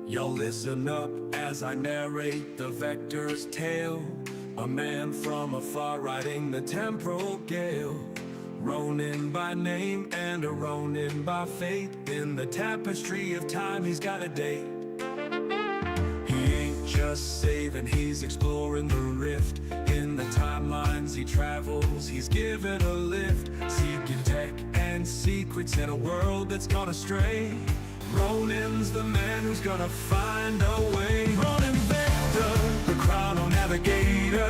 Y'all listen up as I narrate the Vector's tale. A man from afar riding the temporal gale. Ronin by name and a Ronin by fate. In the tapestry of time he's got a date. He ain't just saving, he's exploring the rift. In the timelines he travels, he's given a lift. Seeking tech and secrets in a world that's gone astray. Ronin's the man who's gonna find a way. Ronin Vector, the chrono navigator.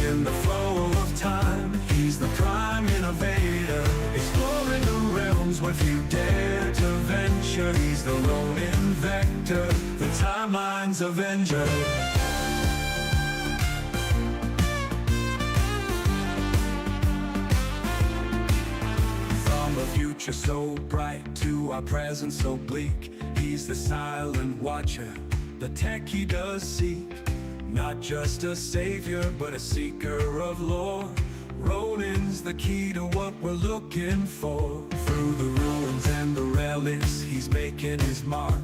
In the flow of time, he's the prime innovator. Exploring the realms where few dare to venture. He's the Ronin Vector, the timeline's avenger. From a future so bright to our present so bleak, he's the silent watcher, the tech he does seek. Not just a savior, but a seeker of lore. Ronin's the key to what we're looking for. Through the ruins and the relics, he's making his mark.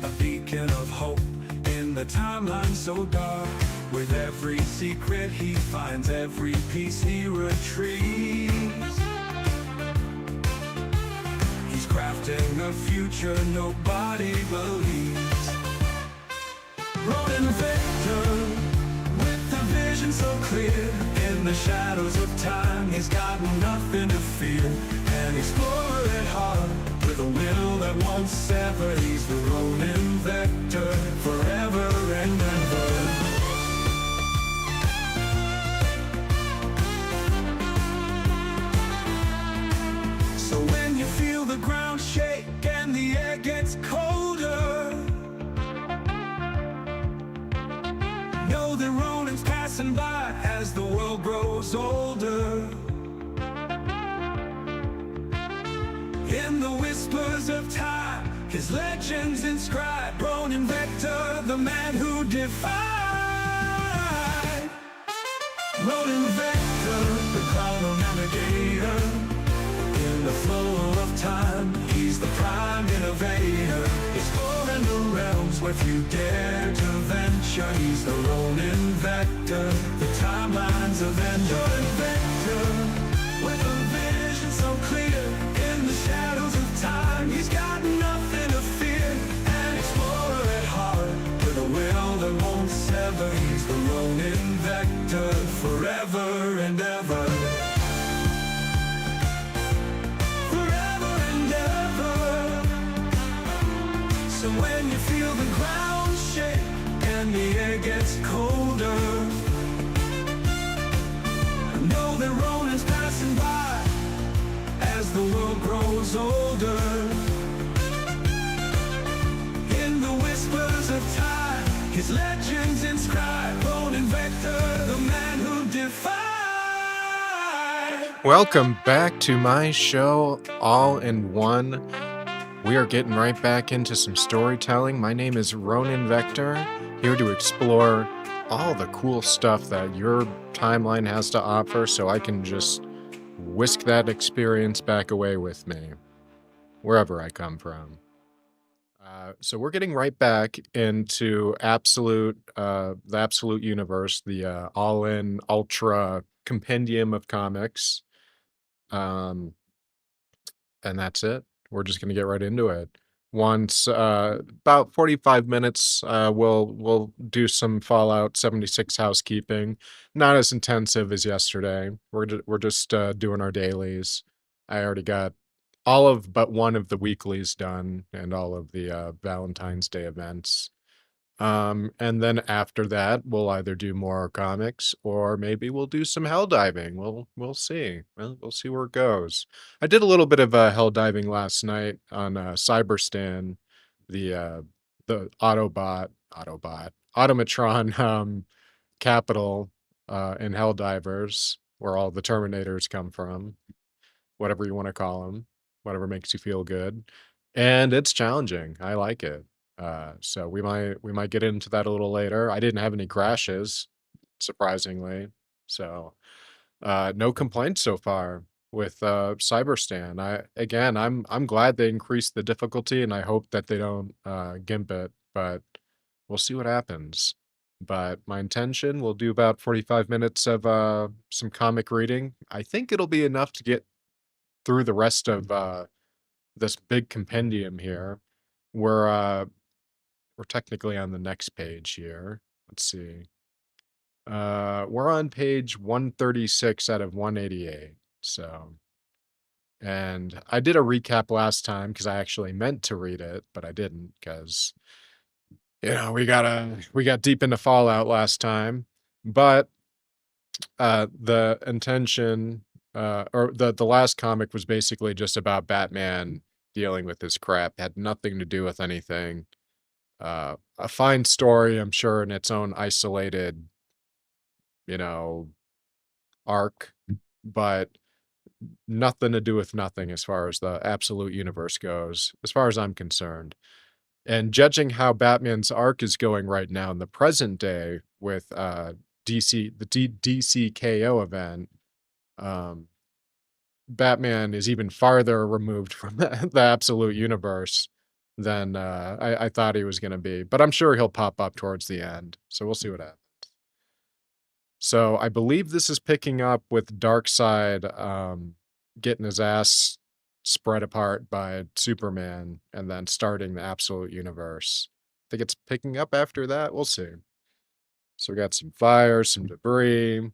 A beacon of hope in the timeline so dark. With every secret he finds, every piece he retrieves. He's crafting a future nobody believes. Ronin Vector, with a vision so clear. In the shadows of time, he's got nothing to fear. An explorer at heart, with a will that won't sever. He's the Ronin Vector, forever and ever. So when you feel the ground shake and the air gets colder, know that Ronin's passing by as the world grows older. In the whispers of time, his legends inscribed. Ronin Vector, the man who defied. Ronin Vector, the chrono navigator. In the flow of time, he's the prime innovator. Exploring the realms where few dare to venture. He's the Ronin Vector, the timeline's avenger. Ronin Vector, with a vision so clear. In the shadows of time, he's got nothing to fear. An explorer at heart, with a will that won't sever. He's the Ronin Vector, forever and ever. So when you feel the ground shake and the air gets colder, know that Ronin's passing by as the world grows older. In the whispers of time, his legends inscribed. Ronin Vector, the man who defied. Welcome back to my show, All in One. We are getting right back into some storytelling. My name is Ronin Vector, here to explore all the cool stuff that your timeline has to offer so I can just whisk that experience back away with me, wherever I come from. So we're getting right back into the Absolute Universe, the all-in, ultra compendium of comics. And that's it. We're just going to get right into it. Once about 45 minutes, we'll do some Fallout 76 housekeeping. Not as intensive as yesterday. We're just doing our dailies. I already got all of but one of the weeklies done and all of the Valentine's Day events. And then after that, we'll either do more comics or maybe we'll do some hell diving. We'll see. We'll see where it goes. I did a little bit of hell diving last night on Cyberstan, the Automatron capital in Helldivers, where all the Terminators come from, whatever you want to call them, whatever makes you feel good. And it's challenging. I like it. So we might get into that a little later. I didn't have any crashes, surprisingly. So no complaints so far with Cyberstan. I'm glad they increased the difficulty, and I hope that they don't gimp it but we'll see what happens. But my intention, we'll do about 45 minutes of some comic reading. I think it'll be enough to get through the rest of this big compendium here. We're technically on the next page here. Let's see. We're on page 136 out of 188. So, and I did a recap last time because I actually meant to read it, but I didn't because we got deep into Fallout last time. But the intention or the last comic was basically just about Batman dealing with his crap. Had nothing to do with anything. A fine story, I'm sure, in its own isolated, you know, arc, but nothing to do with nothing as far as the absolute universe goes, as far as I'm concerned. And judging how Batman's arc is going right now in the present day with DCKO event, um, Batman is even farther removed from the absolute universe than I thought he was going to be. But I'm sure he'll pop up towards the end. So we'll see what happens. So I believe this is picking up with Darkseid getting his ass spread apart by Superman and then starting the absolute universe. I think it's picking up after that. We'll see. So we got some fire, some debris.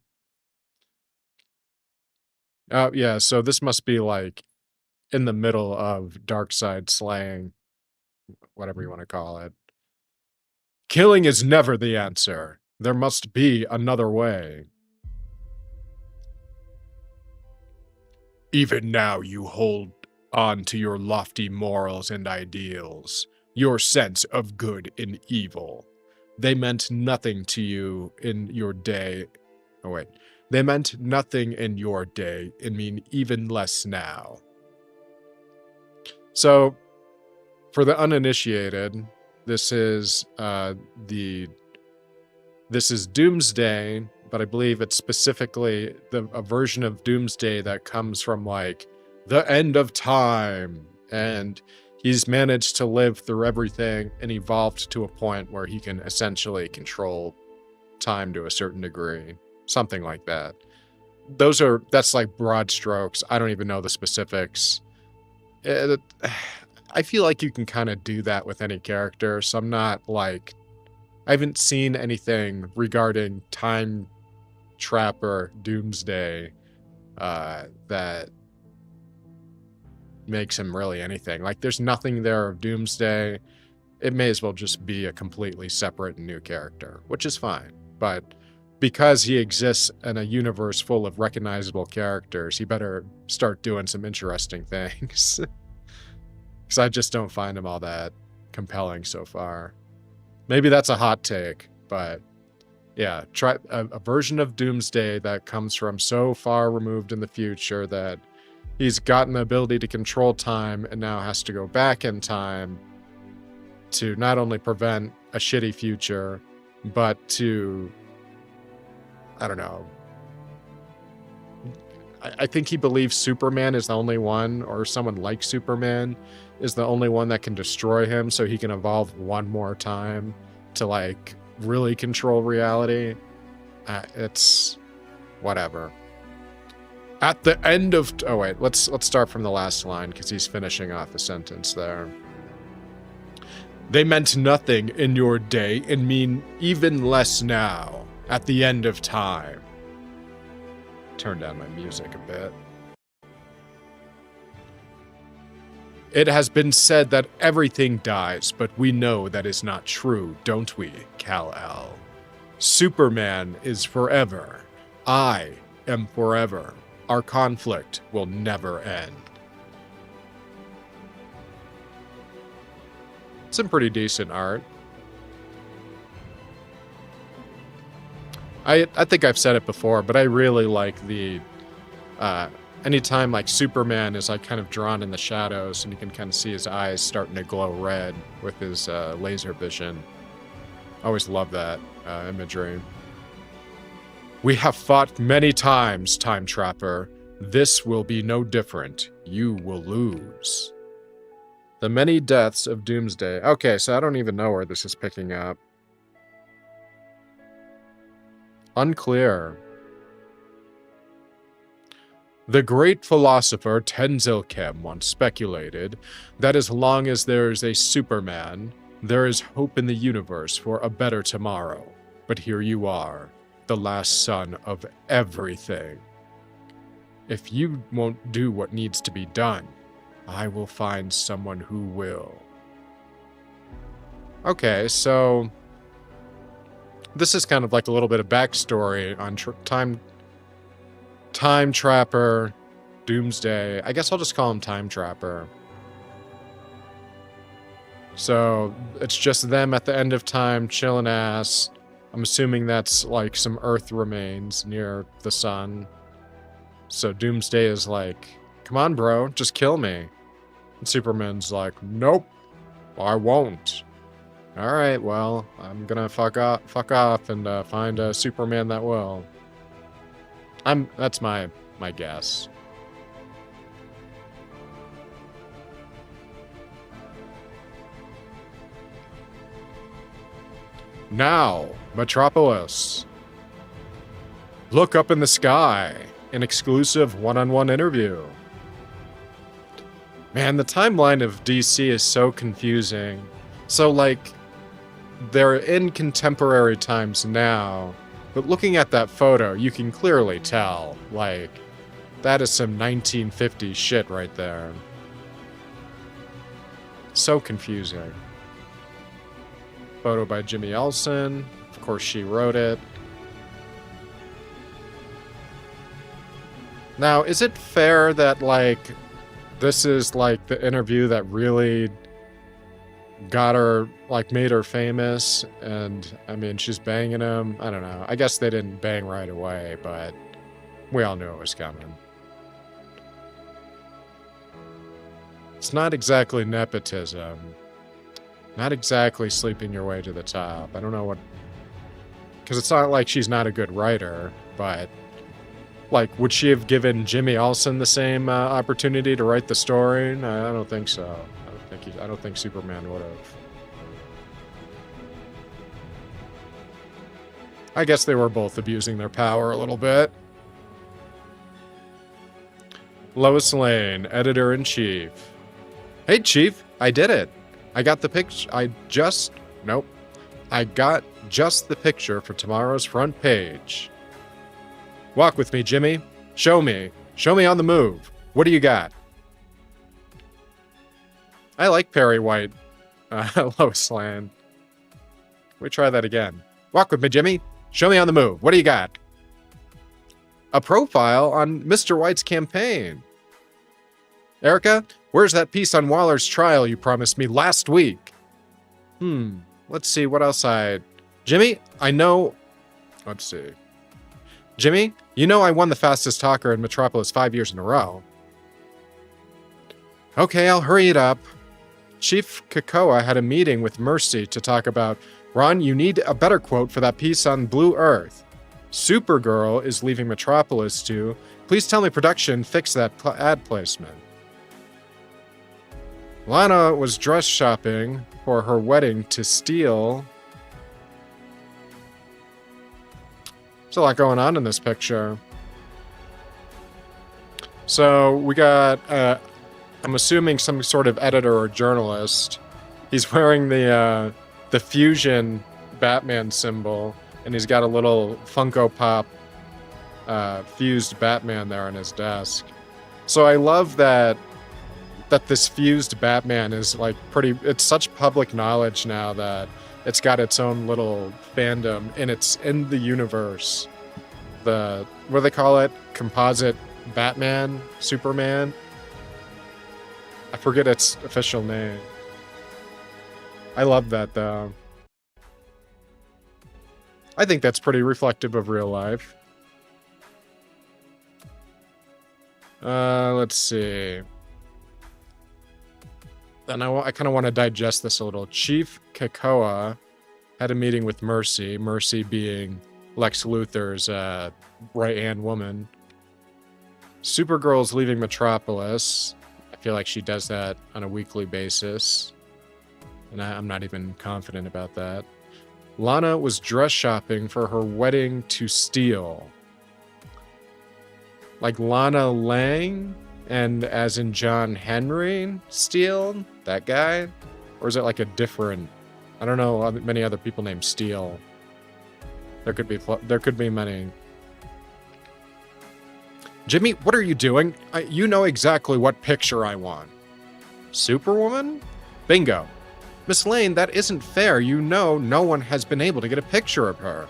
Oh, yeah, so this must be like in the middle of Darkseid slaying, whatever you want to call it. Killing is never the answer. There must be another way. Even now you hold on to your lofty morals and ideals, your sense of good and evil. They meant nothing to you in your day. Oh, wait. They meant nothing in your day and mean even less now. So, for the uninitiated, this is Doomsday, but I believe it's specifically a version of Doomsday that comes from like the end of time, and he's managed to live through everything and evolved to a point where he can essentially control time to a certain degree, something like that. That's like broad strokes. I don't even know the specifics. I feel like you can kind of do that with any character, so I haven't seen anything regarding Time Trapper Doomsday that makes him really anything. Like, there's nothing there of Doomsday. It may as well just be a completely separate and new character, which is fine. But because he exists in a universe full of recognizable characters, he better start doing some interesting things. Because I just don't find him all that compelling so far. Maybe that's a hot take, but yeah, try a version of Doomsday that comes from so far removed in the future that he's gotten the ability to control time and now has to go back in time to not only prevent a shitty future, but to, I don't know. I think he believes Superman is the only one, or someone like Superman is the only one that can destroy him so he can evolve one more time to like really control reality. It's whatever. At the end of... Oh, wait. Let's start from the last line because he's finishing off the sentence there. They meant nothing in your day and mean even less now at the end of time. Turn down my music a bit. It has been said that everything dies, but we know that is not true, don't we, Kal-El? Superman is forever. I am forever. Our conflict will never end. Some pretty decent art. I think I've said it before, but I really like the anytime like Superman is like kind of drawn in the shadows and you can kind of see his eyes starting to glow red with his laser vision. I always love that imagery. We have fought many times, Time Trapper. This will be no different. You will lose. The many deaths of Doomsday. Okay, so I don't even know where this is picking up. Unclear. The great philosopher Tenzilkem once speculated that as long as there is a Superman, there is hope in the universe for a better tomorrow. But here you are, the last son of everything. If you won't do what needs to be done, I will find someone who will. Okay, so this is kind of like a little bit of backstory on Time Trapper, Doomsday. I guess I'll just call him Time Trapper. So it's just them at the end of time, chilling ass. I'm assuming that's like some Earth remains near the sun. So Doomsday is like, come on, bro, just kill me. And Superman's like, nope, I won't. All right, well, I'm gonna fuck off and find a Superman that will. That's my guess. Now, Metropolis. Look up in the sky. An exclusive one-on-one interview. Man, the timeline of DC is so confusing. So, like, they're in contemporary times now, but looking at that photo, you can clearly tell, like, that is some 1950s shit right there. So confusing. Photo by Jimmy Olsen. Of course, she wrote it. Now, is it fair that, like, this is, like, the interview that really got her, like, made her famous? And, I mean, she's banging him. I don't know. I guess they didn't bang right away, but we all knew it was coming. It's not exactly nepotism. Not exactly sleeping your way to the top. I don't know what... Because it's not like she's not a good writer, but... Like, would she have given Jimmy Olsen the same opportunity to write the story? I don't think so. I don't think Superman would have. I guess they were both abusing their power a little bit. Lois Lane, editor-in-chief. Hey, Chief, I did it. I got the picture. Nope. I got just the picture for tomorrow's front page. Walk with me, Jimmy. Show me. Show me on the move. What do you got? I like Perry White. Lois Lane. We try that again. Walk with me, Jimmy. Show me on the move. What do you got? A profile on Mr. White's campaign. Erica, where's that piece on Waller's trial you promised me last week? Let's see what else Jimmy, I know... Let's see. Jimmy, you know I won the fastest talker in Metropolis 5 years in a row. Okay, I'll hurry it up. Chief Kakoa had a meeting with Mercy to talk about, Ron, you need a better quote for that piece on Blue Earth. Supergirl is leaving Metropolis too. Please tell me production fixed that ad placement. Lana was dress shopping for her wedding to steal. There's a lot going on in this picture. So we got, I'm assuming some sort of editor or journalist. He's wearing the Fusion Batman symbol, and he's got a little Funko Pop fused Batman there on his desk. So I love that this fused Batman is like it's such public knowledge now that it's got its own little fandom, and it's in the universe. What do they call it? Composite Batman? Superman? I forget its official name. I love that, though. I think that's pretty reflective of real life. Let's see. And I kind of want to digest this a little. Chief Kakoa had a meeting with Mercy. Mercy being Lex Luthor's right-hand woman. Supergirl's leaving Metropolis. I feel like she does that on a weekly basis. And I'm not even confident about that. Lana was dress shopping for her wedding to Steele. Like Lana Lang, and as in John Henry Steele, that guy? Or is it like a different... I don't know many other people named Steele. There could be many. Jimmy, what are you doing? You know exactly what picture I want. Superwoman? Bingo. Miss Lane, that isn't fair. You know no one has been able to get a picture of her.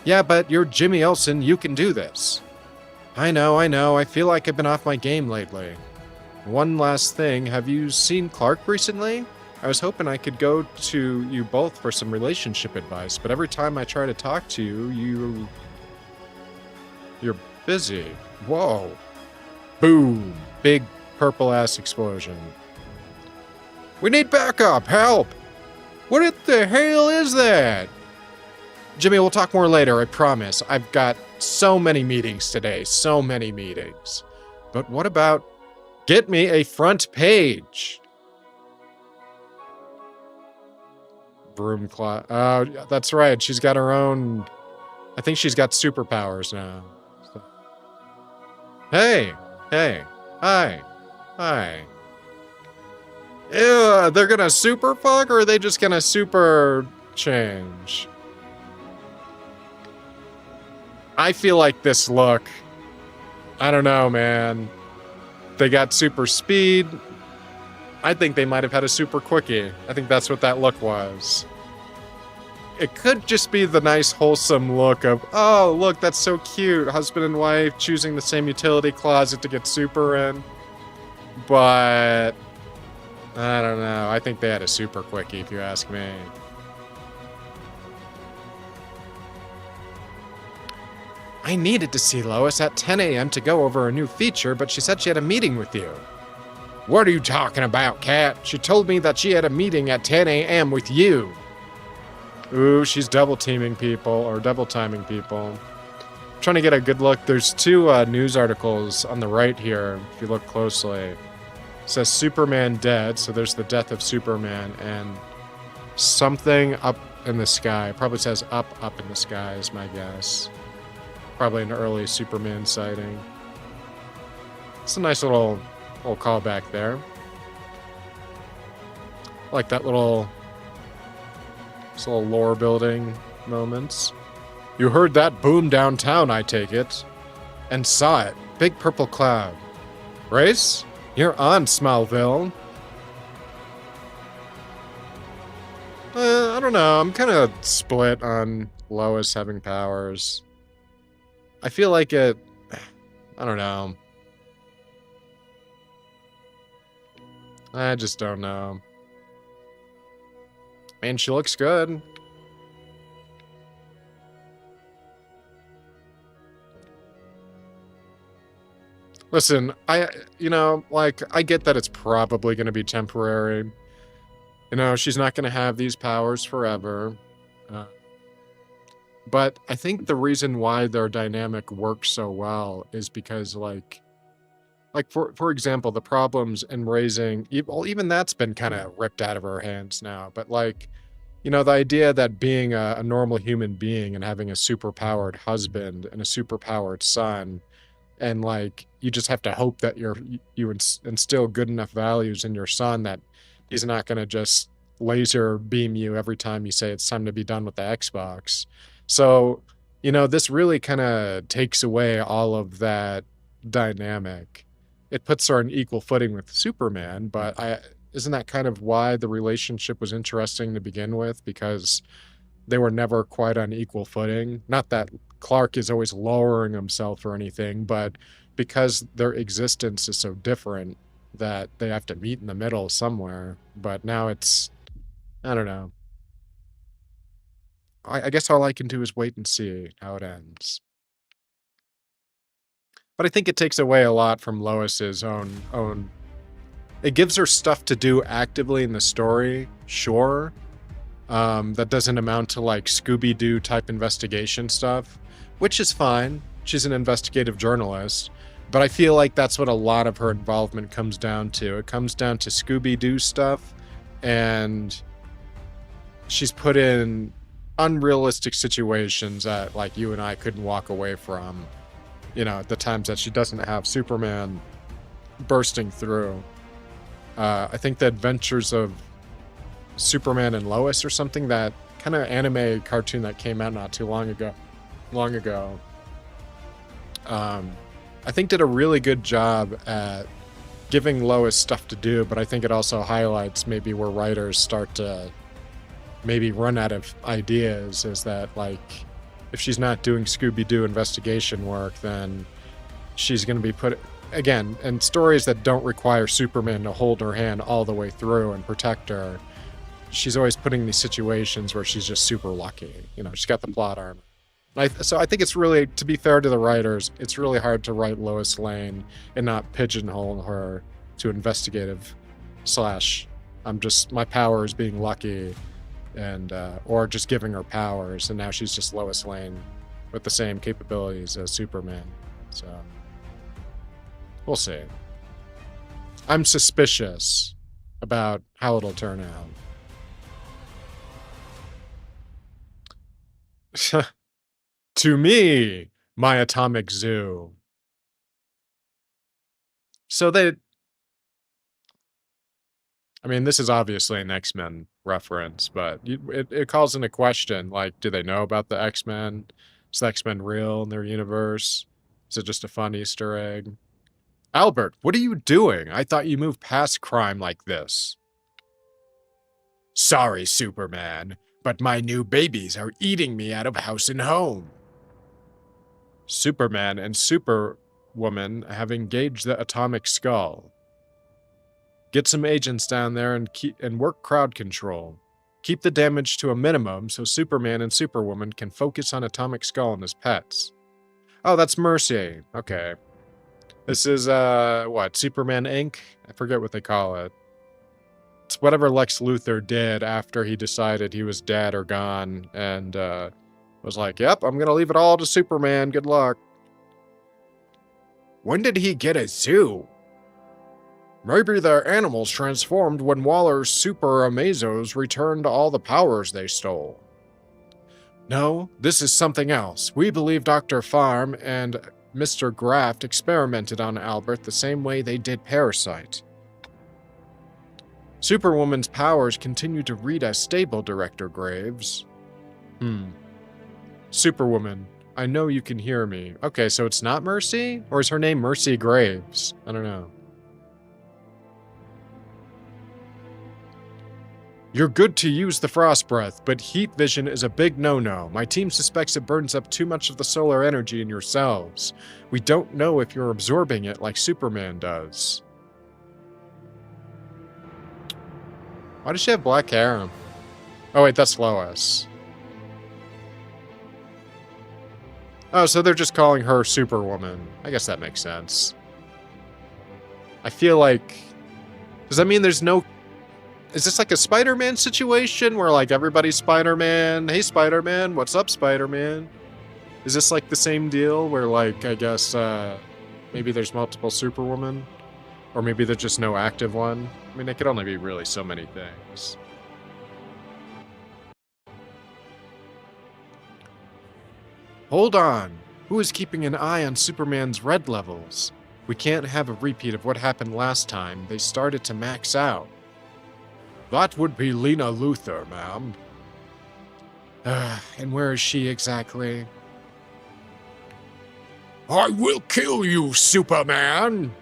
Yeah, but you're Jimmy Olsen. You can do this. I know. I feel like I've been off my game lately. One last thing. Have you seen Clark recently? I was hoping I could go to you both for some relationship advice, but every time I try to talk to you, you're busy. Whoa. Boom. Big purple-ass explosion. We need backup! Help! What the hell is that? Jimmy, we'll talk more later, I promise. I've got so many meetings today. So many meetings. But what about... Get me a front page! Broom clock. Oh, that's right. She's got her own... I think she's got superpowers now. So. Hey! Hi! Ew, they're gonna super fuck, or are they just gonna super change? I feel like this look... I don't know, man. They got super speed. I think they might have had a super quickie. I think that's what that look was. It could just be the nice, wholesome look of, oh, look, that's so cute. Husband and wife choosing the same utility closet to get super in. But... I don't know. I think they had a super quickie, if you ask me. I needed to see Lois at 10 a.m. to go over a new feature, but she said she had a meeting with you. What are you talking about, Kat? She told me that she had a meeting at 10 a.m. with you. Ooh, she's double timing people. I'm trying to get a good look. There's two news articles on the right here, if you look closely. It says Superman dead, so there's the death of Superman, and something up in the sky. Probably says up in the sky is my guess. Probably an early Superman sighting. It's a nice little callback there. I like that little lore building moments. You heard that boom downtown, I take it. And saw it. Big purple cloud. Race? You're on, Smallville. I don't know. I'm kind of split on Lois having powers. I feel like it... I don't know. I just don't know. Man, she looks good. Listen, I get that it's probably going to be temporary. You know, she's not going to have these powers forever. But I think the reason why their dynamic works so well is because, for example, the problems in raising... Well, even that's been kind of ripped out of her hands now. But, the idea that being a normal human being and having a superpowered husband and a superpowered son... And you just have to hope that you instill good enough values in your son that he's not going to just laser beam you every time you say it's time to be done with the Xbox. So, this really kind of takes away all of that dynamic. It puts her on equal footing with Superman, but isn't that kind of why the relationship was interesting to begin with? Because they were never quite on equal footing. Not that Clark is always lowering himself or anything, but because their existence is so different that they have to meet in the middle somewhere. But now it's, I don't know. I guess all I can do is wait and see how it ends. But I think it takes away a lot from Lois's own. It gives her stuff to do actively in the story, sure. That doesn't amount to Scooby-Doo type investigation stuff, which is fine. She's an investigative journalist. But I feel like that's what a lot of her involvement comes down to. It comes down to Scooby-Doo stuff, and she's put in unrealistic situations that, like, you and I couldn't walk away from. You know, at the times that she doesn't have Superman bursting through. I think the Adventures of Superman and Lois or something, that kind of anime cartoon that came out not too long ago, I think did a really good job at giving Lois stuff to do, but I think it also highlights maybe where writers start to maybe run out of ideas, is that, like, if she's not doing Scooby-Doo investigation work, then she's going to be put, again, in stories that don't require Superman to hold her hand all the way through and protect her. She's always putting these situations where she's just super lucky. You know, she's got the plot armor. So I think it's really, to be fair to the writers, it's really hard to write Lois Lane and not pigeonhole her to investigative / my power is being lucky, and or just giving her powers, and now she's just Lois Lane with the same capabilities as Superman. So we'll see. I'm suspicious about how it'll turn out. To me, my atomic zoo. So I mean, this is obviously an X-Men reference, but it calls into question, like, do they know about the X-Men? Is the X-Men real in their universe? Is it just a fun Easter egg? Albert, what are you doing? I thought you moved past crime like this. Sorry, Superman, but my new babies are eating me out of house and home. Superman and Superwoman have engaged the atomic skull. Get some agents down there and work crowd control. Keep the damage to a minimum so Superman and Superwoman can focus on Atomic Skull and his pets. Oh, that's Mercy. Okay. This is, what, Superman Inc.? I forget what they call it. It's whatever Lex Luthor did after he decided he was dead or gone, and, was like, yep, I'm gonna leave it all to Superman, good luck. When did he get a zoo? Maybe the animals transformed when Waller's Super Amazos returned all the powers they stole. No, this is something else. We believe Dr. Farm and Mr. Graft experimented on Albert the same way they did Parasite. Superwoman's powers continue to read as stable, Director Graves. Superwoman, I know you can hear me. Okay, so it's not Mercy? Or is her name Mercy Graves? I don't know. You're good to use the frost breath, but heat vision is a big no-no. My team suspects it burns up too much of the solar energy in your cells. We don't know if you're absorbing it like Superman does. Why does she have black hair? Oh wait, that's Lois. Oh, so they're just calling her Superwoman. I guess that makes sense. I feel like... Does that mean there's no... Is this like a Spider-Man situation where, like, everybody's Spider-Man? Hey, Spider-Man, what's up, Spider-Man? Is this like the same deal where, like, I guess, maybe there's multiple Superwoman? Or maybe there's just no active one? I mean, it could only be really so many things. Hold on. Who is keeping an eye on Superman's red levels? We can't have a repeat of what happened last time. They started to max out. That would be Lena Luthor, ma'am. And where is she exactly? I will kill you, Superman!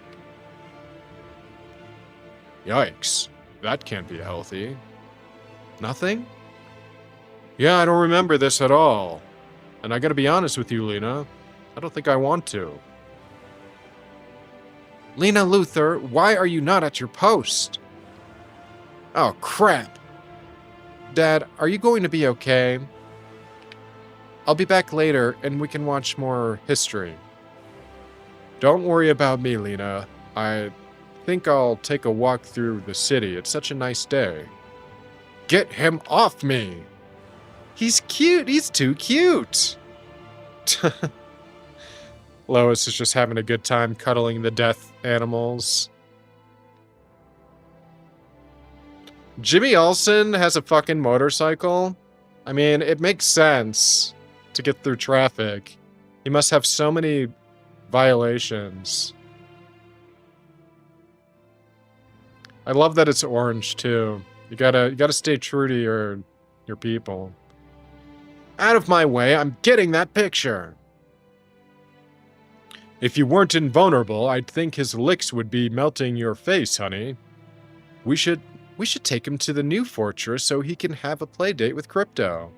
Yikes. That can't be healthy. Nothing? Yeah, I don't remember this at all. And I gotta be honest with you, Lena. I don't think I want to. Lena Luthor, why are you not at your post? Oh, crap. Dad, are you going to be okay? I'll be back later, and we can watch more history. Don't worry about me, Lena. I think I'll take a walk through the city. It's such a nice day. Get him off me! He's cute. He's too cute. Lois is just having a good time cuddling the death animals. Jimmy Olsen has a fucking motorcycle. I mean, it makes sense to get through traffic. He must have so many violations. I love that it's orange too. You gotta stay true to your people. Out of my way, I'm getting that picture. If you weren't invulnerable, I'd think his licks would be melting your face, honey. We should take him to the new fortress so he can have a play date with Crypto.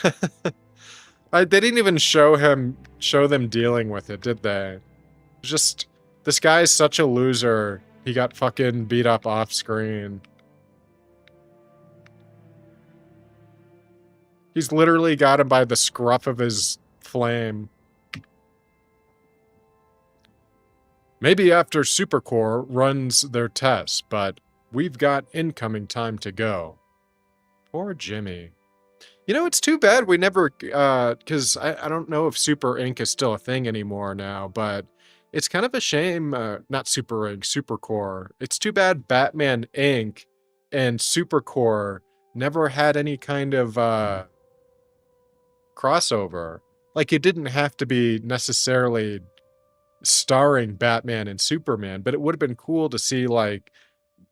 They didn't even show them dealing with it, did they? Just, this guy is such a loser. He got fucking beat up off screen. He's literally got him by the scruff of his flame. Maybe after Supercore runs their tests, but we've got incoming time to go. Poor Jimmy. You know, it's too bad we never, because I don't know if Super Inc. is still a thing anymore now, but it's kind of a shame, not Super Inc., Supercore. It's too bad Batman Inc. and Supercore never had any kind of crossover. Like, it didn't have to be necessarily starring Batman and Superman, but it would have been cool to see, like,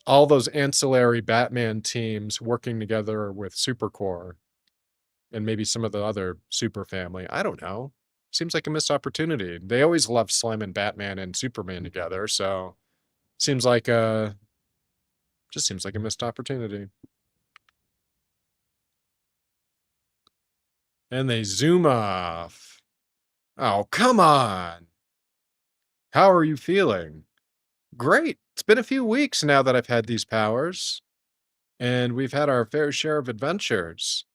all those ancillary Batman teams working together with Supercore. And maybe some of the other super family. I don't know. Seems like a missed opportunity. They always love slamming Batman and Superman together, so seems like just seems like a missed opportunity. And they zoom off. Oh, come on. How are you feeling? Great. It's been a few weeks now that I've had these powers, and we've had our fair share of adventures.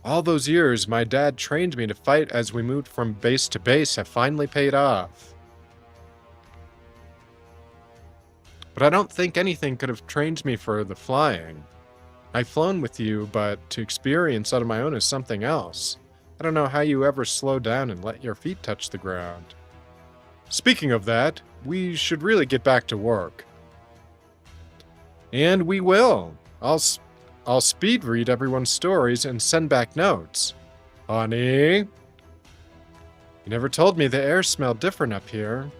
All those years my dad trained me to fight as we moved from base to base have finally paid off. But I don't think anything could have trained me for the flying. I've flown with you, but to experience on my own is something else. I don't know how you ever slow down and let your feet touch the ground. Speaking of that, we should really get back to work. And we will. I'll speed read everyone's stories and send back notes. Honey? You never told me the air smelled different up here.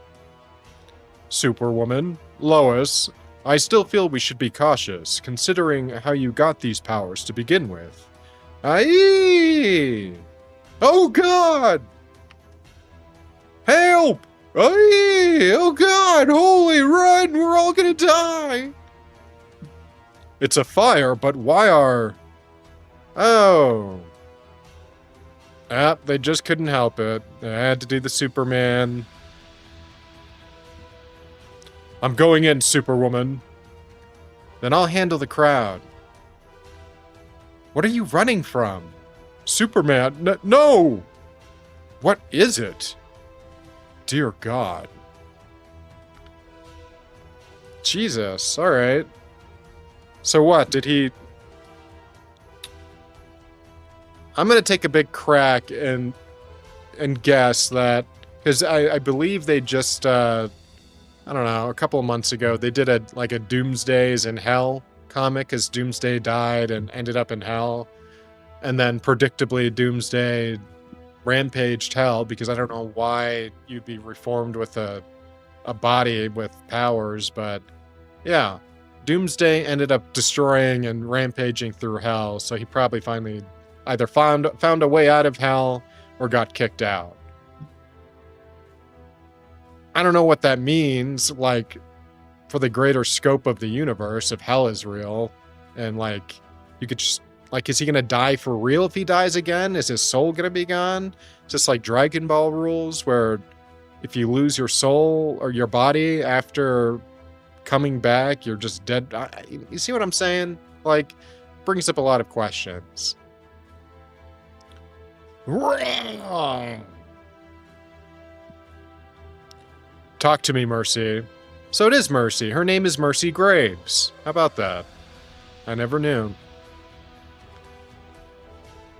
Superwoman, Lois, I still feel we should be cautious, considering how you got these powers to begin with. Aye! Oh God! Help! Aye! Oh God! Holy run! We're all gonna die! It's a fire, but why are... Oh. They just couldn't help it. They had to do the Superman. I'm going in, Superwoman. Then I'll handle the crowd. What are you running from? Superman, no! What is it? Dear God. Jesus, alright. So what, did he... I'm gonna take a big crack and guess that... Because I believe they just, I don't know, a couple of months ago, they did a Doomsdays in Hell comic, as Doomsday died and ended up in Hell. And then, predictably, Doomsday rampaged Hell, because I don't know why you'd be reformed with a body with powers, but yeah. Doomsday ended up destroying and rampaging through Hell, so he probably finally either found a way out of Hell or got kicked out. I don't know what that means, like, for the greater scope of the universe, if Hell is real, and, like, you could just, like, is he gonna die for real if he dies again? Is his soul gonna be gone? Just like Dragon Ball rules, where if you lose your soul or your body after coming back, you're just dead. You see what I'm saying? Like, brings up a lot of questions. Talk to me, Mercy. So it is Mercy. Her name is Mercy Graves. How about that? I never knew.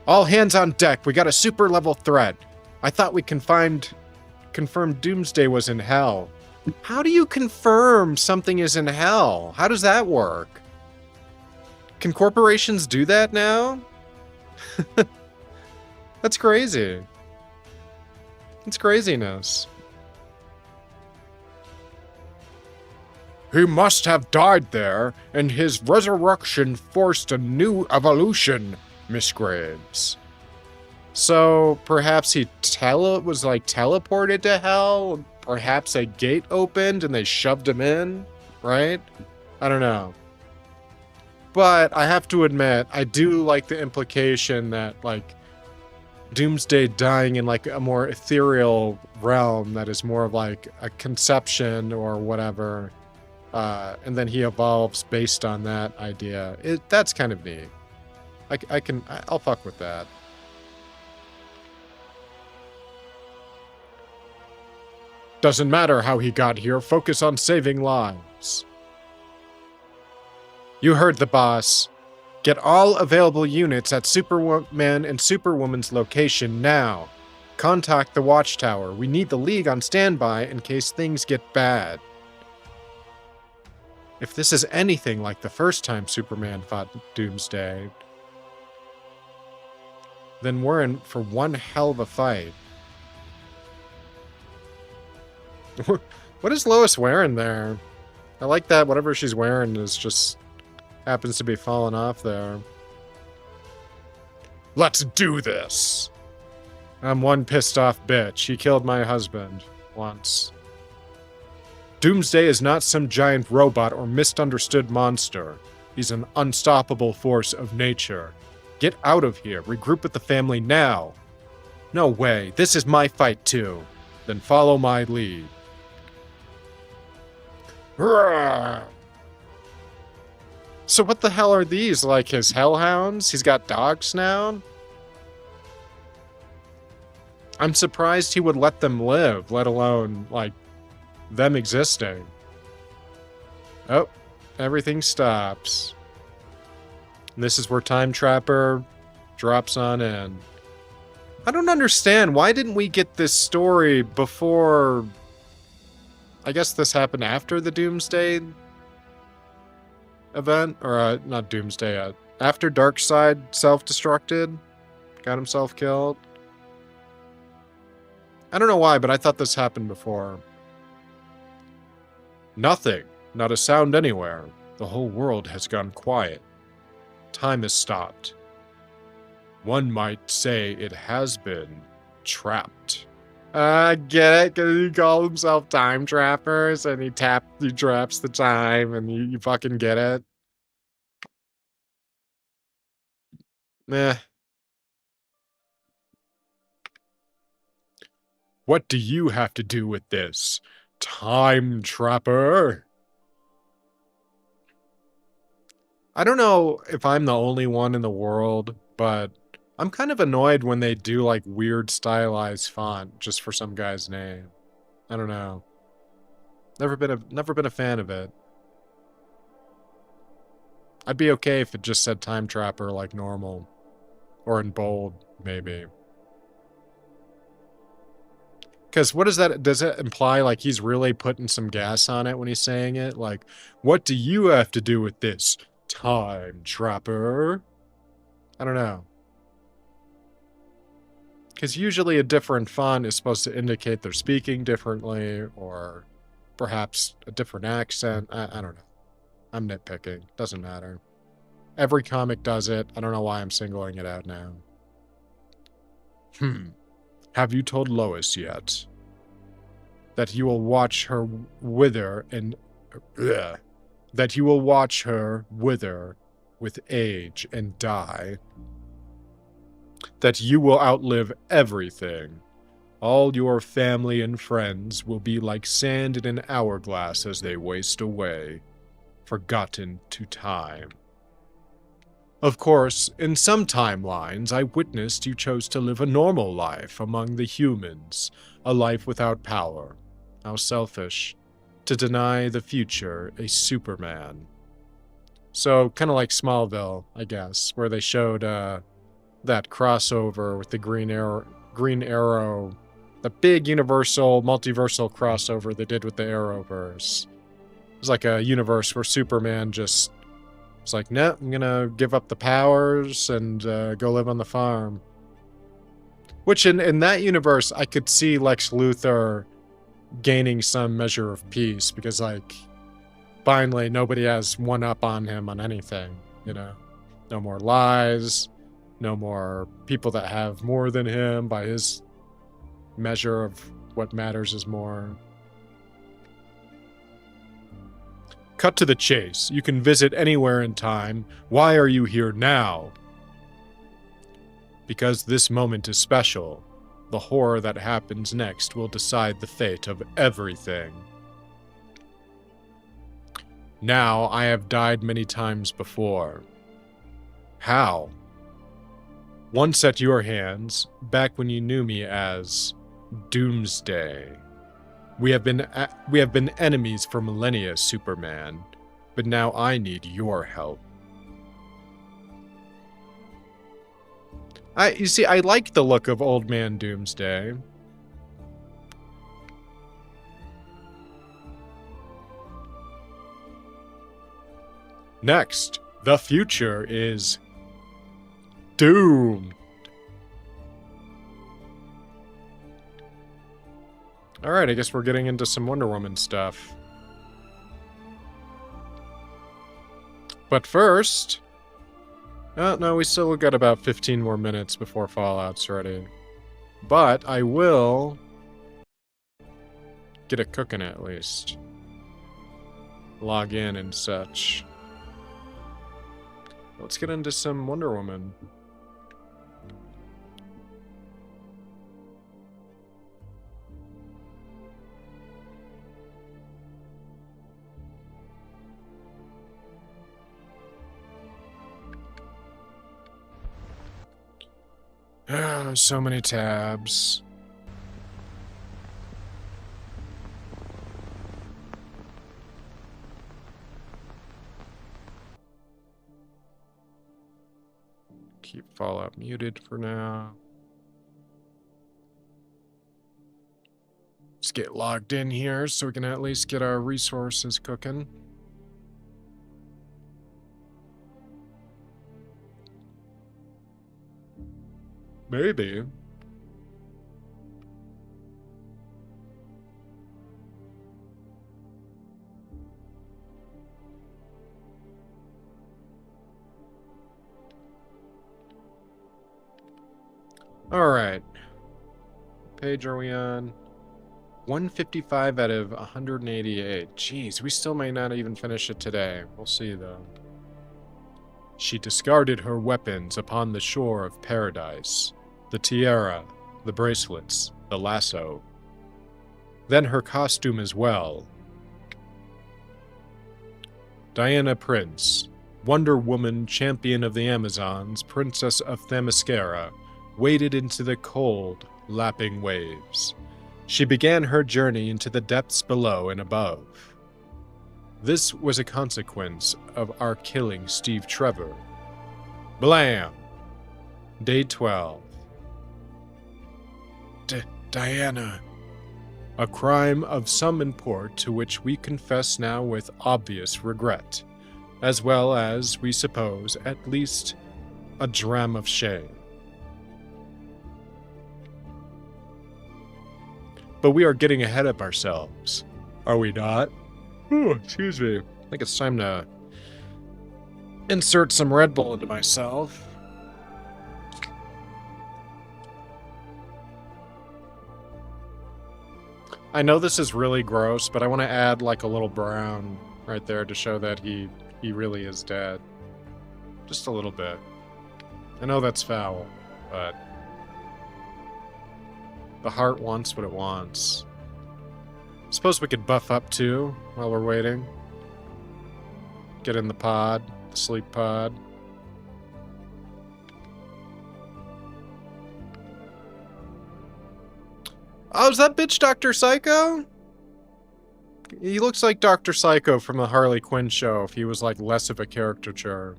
All hands on deck. We got a super level threat. I thought we confirmed Doomsday was in hell. How do you confirm something is in hell? How does that work? Can corporations do that now? That's crazy. It's craziness. He must have died there, and his resurrection forced a new evolution, Miss Graves. So perhaps he was like teleported to hell? Perhaps a gate opened and they shoved him in, right? I don't know. But I have to admit, I do like the implication that, like, Doomsday dying in, like, a more ethereal realm that is more of, like, a conception or whatever, and then he evolves based on that idea. That's kind of neat. I'll fuck with that. Doesn't matter how he got here, focus on saving lives. You heard the boss. Get all available units at Superman and Superwoman's location now. Contact the Watchtower. We need the League on standby in case things get bad. If this is anything like the first time Superman fought Doomsday, then we're in for one hell of a fight. What is Lois wearing there? I like that whatever she's wearing is just happens to be falling off there. Let's do this! I'm one pissed off bitch. He killed my husband once. Doomsday is not some giant robot or misunderstood monster. He's an unstoppable force of nature. Get out of here. Regroup with the family now. No way. This is my fight too. Then follow my lead. So what the hell are these? Like his hellhounds? He's got dogs now? I'm surprised he would let them live, let alone, like, them existing. Oh, everything stops. And this is where Time Trapper drops on in. I don't understand. Why didn't we get this story before... I guess this happened after the Doomsday event? Or, not Doomsday, after Darkseid self-destructed? Got himself killed? I don't know why, but I thought this happened before. Nothing. Not a sound anywhere. The whole world has gone quiet. Time has stopped. One might say it has been trapped. I get it, because he called himself Time Trappers, and he traps the time, and you fucking get it. Meh. What do you have to do with this, Time Trapper? I don't know if I'm the only one in the world, but I'm kind of annoyed when they do, like, weird stylized font just for some guy's name. I don't know. Never been a fan of it. I'd be okay if it just said Time Trapper like normal. Or in bold, maybe. Because what does it imply, like, he's really putting some gas on it when he's saying it? Like, what do you have to do with this, Time Trapper? I don't know. Because usually a different font is supposed to indicate they're speaking differently, or perhaps a different accent. I don't know. I'm nitpicking. Doesn't matter. Every comic does it. I don't know why I'm singling it out now. Have you told Lois yet that you will watch her wither that you will watch her wither with age and die? That you will outlive everything. All your family and friends will be like sand in an hourglass as they waste away, forgotten to time. Of course, in some timelines, I witnessed you chose to live a normal life among the humans, a life without power. How selfish. to deny the future a Superman. So, kind of like Smallville, I guess, where they showed that crossover with the Green Arrow, the big universal, multiversal crossover they did with the Arrowverse. It was like a universe where Superman just was like, no, I'm gonna give up the powers and go live on the farm. Which in that universe, I could see Lex Luthor gaining some measure of peace because, like, finally nobody has one up on him on anything, you know? No more lies, no more people that have more than him by his measure of what matters is more. Cut to the chase. You can visit anywhere in time. Why are you here now? Because this moment is special. The horror that happens next will decide the fate of everything. Now, I have died many times before. How? Once at your hands, back when you knew me as Doomsday. We have been enemies for millennia, Superman, but now I need your help. You see, I like the look of Old Man Doomsday. Next, the future is doomed. Alright, I guess we're getting into some Wonder Woman stuff. But first... Oh, no, we still got about 15 more minutes before Fallout's ready. But I will get it cooking at least. Log in and such. Let's get into some Wonder Woman. So many tabs. Keep Fallout muted for now. Let's get logged in here so we can at least get our resources cooking. Maybe. Alright. Page are we on? 155 out of 188. Jeez, we still may not even finish it today. We'll see, though. She discarded her weapons upon the shore of paradise. The tiara, the bracelets, the lasso. Then her costume as well. Diana Prince, Wonder Woman, champion of the Amazons, princess of Themyscira, waded into the cold, lapping waves. She began her journey into the depths below and above. This was a consequence of our killing Steve Trevor. Blam! Day 12. Diana. A crime of some import to which we confess now with obvious regret, as well as, we suppose, at least a dram of shame. But we are getting ahead of ourselves, are we not? Ooh, excuse me. I think it's time to insert some Red Bull into myself. I know this is really gross, but I want to add like a little brown right there to show that he really is dead. Just a little bit. I know that's foul, but the heart wants what it wants. Suppose we could buff up too while we're waiting. Get in the pod, the sleep pod. Oh, is that bitch Dr. Psycho? he looks like Dr. Psycho from the Harley Quinn show if he was like less of a caricature.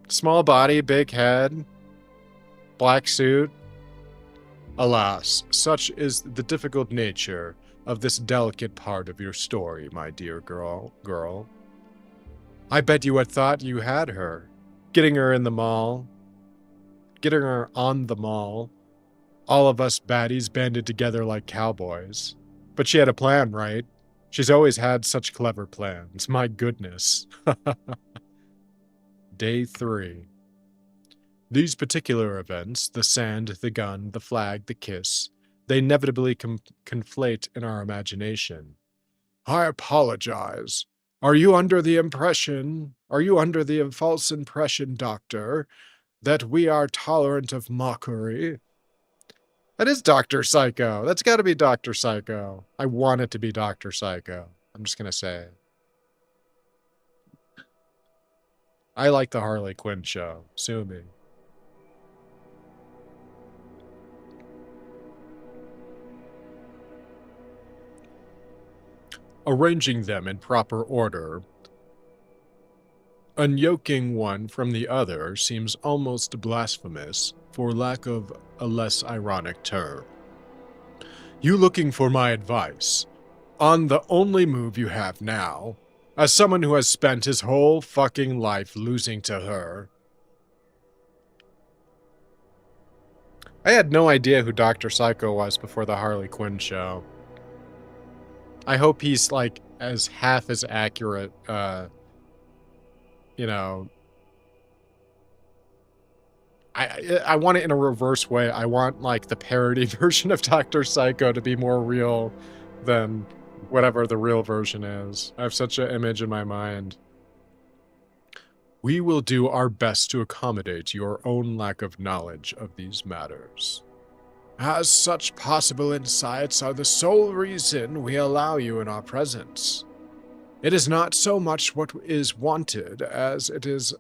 Small body, big head, black suit. Alas, such is the difficult nature of this delicate part of your story, my dear girl. I bet you had thought you had her. Getting her in the mall. Getting her on the mall. All of us baddies banded together like cowboys. But she had a plan, right? She's always had such clever plans. My goodness. Day 3. These particular events, the sand, the gun, the flag, the kiss, they inevitably conflate in our imagination. I apologize. Are you under the false impression, Doctor, that we are tolerant of mockery? That is Dr. Psycho. That's got to be Dr. Psycho. I want it to be Dr. Psycho. I'm just going to say it. I like the Harley Quinn show. Sue me. Arranging them in proper order, unyoking one from the other seems almost blasphemous, for lack of a less ironic term. You looking for my advice on the only move you have now, as someone who has spent his whole fucking life losing to her. I had no idea who Dr. Psycho was before the Harley Quinn show. I hope he's, like, as half as accurate, you know... I want it in a reverse way. I want, like, the parody version of Dr. Psycho to be more real than whatever the real version is. I have such an image in my mind. We will do our best to accommodate your own lack of knowledge of these matters, as such possible insights are the sole reason we allow you in our presence. It is not so much what is wanted as it is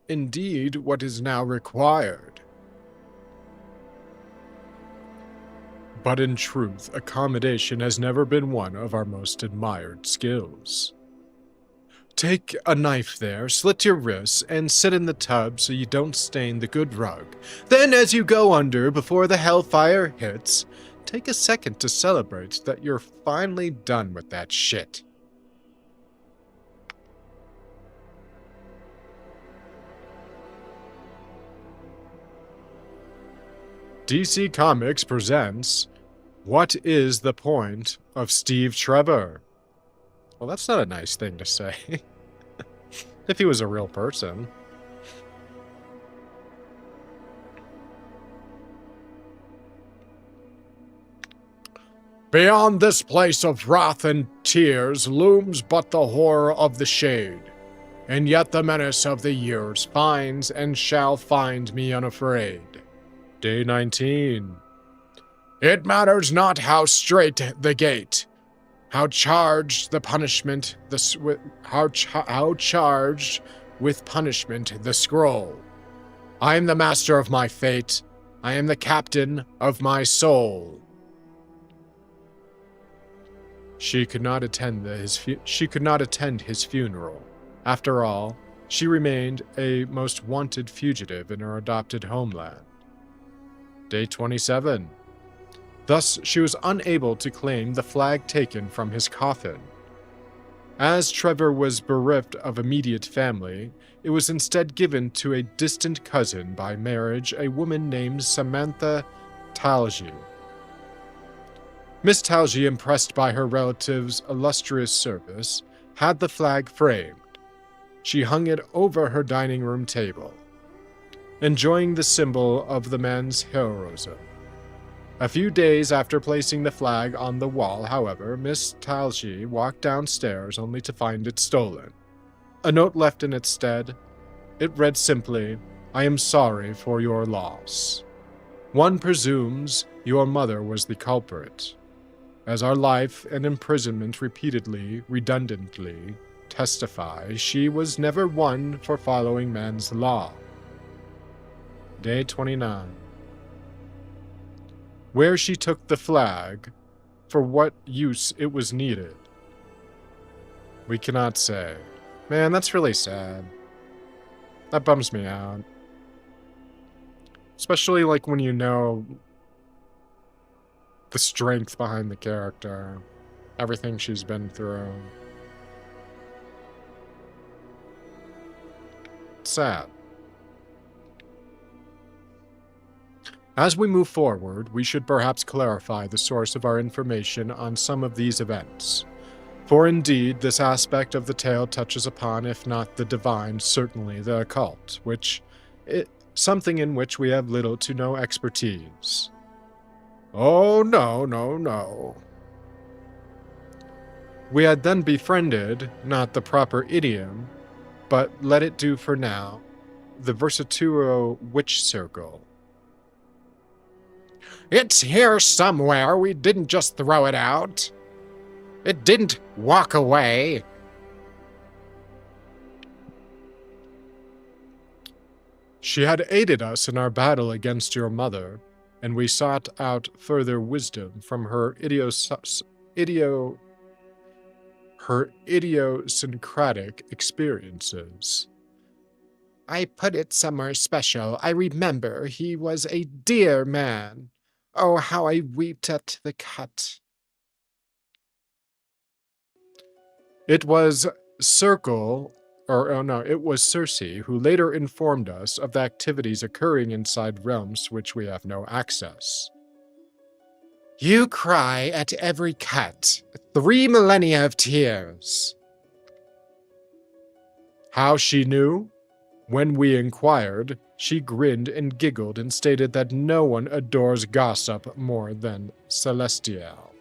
indeed what is now required. But in truth, accommodation has never been one of our most admired skills. Take a knife there, slit your wrists, and sit in the tub so you don't stain the good rug. Then as you go under before the hellfire hits, take a second to celebrate that you're finally done with that shit. DC Comics presents What is the Point of Steve Trevor? Well, that's not a nice thing to say. If he was a real person. Beyond this place of wrath and tears looms but the horror of the shade, and yet the menace of the years finds and shall find me unafraid. Day 19. It matters not how straight the gate, how charged the punishment, how charged with punishment the scroll. I am the master of my fate. I am the captain of my soul. She could not attend his funeral. After all, she remained a most wanted fugitive in her adopted homeland. Day 27. Thus, she was unable to claim the flag taken from his coffin. As Trevor was bereft of immediate family, it was instead given to a distant cousin by marriage, a woman named Samantha Talgi. Miss Talgi, impressed by her relative's illustrious service, had the flag framed. She hung it over her dining room table, enjoying the symbol of the man's heroism. A few days after placing the flag on the wall, however, Miss Talgi walked downstairs only to find it stolen. A note left in its stead. It read simply, "I am sorry for your loss. One presumes your mother was the culprit, as our life and imprisonment redundantly testify she was never one for following man's law." Day 29. Where she took the flag, for what use it was needed. We cannot say. Man, that's really sad. That bums me out. Especially, like, when you know the strength behind the character. Everything she's been through. Sad. As we move forward, we should perhaps clarify the source of our information on some of these events. For indeed, this aspect of the tale touches upon, if not the divine, certainly the occult, something in which we have little to no expertise. Oh, no. We had then befriended, not the proper idiom, but let it do for now, the Versaturo Witch Circle. It's here somewhere. We didn't just throw it out. It didn't walk away. She had aided us in our battle against your mother, and we sought out further wisdom from her idiosyncratic experiences. I put it somewhere special. I remember he was a dear man. Oh, how I wept at the cut. It was it was Circe who later informed us of the activities occurring inside realms to which we have no access. You cry at every cut. 3 millennia of tears. How she knew? When we inquired, she grinned and giggled and stated that no one adores gossip more than Celestial.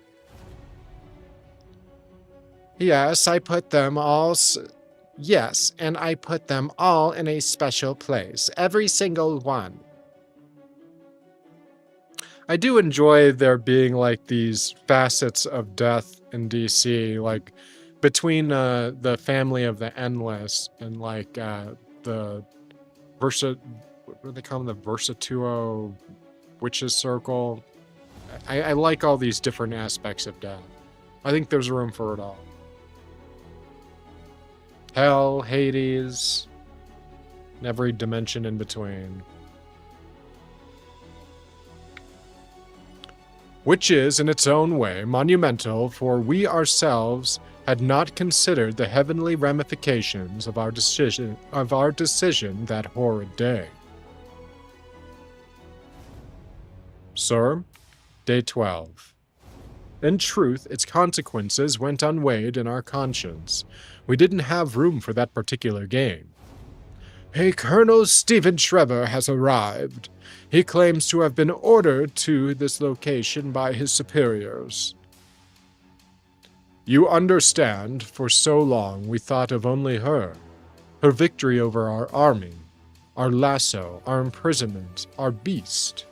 Yes, and I put them all in a special place. Every single one. I do enjoy there being, like, these facets of death in DC, like, between the family of the Endless and, like, the what do they call them? The Versatuo Witches Circle. I like all these different aspects of death. I think there's room for it all. Hell, Hades, and every dimension in between. Which is, in its own way, monumental, for we ourselves had not considered the heavenly ramifications of our decision that horrid day. Sir, Day 12. In truth, its consequences went unweighed in our conscience. We didn't have room for that particular game. A Colonel Stephen Trevor has arrived. He claims to have been ordered to this location by his superiors. You understand, for so long we thought of only her. Her victory over our army, our lasso, our imprisonment, our beast.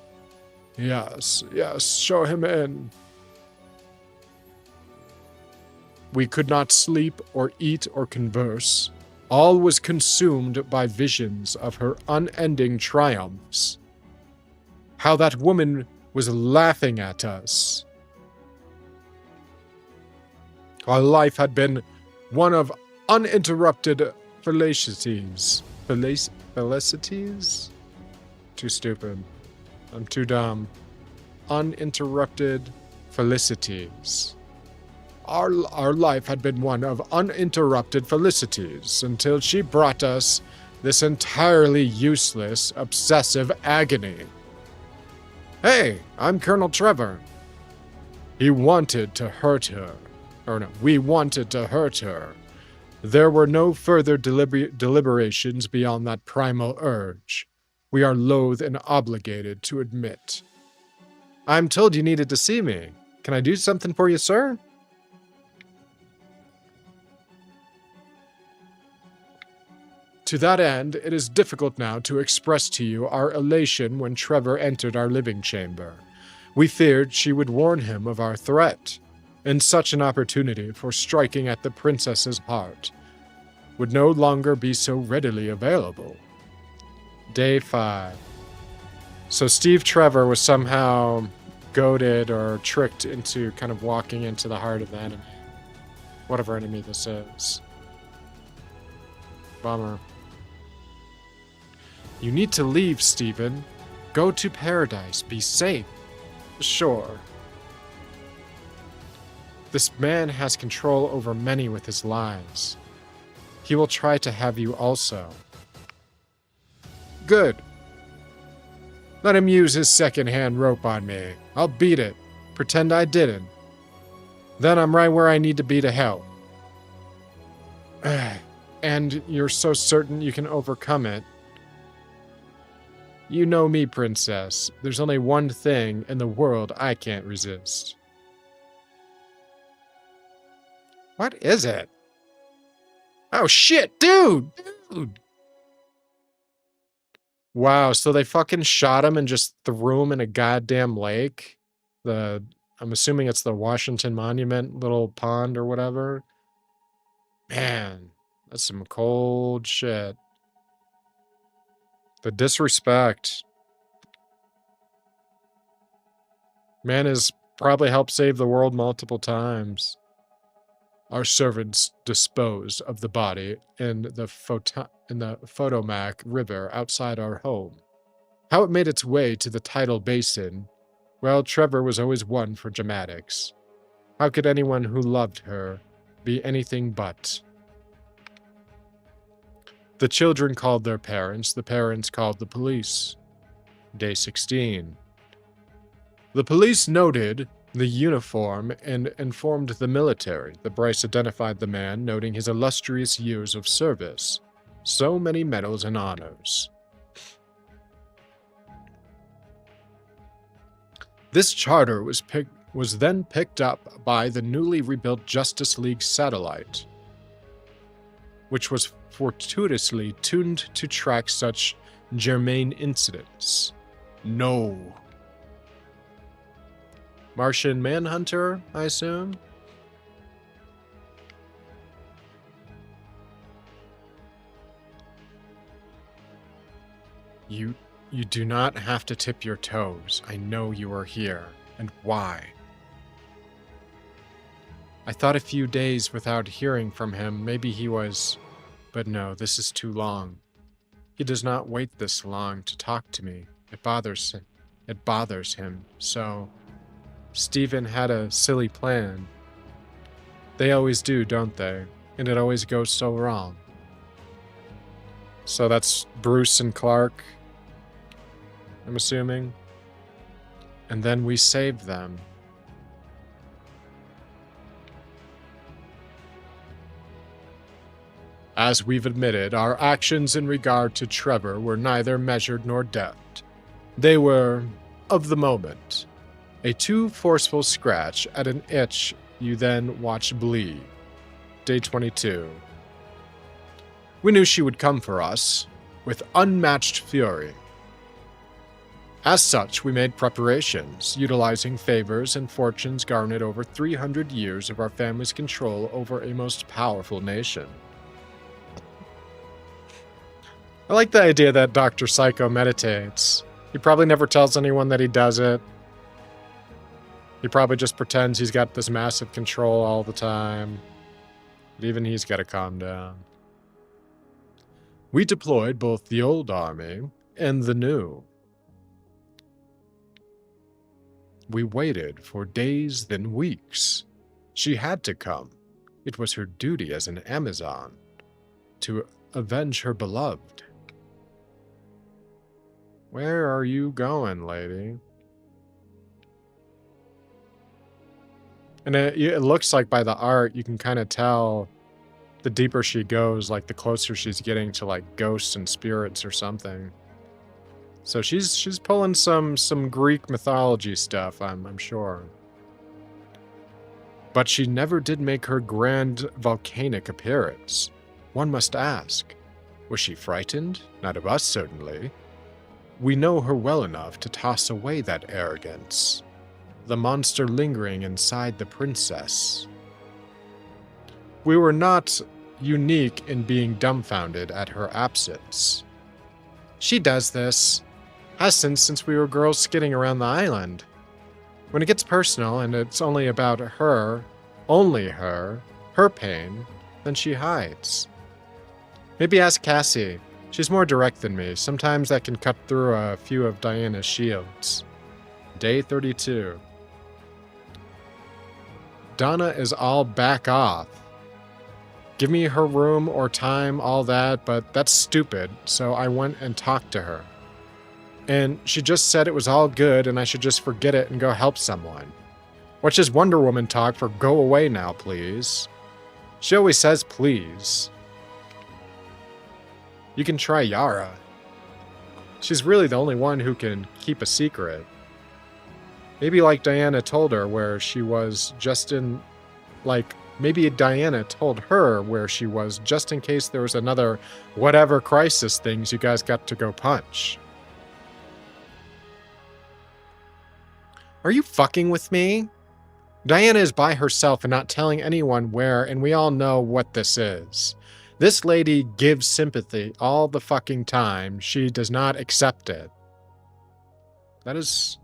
Yes, show him in. We could not sleep or eat or converse. All was consumed by visions of her unending triumphs. How that woman was laughing at us. Our life had been one of uninterrupted felicities. Felicities? Too stupid. I'm too dumb. Uninterrupted felicities. Our life had been one of uninterrupted felicities until she brought us this entirely useless, obsessive agony. Hey, I'm Colonel Trevor. We wanted to hurt her. There were no further deliberations beyond that primal urge. We are loath and obligated to admit. I'm told you needed to see me. Can I do something for you, sir? To that end, it is difficult now to express to you our elation when Trevor entered our living chamber. We feared she would warn him of our threat, and such an opportunity for striking at the princess's heart would no longer be so readily available. Day 5. So Steve Trevor was somehow goaded or tricked into kind of walking into the heart of the enemy. Whatever enemy this is. Bummer. You need to leave, Stephen. Go to paradise. Be safe. Sure. This man has control over many with his lies. He will try to have you also. Good. Let him use his second-hand rope on me. I'll beat it. Pretend I didn't. Then I'm right where I need to be to help. And you're so certain you can overcome it. You know me, princess. There's only one thing in the world I can't resist. What is it? Oh shit, dude! Wow, so they fucking shot him and just threw him in a goddamn lake? I'm assuming it's the Washington Monument little pond or whatever. Man, that's some cold shit. The disrespect. Man has probably helped save the world multiple times. Our servants disposed of the body in the Potomac River outside our home. How it made its way to the tidal basin, well, Trevor was always one for dramatics. How could anyone who loved her be anything but? The children called their parents, the parents called the police. Day 16. The police noted the uniform and informed the military that Bryce identified the man, noting his illustrious years of service. So many medals and honors. This charter was then picked up by the newly rebuilt Justice League satellite, which was fortuitously tuned to track such germane incidents. No. Martian Manhunter, I assume? You do not have to tip your toes. I know you are here. And why? I thought a few days without hearing from him, maybe he was... But no, this is too long. He does not wait this long to talk to me. It bothers him, so... Stephen had a silly plan. They always do, don't they? And it always goes so wrong. So that's Bruce and Clark, I'm assuming. And then we saved them. As we've admitted, our actions in regard to Trevor were neither measured nor deft. They were of the moment. A too forceful scratch at an itch you then watch bleed. Day 22. We knew she would come for us, with unmatched fury. As such, we made preparations, utilizing favors and fortunes garnered over 300 years of our family's control over a most powerful nation. I like the idea that Dr. Psycho meditates. He probably never tells anyone that he does it. He probably just pretends he's got this massive control all the time. But even he's got to calm down. We deployed both the old army and the new. We waited for days, then weeks. She had to come. It was her duty as an Amazon to avenge her beloved. Where are you going, lady? And it looks like by the art, you can kind of tell the deeper she goes, like the closer she's getting to like ghosts and spirits or something. So she's pulling some Greek mythology stuff, I'm sure. But she never did make her grand volcanic appearance. One must ask, was she frightened? Not of us, certainly. We know her well enough to toss away that arrogance. The monster lingering inside the princess. We were not unique in being dumbfounded at her absence. She does this. Has since we were girls skidding around the island. When it gets personal and it's only about her, only her pain, then she hides. Maybe ask Cassie. She's more direct than me. Sometimes that can cut through a few of Diana's shields. Day 32. Donna is all back off. Give me her room or time, all that, but that's stupid, so I went and talked to her. And she just said it was all good and I should just forget it and go help someone. What's just Wonder Woman talk for go away now, please? She always says please. You can try Yara. She's really the only one who can keep a secret. Maybe like Diana told her where she was just in... maybe Diana told her where she was just in case there was another whatever crisis things you guys got to go punch. Are you fucking with me? Diana is by herself and not telling anyone where, and we all know what this is. This lady gives sympathy all the fucking time. She does not accept it. That is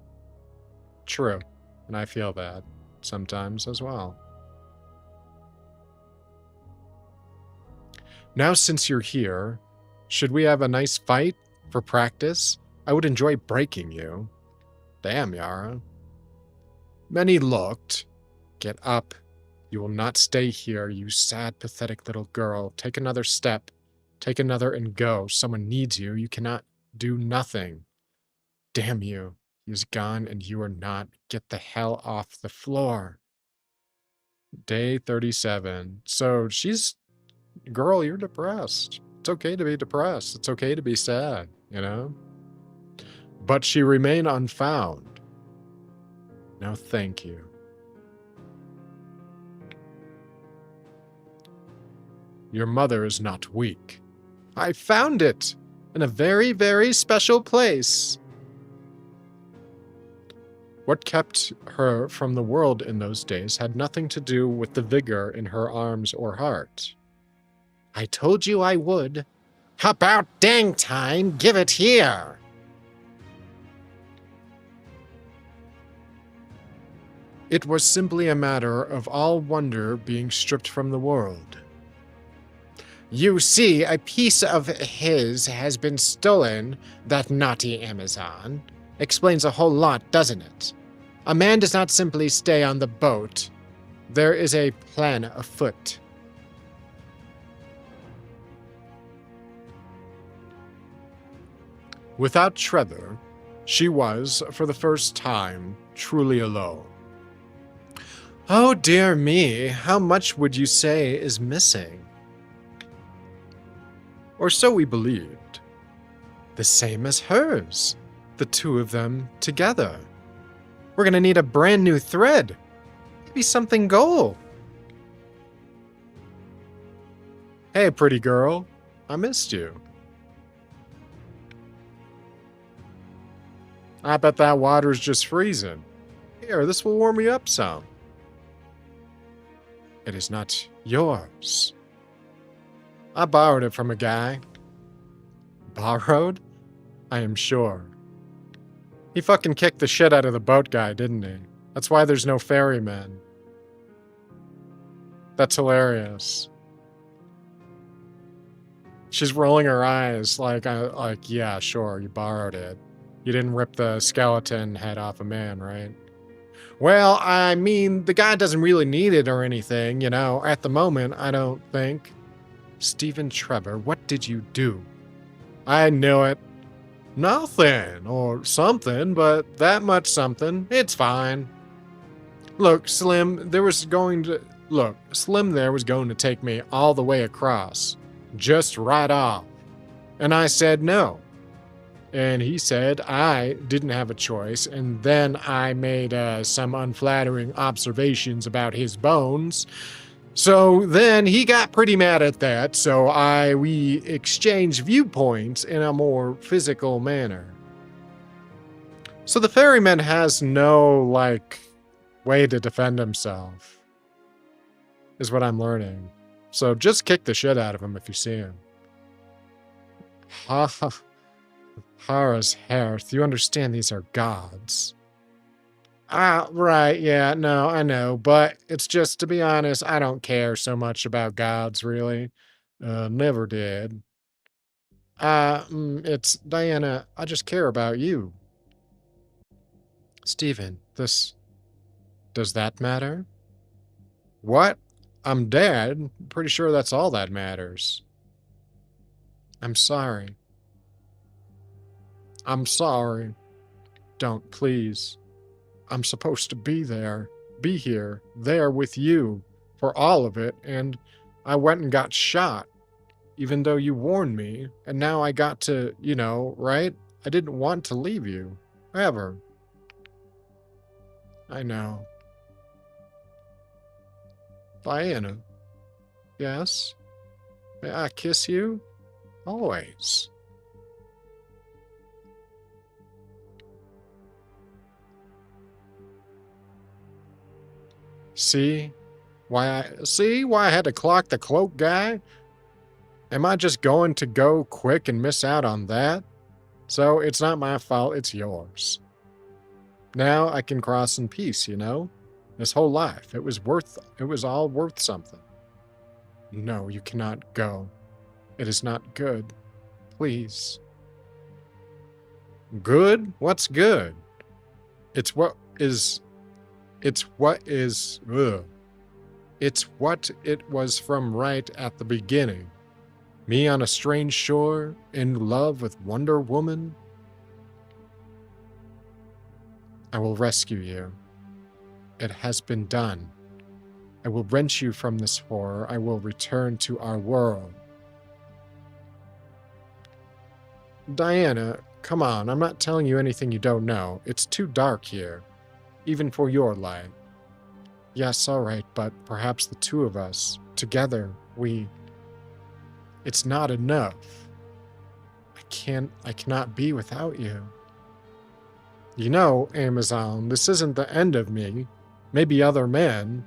true, and I feel that sometimes as well. Now since you're here, should we have a nice fight for practice? I would enjoy breaking you. Damn, Yara. Many looked. Get up. You will not stay here, you sad, pathetic little girl. Take another step. Take another and go. Someone needs you. You cannot do nothing. Damn you. He is gone and you are not. Get the hell off the floor. Day 37. So she's... Girl, you're depressed. It's okay to be depressed. It's okay to be sad, you know? But she remained unfound. No, thank you. Your mother is not weak. I found it in a very, very special place. What kept her from the world in those days had nothing to do with the vigor in her arms or heart. I told you I would. About dang time, give it here. It was simply a matter of all wonder being stripped from the world. You see, a piece of his has been stolen, that naughty Amazon. Explains a whole lot, doesn't it? A man does not simply stay on the boat. There is a plan afoot. Without Trevor, she was, for the first time, truly alone. Oh dear me, how much would you say is missing? Or so we believed. The same as hers, the two of them together. We're gonna need a brand new thread. Maybe something gold. Hey, pretty girl, I missed you. I bet that water's just freezing. Here, this will warm me up some. It is not yours. I borrowed it from a guy. Borrowed? I am sure. He fucking kicked the shit out of the boat guy, didn't he? That's why there's no ferryman. That's hilarious. She's rolling her eyes like, yeah, sure, you borrowed it. You didn't rip the skeleton head off a man, right? Well, I mean, the guy doesn't really need it or anything, you know. At the moment, I don't think. Stephen Trevor, what did you do? I knew it. Nothing, or something, but that much something. It's fine. Look, Slim there was going to take me all the way across. Just right off. And I said no. And he said I didn't have a choice, and then I made some unflattering observations about his bones. So then he got pretty mad at that, so we exchanged viewpoints in a more physical manner. So the ferryman has no, way to defend himself, is what I'm learning. So just kick the shit out of him if you see him. Ha ha. Hara's hair, you understand these are gods. Right, yeah, no, I know, but it's just, to be honest, I don't care so much about gods, really. Never did. It's Diana, I just care about you. Steven, does that matter? What? I'm dead? Pretty sure that's all that matters. I'm sorry. I'm sorry. Don't, please. I'm supposed to be here, there with you, for all of it, and I went and got shot, even though you warned me, and now I got to, right? I didn't want to leave you. Ever. I know. Diana. Yes? May I kiss you? Always. See? See why I had to clock the cloak guy? Am I just going to go quick and miss out on that? So it's not my fault, it's yours. Now I can cross in peace, This whole life, it was all worth something. No, you cannot go. It is not good. Please. Good? What's good? It's what is, ugh. It's what it was from right at the beginning. Me on a strange shore, in love with Wonder Woman. I will rescue you. It has been done. I will wrench you from this horror. I will return to our world. Diana, come on, I'm not telling you anything you don't know. It's too dark here, even for your light. Yes, all right, but perhaps the two of us, together, it's not enough. I cannot be without you. Amazon, this isn't the end of me. Maybe other men,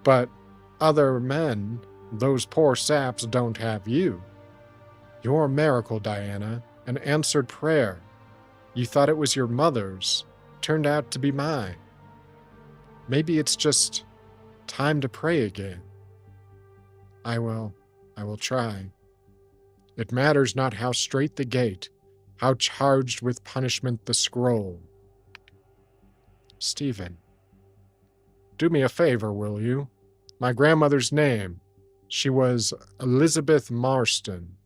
but other men, those poor saps don't have you. You're a miracle, Diana, an answered prayer. You thought it was your mother's, turned out to be mine. Maybe it's just time to pray again. I will try. It matters not how straight the gate, how charged with punishment the scroll. Stephen, do me a favor, will you? My grandmother's name, she was Elizabeth Marston.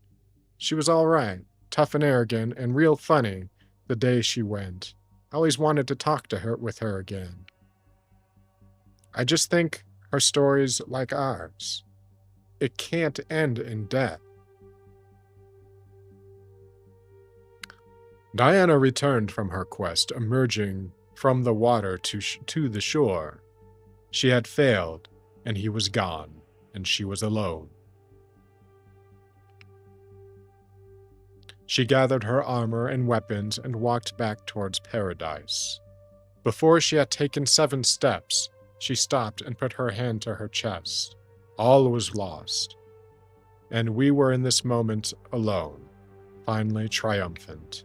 She was all right, tough and arrogant, and real funny the day she went. I always wanted to talk to her with her again. I just think her story's like ours. It can't end in death. Diana returned from her quest, emerging from the water to the shore. She had failed, and he was gone, and she was alone. She gathered her armor and weapons and walked back towards paradise. Before she had taken 7 steps, she stopped and put her hand to her chest. All was lost. And we were in this moment alone, finally triumphant.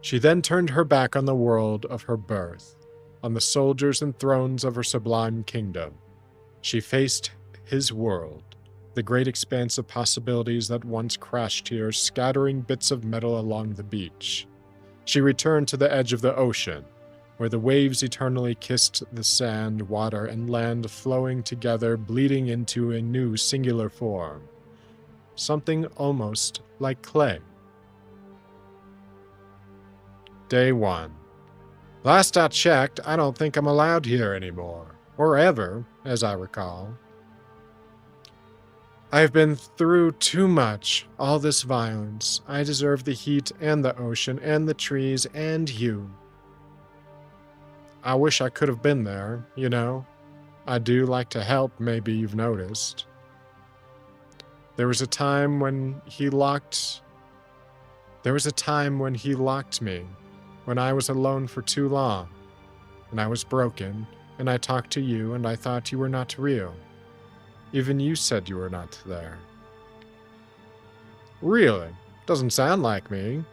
She then turned her back on the world of her birth, on the soldiers and thrones of her sublime kingdom. She faced his world, the great expanse of possibilities that once crashed here, scattering bits of metal along the beach. She returned to the edge of the ocean, where the waves eternally kissed the sand, water, and land flowing together, bleeding into a new singular form. Something almost like clay. Day 1. Last I checked, I don't think I'm allowed here anymore. Or ever, as I recall. I've been through too much, all this violence. I deserve the heat and the ocean and the trees and you. I wish I could have been there, I do like to help, maybe you've noticed. There was a time when he locked me, when I was alone for too long, and I was broken, and I talked to you, and I thought you were not real. Even you said you were not there. Really? Doesn't sound like me.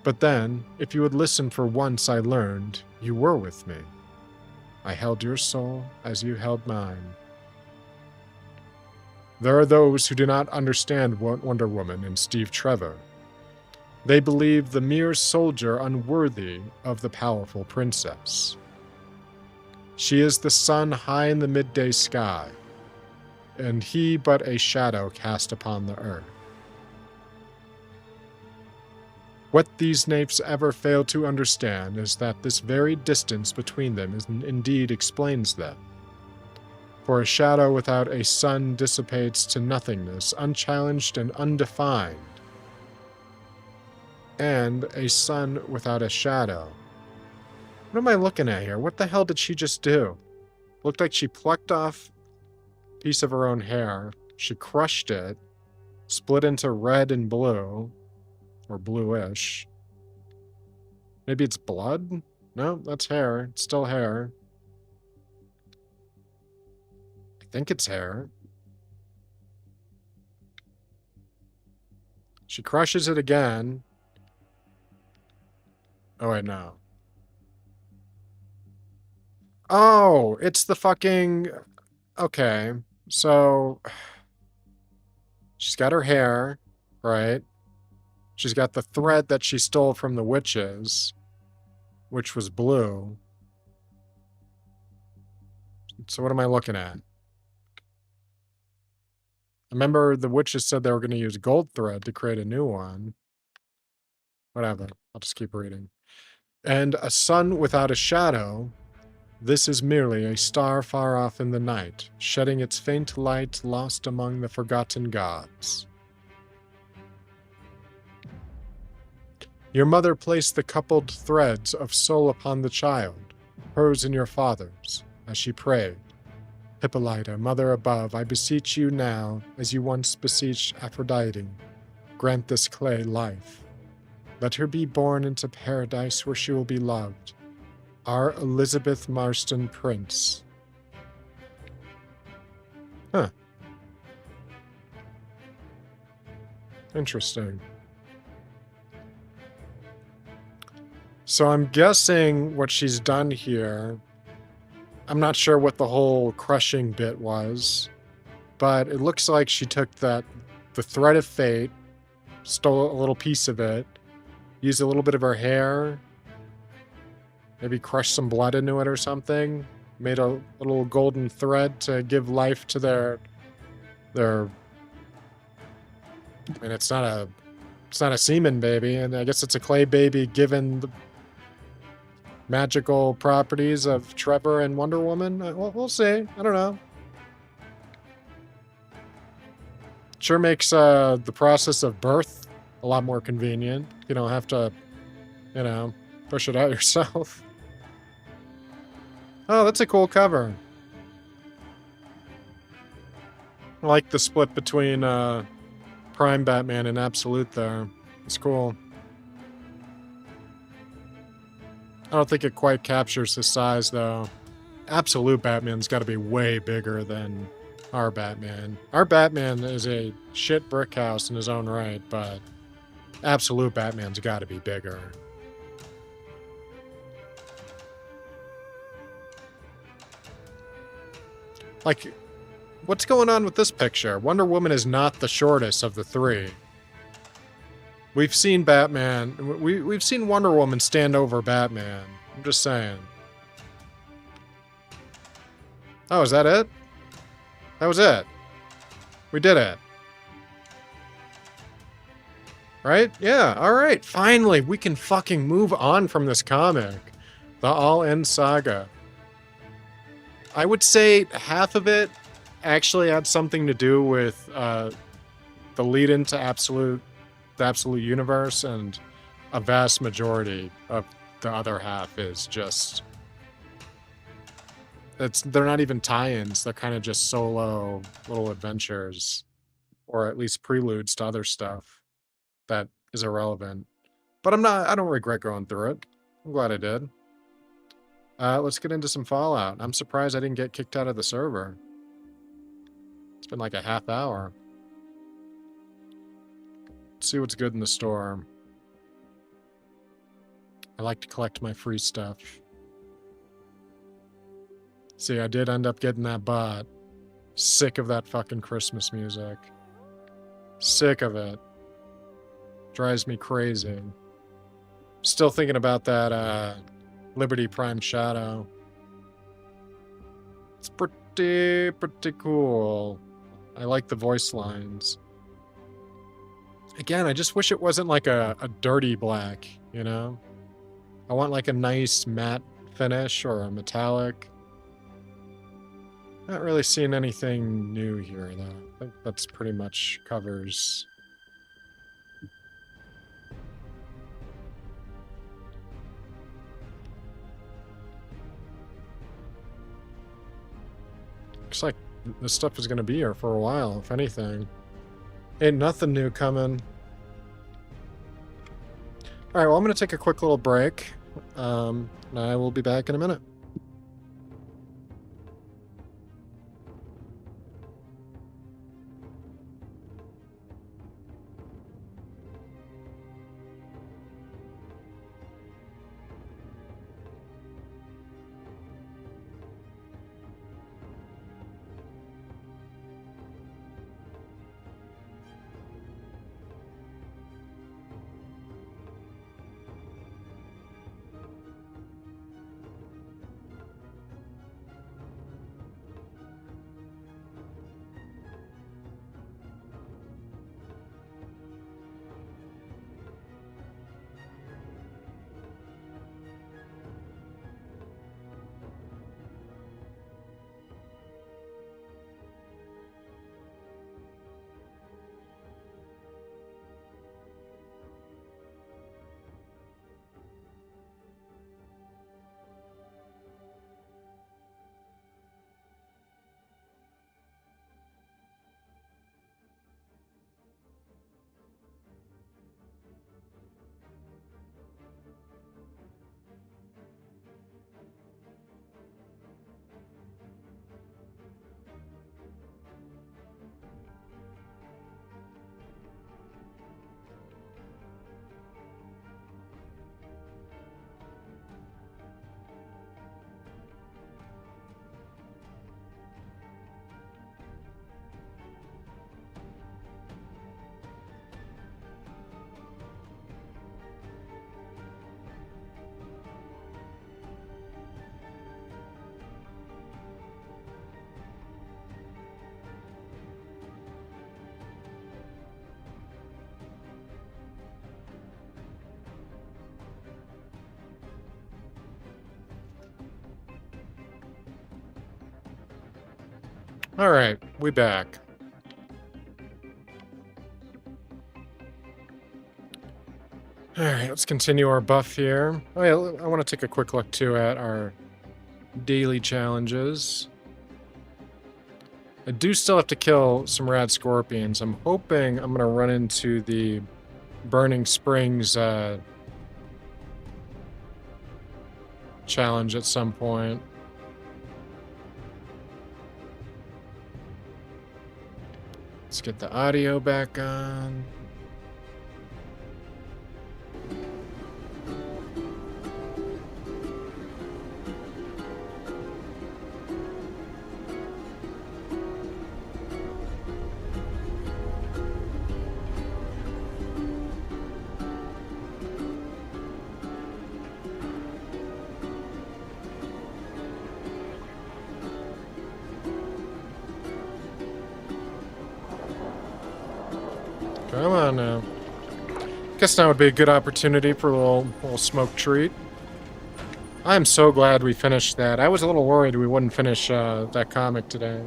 But then, if you would listen for once, I learned you were with me. I held your soul as you held mine. There are those who do not understand Wonder Woman and Steve Trevor. They believe the mere soldier unworthy of the powerful princess. She is the sun high in the midday sky, and he but a shadow cast upon the earth. What these napes ever fail to understand is that this very distance between them indeed explains them. For a shadow without a sun dissipates to nothingness, unchallenged and undefined. And a sun without a shadow. What am I looking at here? What the hell did she just do? Looked like she plucked off a piece of her own hair. She crushed it, split into red and blue, or bluish. Maybe it's blood? No, that's hair. It's still hair. I think it's hair. She crushes it again. Oh, wait, no. Oh, it's the fucking... Okay, so... She's got her hair, right? She's got the thread that she stole from the witches, which was blue. So what am I looking at? I remember the witches said they were going to use gold thread to create a new one. Whatever. I'll just keep reading. And a sun without a shadow. This is merely a star far off in the night, shedding its faint light lost among the forgotten gods. Your mother placed the coupled threads of soul upon the child, hers and your father's, as she prayed. Hippolyta, mother above, I beseech you now, as you once beseeched Aphrodite, grant this clay life. Let her be born into paradise where she will be loved. Our Elizabeth Marston Prince. Huh. Interesting. So I'm guessing what she's done here, I'm not sure what the whole crushing bit was, but it looks like she took the thread of fate, stole a little piece of it, used a little bit of her hair, maybe crushed some blood into it or something, made a little golden thread to give life to their I mean, it's not a semen baby, and I guess it's a clay baby given the magical properties of Trevor and Wonder Woman. We'll see. I don't know. Sure makes the process of birth a lot more convenient. You don't have to, push it out yourself. Oh, that's a cool cover. I like the split between Prime Batman and Absolute there. It's cool. I don't think it quite captures his size, though. Absolute Batman's got to be way bigger than our Batman. Our Batman is a shit brick house in his own right, but Absolute Batman's got to be bigger. Like, what's going on with this picture? Wonder Woman is not the shortest of the three. We've seen Batman. We've seen Wonder Woman stand over Batman. I'm just saying. Oh, is that it? That was it. We did it. Right? Yeah, alright. Finally, we can fucking move on from this comic. The All-End Saga. I would say half of it actually had something to do with the lead into the Absolute Universe, and a vast majority of the other half is just... They're not even tie-ins, they're kind of just solo little adventures, or at least preludes to other stuff that is irrelevant. But I don't regret going through it. I'm glad I did. Let's get into some Fallout. I'm surprised I didn't get kicked out of the server. It's been like a half hour. Let's see what's good in the store. I like to collect my free stuff. See, I did end up getting that bot. Sick of that fucking Christmas music. Sick of it. Drives me crazy. Still thinking about that Liberty Prime Shadow. It's pretty cool. I like the voice lines. Again, I just wish it wasn't like a dirty black, you know? I want like a nice matte finish or a metallic. Not really seeing anything new here, though. I think that's pretty much covers. Looks like this stuff is going to be here for a while, if anything. Ain't nothing new coming. Alright, well, I'm going to take a quick little break. And I will be back in a minute. Alright, we back. Alright, let's continue our buff here. Oh yeah, I want to take a quick look too at our daily challenges. I do still have to kill some rad scorpions. I'm hoping I'm going to run into the Burning Springs challenge at some point. Let's get the audio back on. Come on now. Guess now would be a good opportunity for a little smoke treat. I'm so glad we finished that. I was a little worried we wouldn't finish that comic today.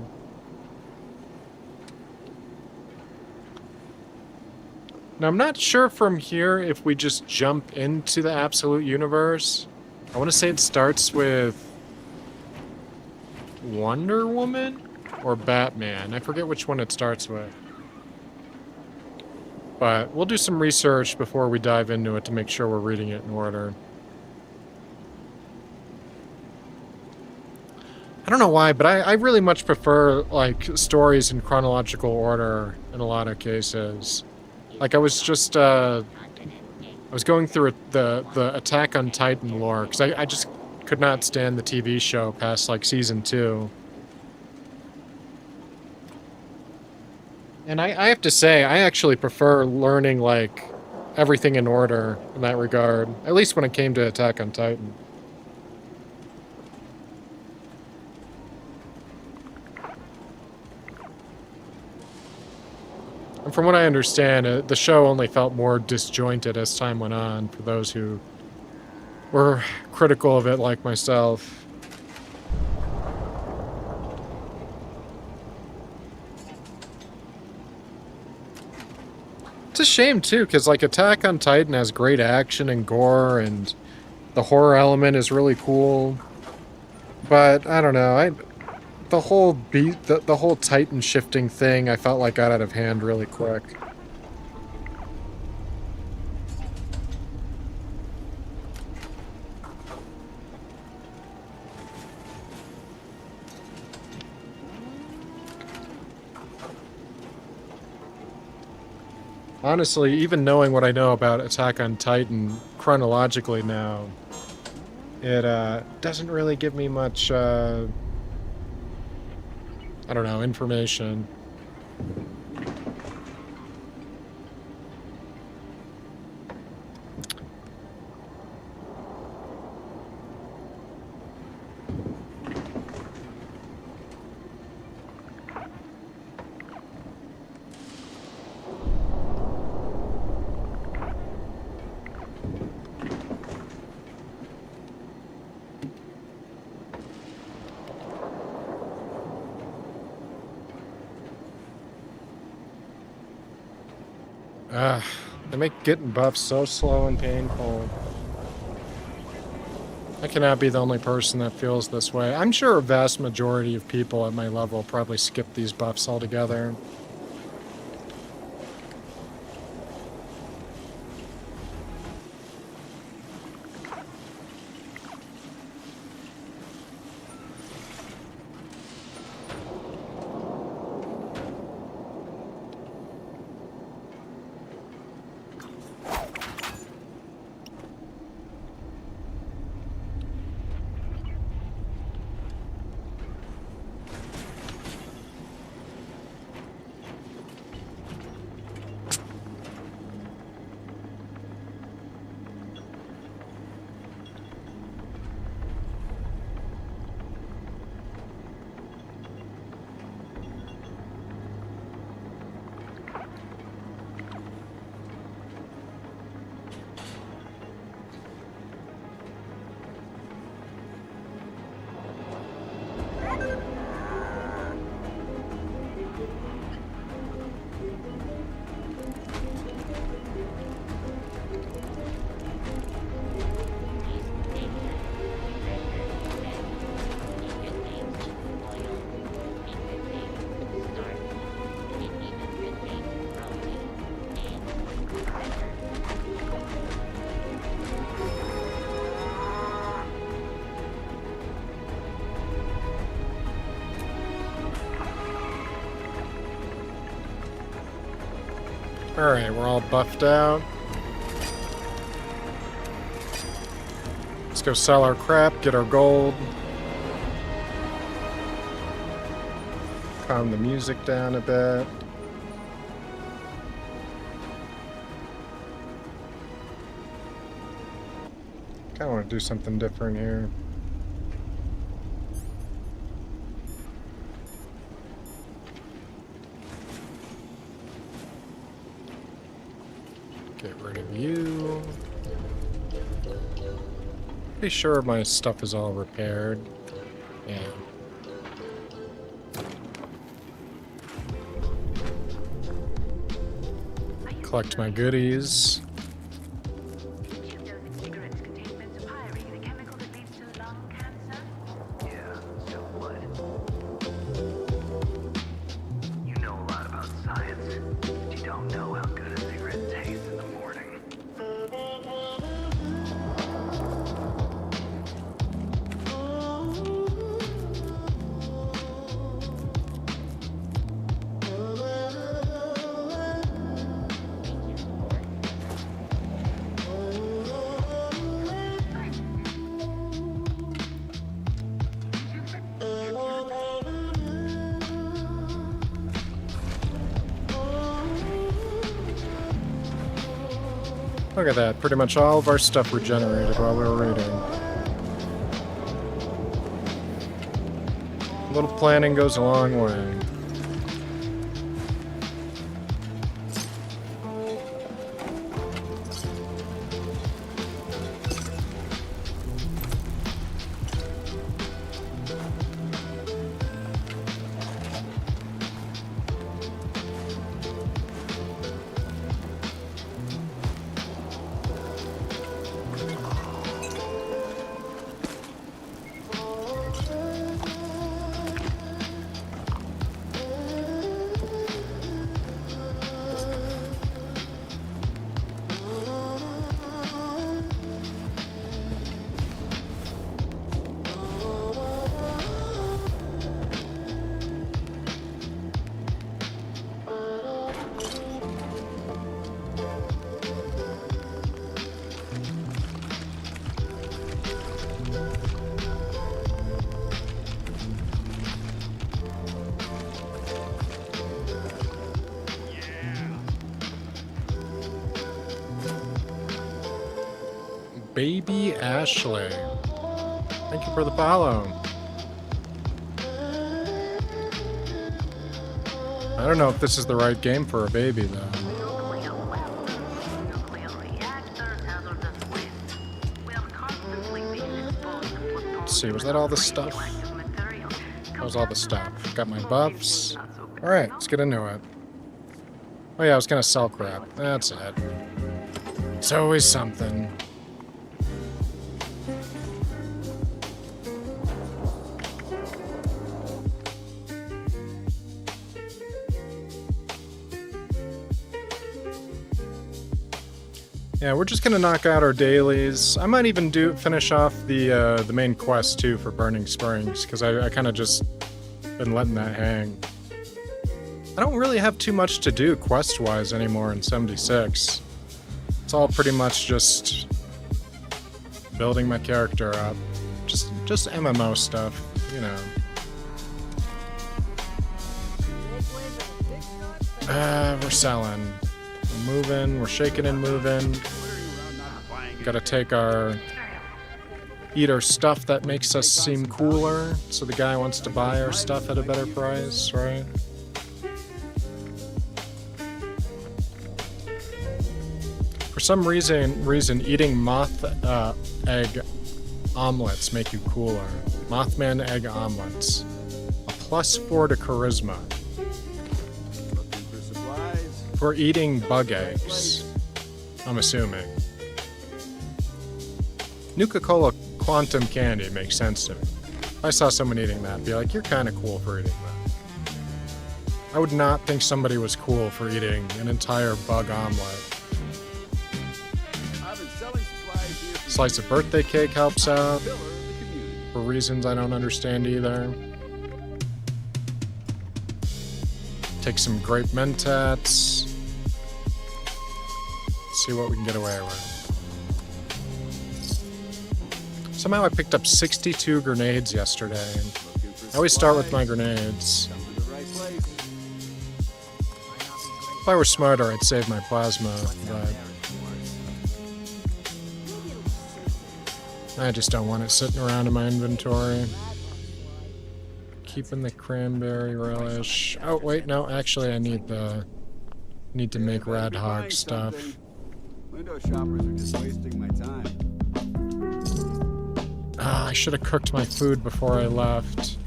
Now, I'm not sure from here if we just jump into the Absolute Universe. I want to say it starts with Wonder Woman or Batman. I forget which one it starts with. But we'll do some research before we dive into it to make sure we're reading it in order. I don't know why, but I really much prefer, like, stories in chronological order in a lot of cases. Like, I was just I was going through the Attack on Titan lore, because I just could not stand the TV show past, like, season 2. And I have to say, I actually prefer learning, like, everything in order in that regard. At least when it came to Attack on Titan. And from what I understand, the show only felt more disjointed as time went on for those who were critical of it like myself. It's a shame, too, because, like, Attack on Titan has great action and gore, and the horror element is really cool. But, I don't know, the whole the whole Titan shifting thing, I felt like got out of hand really quick. Honestly, even knowing what I know about Attack on Titan chronologically now, it doesn't really give me much, I don't know, information. They make getting buffs so slow and painful. I cannot be the only person that feels this way. I'm sure a vast majority of people at my level probably skip these buffs altogether. Alright, we're all buffed out. Let's go sell our crap, get our gold. Calm the music down a bit. Kinda want to do something different here. Get rid of you. Pretty sure my stuff is all repaired. Yeah. Collect my goodies. Look at that. Pretty much all of our stuff regenerated while we were reading. A little planning goes a long way. Baby Ashley. Thank you for the follow. I don't know if this is the right game for a baby, though. Let's see, was that all the stuff? That was all the stuff. Got my buffs. Alright, let's get into it. Oh yeah, I was gonna sell crap. That's it. It's always something. Yeah, we're just gonna knock out our dailies. I might even finish off the main quest too for Burning Springs, because I kind of just been letting that hang. I don't really have too much to do quest-wise anymore in 76. It's all pretty much just building my character up. Just MMO stuff, you know. We're selling. We're moving, we're shaking and moving. Gotta take eat our stuff that makes us seem cooler, so the guy wants to buy our stuff at a better price, right? For some reason eating moth egg omelets make you cooler. Mothman egg omelets. A +4 to charisma. For eating bug eggs, I'm assuming. Nuka-Cola Quantum Candy makes sense to me. If I saw someone eating that, I'd be like, you're kind of cool for eating that. I would not think somebody was cool for eating an entire bug omelet. Slice of birthday cake helps out, for reasons I don't understand either. Take some grape mentats. See what we can get away with. Somehow I picked up 62 grenades yesterday. I always start with my grenades. If I were smarter, I'd save my plasma, but I just don't want it sitting around in my inventory. Keeping the cranberry relish. Oh wait, no, actually I need to make Rad Hog stuff. Window shoppers are just wasting my time. I should have cooked my food before I left.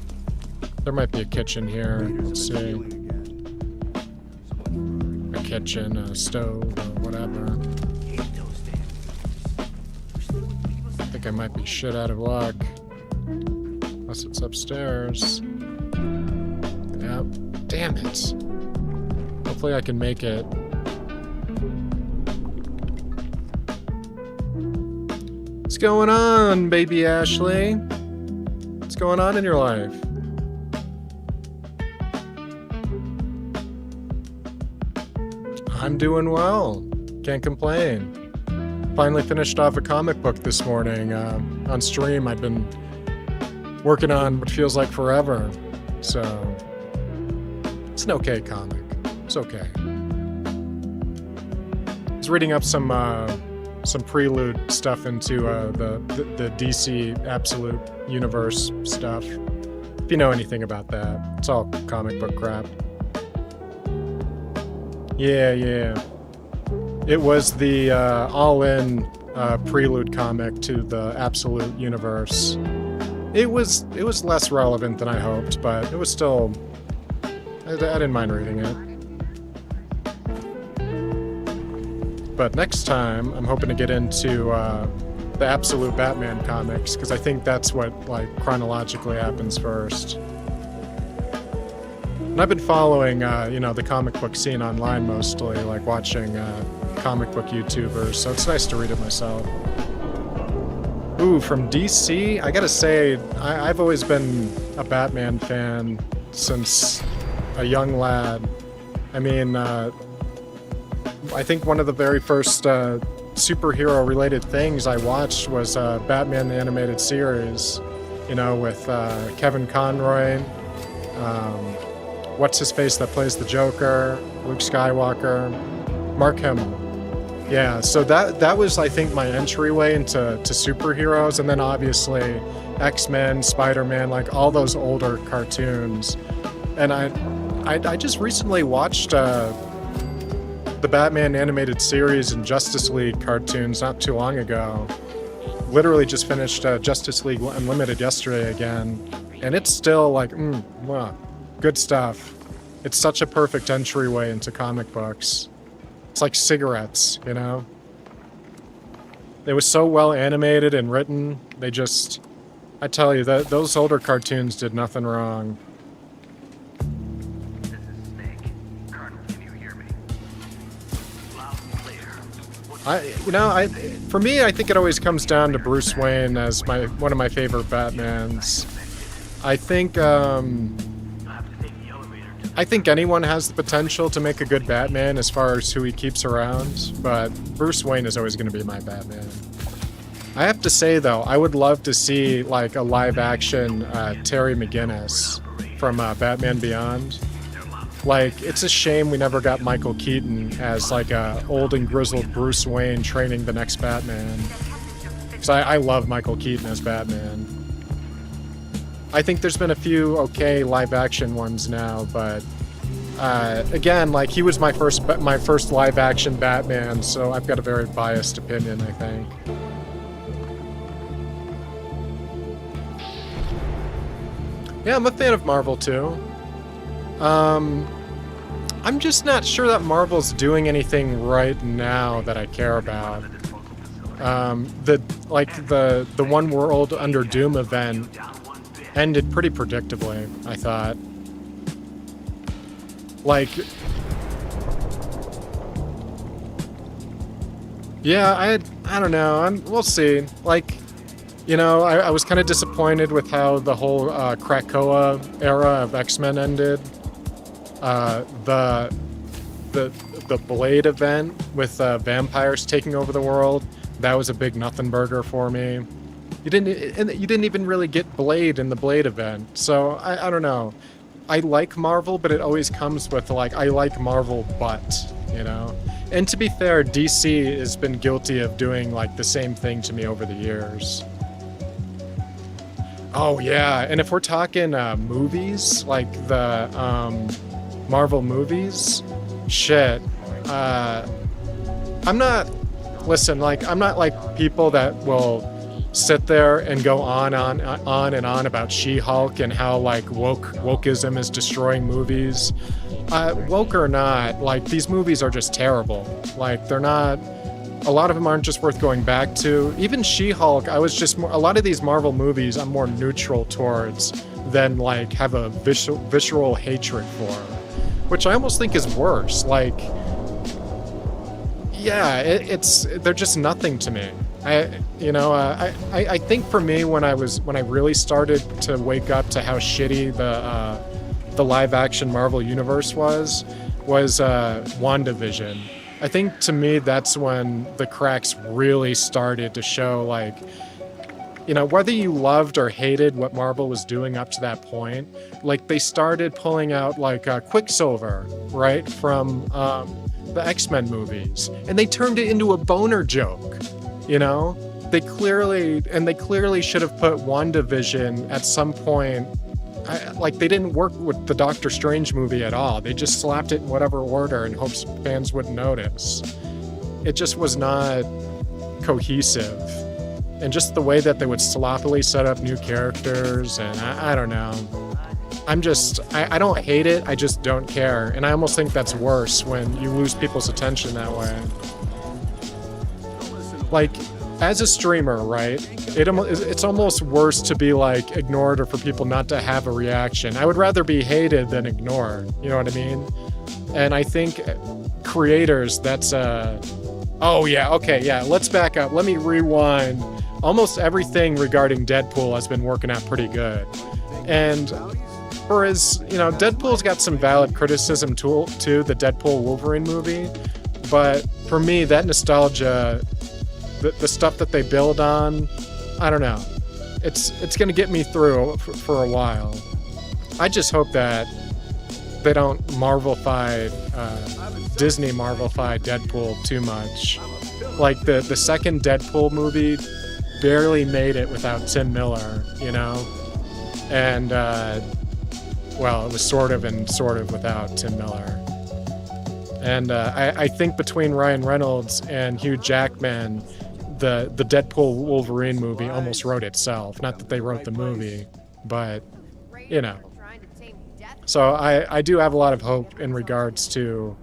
There might be a kitchen here. Let's see. A kitchen, a stove, or whatever. I think I might be shit out of luck. Unless it's upstairs. Yep. Damn it. Hopefully I can make it. What's going on, baby Ashley? What's going on in your life? I'm doing well. Can't complain. Finally finished off a comic book this morning. On stream, I've been working on what feels like forever. So, it's an okay comic. It's okay. I was reading up some some prelude stuff into the DC Absolute Universe stuff. If you know anything about that, it's all comic book crap. Yeah. It was the all-in prelude comic to the Absolute Universe. It was less relevant than I hoped, but it was still... I didn't mind reading it. But next time, I'm hoping to get into the Absolute Batman comics, because I think that's what, like, chronologically happens first. And I've been following, the comic book scene online mostly, like watching comic book YouTubers, so it's nice to read it myself. Ooh, from DC, I gotta say, I've always been a Batman fan since a young lad. I mean, I think one of the very first superhero-related things I watched was Batman the Animated Series, with Kevin Conroy, what's-his-face that plays the Joker, Luke Skywalker, Mark Hamill. Yeah, so that was, I think, my entryway into superheroes, and then obviously X-Men, Spider-Man, like all those older cartoons. And I just recently watched the Batman animated series and Justice League cartoons not too long ago. Literally just finished Justice League Unlimited yesterday again, and it's still like, wow, good stuff. It's such a perfect entryway into comic books. It's like cigarettes, It was so well animated and written. They just, I tell you, those older cartoons did nothing wrong. For me, I think it always comes down to Bruce Wayne as one of my favorite Batmans. I think anyone has the potential to make a good Batman as far as who he keeps around, but Bruce Wayne is always going to be my Batman. I have to say, though, I would love to see like a live-action Terry McGinnis from Batman Beyond. Like, it's a shame we never got Michael Keaton as like a old and grizzled Bruce Wayne training the next Batman. Because I love Michael Keaton as Batman. I think there's been a few okay live-action ones now, but again, like, he was my first live-action Batman, so I've got a very biased opinion, I think. Yeah, I'm a fan of Marvel too. I'm just not sure that Marvel's doing anything right now that I care about. The One World Under Doom event ended pretty predictably, I thought. Like, yeah, I don't know. We'll see. Like, I was kind of disappointed with how the whole Krakoa era of X-Men ended. The Blade event with vampires taking over the world, that was a big nothing burger for me. You didn't even really get Blade in the Blade event, so I don't know. I like Marvel, but it always comes with like, I like Marvel, but, And to be fair, DC has been guilty of doing like the same thing to me over the years. Oh yeah, and if we're talking movies, like the Marvel movies, shit. I'm not like people that will sit there and go on and on about She-Hulk and how like wokeism is destroying movies. Woke or not, like, these movies are just terrible. Like, they're not, a lot of them aren't just worth going back to. Even She-Hulk, a lot of these Marvel movies I'm more neutral towards than like have a visceral hatred for, which I almost think is worse. Like, yeah, they're just nothing to me. I think for me, when I really started to wake up to how shitty the live action Marvel universe was WandaVision. I think to me that's when the cracks really started to show. Like, whether you loved or hated what Marvel was doing up to that point, like, they started pulling out like Quicksilver, right, from the X-Men movies, and they turned it into a boner joke. you know? They clearly should have put WandaVision at some point. Like, they didn't work with the Doctor Strange movie at all. They just slapped it in whatever order in hopes fans wouldn't notice. It just was not cohesive. And just the way that they would sloppily set up new characters, and I don't know. I don't hate it, I just don't care. And I almost think that's worse when you lose people's attention that way. Like, as a streamer, right, it's almost worse to be, like, ignored or for people not to have a reaction. I would rather be hated than ignored, you know what I mean? And I think creators, that's oh yeah, okay, yeah, let's back up. Let me rewind. Almost everything regarding Deadpool has been working out pretty good. And whereas, you know, Deadpool's got some valid criticism too, the Deadpool Wolverine movie, but for me, that nostalgia, the stuff that they build on, I don't know. It's gonna get me through for a while. I just hope that they don't Disney Marvel-fy Deadpool too much. Like, the second Deadpool movie barely made it without Tim Miller, you know? And, well, it was sort of without Tim Miller. And I think between Ryan Reynolds and Hugh Jackman, the Deadpool Wolverine movie almost wrote itself. Not that they wrote the movie, but, you know. So I do have a lot of hope in regards to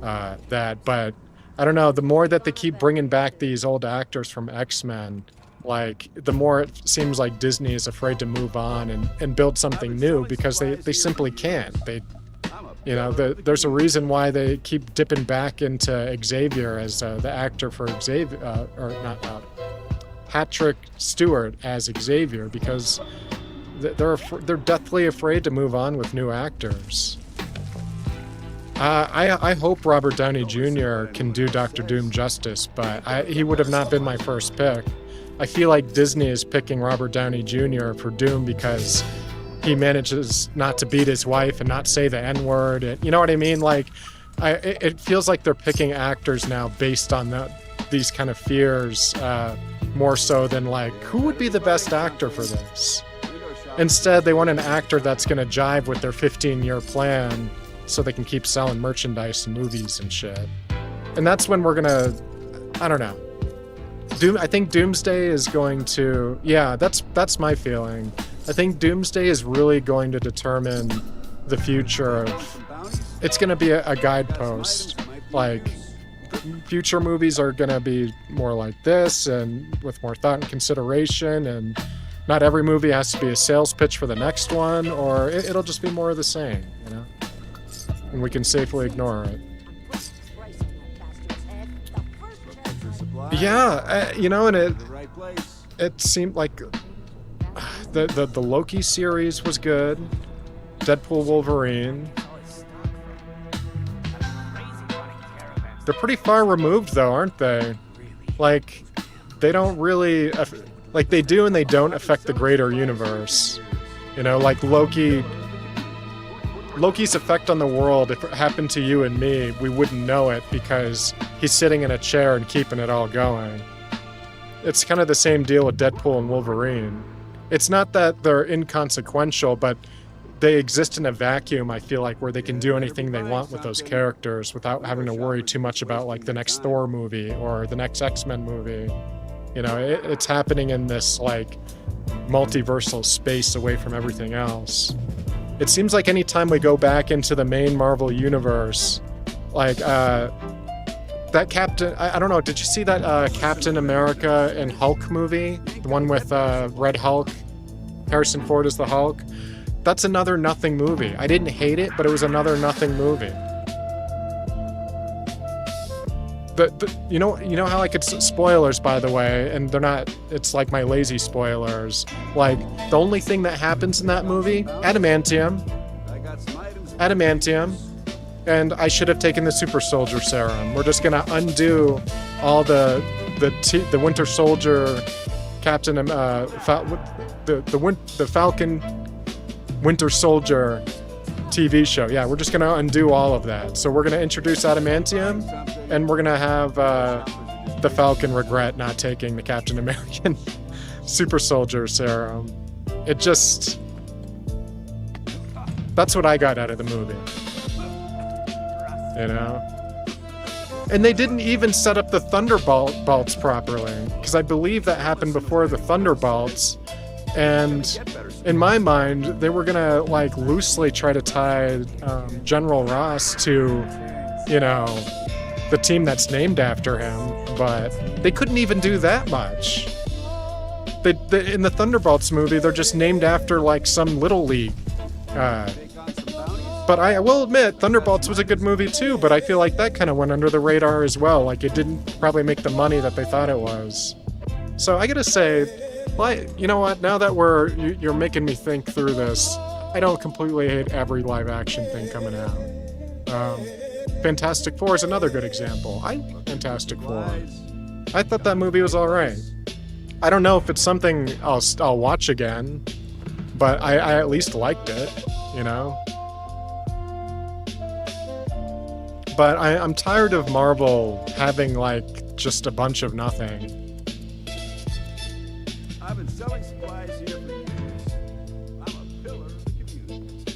that, but I don't know, the more that they keep bringing back these old actors from X-Men, like, the more it seems like Disney is afraid to move on and build something new because they simply can't. You know, there's a reason why they keep dipping back into Xavier as the actor for Xavier, Patrick Stewart as Xavier, because they're deathly afraid to move on with new actors. I hope Robert Downey Jr. can do Doctor Doom justice, but he would have not been my first pick. I feel like Disney is picking Robert Downey Jr. for Doom because he manages not to beat his wife and not say the N-word. You know what I mean? Like, it feels like they're picking actors now based on these kind of fears, more so than, like, who would be the best actor for this? Instead, they want an actor that's going to jive with their 15-year plan so they can keep selling merchandise and movies and shit. And that's when we're going to, I don't know. I think Doomsday is going to, yeah, that's my feeling. I think Doomsday is really going to determine the future of, it's going to be a guidepost. Like, future movies are going to be more like this and with more thought and consideration, and not every movie has to be a sales pitch for the next one, or it'll just be more of the same, you know? And we can safely ignore it. Yeah, you know, and it seemed like the Loki series was good. Deadpool Wolverine. They're pretty far removed, though, aren't they? Like, they don't really... Like, they do and they don't affect the greater universe. You know, like Loki's effect on the world, if it happened to you and me, we wouldn't know it because he's sitting in a chair and keeping it all going. It's kind of the same deal with Deadpool and Wolverine. It's not that they're inconsequential, but they exist in a vacuum, I feel like, where they can do anything they want with those characters without having to worry too much about, like, the next Thor movie or the next X-Men movie. You know, it's happening in this, like, multiversal space away from everything else. It seems like anytime we go back into the main Marvel universe, like, that Captain... I don't know, did you see that Captain America and Hulk movie? The one with Red Hulk? Harrison Ford as the Hulk? That's another nothing movie. I didn't hate it, but it was another nothing movie. You know how, like, it's spoilers, by the way, and they're not, it's like my lazy spoilers. Like, the only thing that happens in that movie, adamantium, and I should have taken the super soldier serum. We're just gonna undo all the Winter Soldier, Captain, the Falcon Winter Soldier TV show. Yeah, we're just gonna undo all of that. So we're gonna introduce adamantium, and we're gonna have the Falcon regret not taking the Captain American super soldier serum. It just... That's what I got out of the movie. You know? And they didn't even set up the Thunderbolts properly, because I believe that happened before the Thunderbolts. And in my mind, they were gonna like loosely try to tie General Ross to, you know, the team that's named after him, but they couldn't even do that much. They in the Thunderbolts movie, they're just named after like some little league. But I will admit, Thunderbolts was a good movie too, but I feel like that kind of went under the radar as well. Like, it didn't probably make the money that they thought it was. So I gotta say, like, you know what, now that you're making me think through this, I don't completely hate every live action thing coming out. Fantastic Four is another good example. I like Fantastic Four. I thought that movie was alright. I don't know if it's something I'll watch again, but I at least liked it, you know? But I'm tired of Marvel having, like, just a bunch of nothing. I've been selling supplies here for years. I'm a pillar of the community.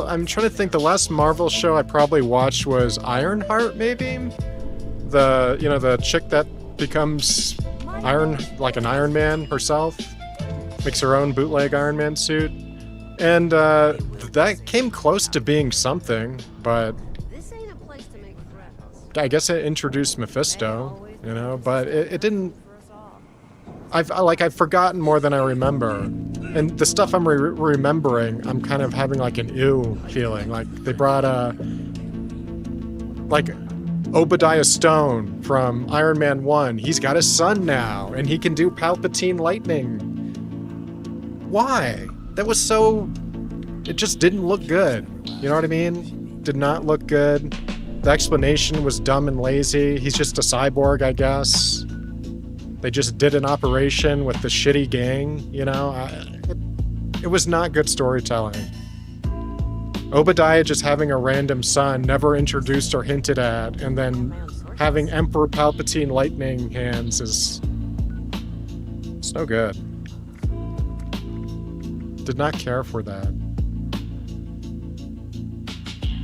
I'm trying to think, the last Marvel show I probably watched was Ironheart, maybe? The chick that becomes an Iron Man herself, makes her own bootleg Iron Man suit, and that came close to being something, but This ain't a place to make friends. I guess it introduced Mephisto, you know, but it didn't. I've forgotten more than I remember, and the stuff I'm remembering, I'm kind of having like an ew feeling. Like they brought like Obadiah Stone from Iron Man 1. He's got a son now, and he can do Palpatine lightning. Why? That was so... It just didn't look good. You know what I mean? Did not look good. The explanation was dumb and lazy. He's just a cyborg, I guess. They just did an operation with the shitty gang, you know? It was not good storytelling. Obadiah just having a random son, never introduced or hinted at, and then having Emperor Palpatine lightning hands is... It's no good. Did not care for that.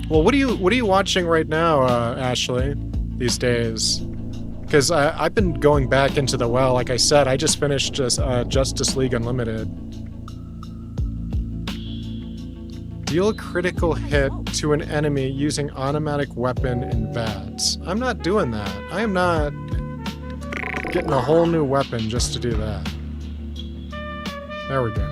Well, what are you watching right now, Ashley, these days? Because I've been going back into the well. Like I said, I just finished Justice League Unlimited. Deal a critical hit to an enemy using automatic weapon in VATS. I'm not doing that. I am not getting a whole new weapon just to do that. There we go.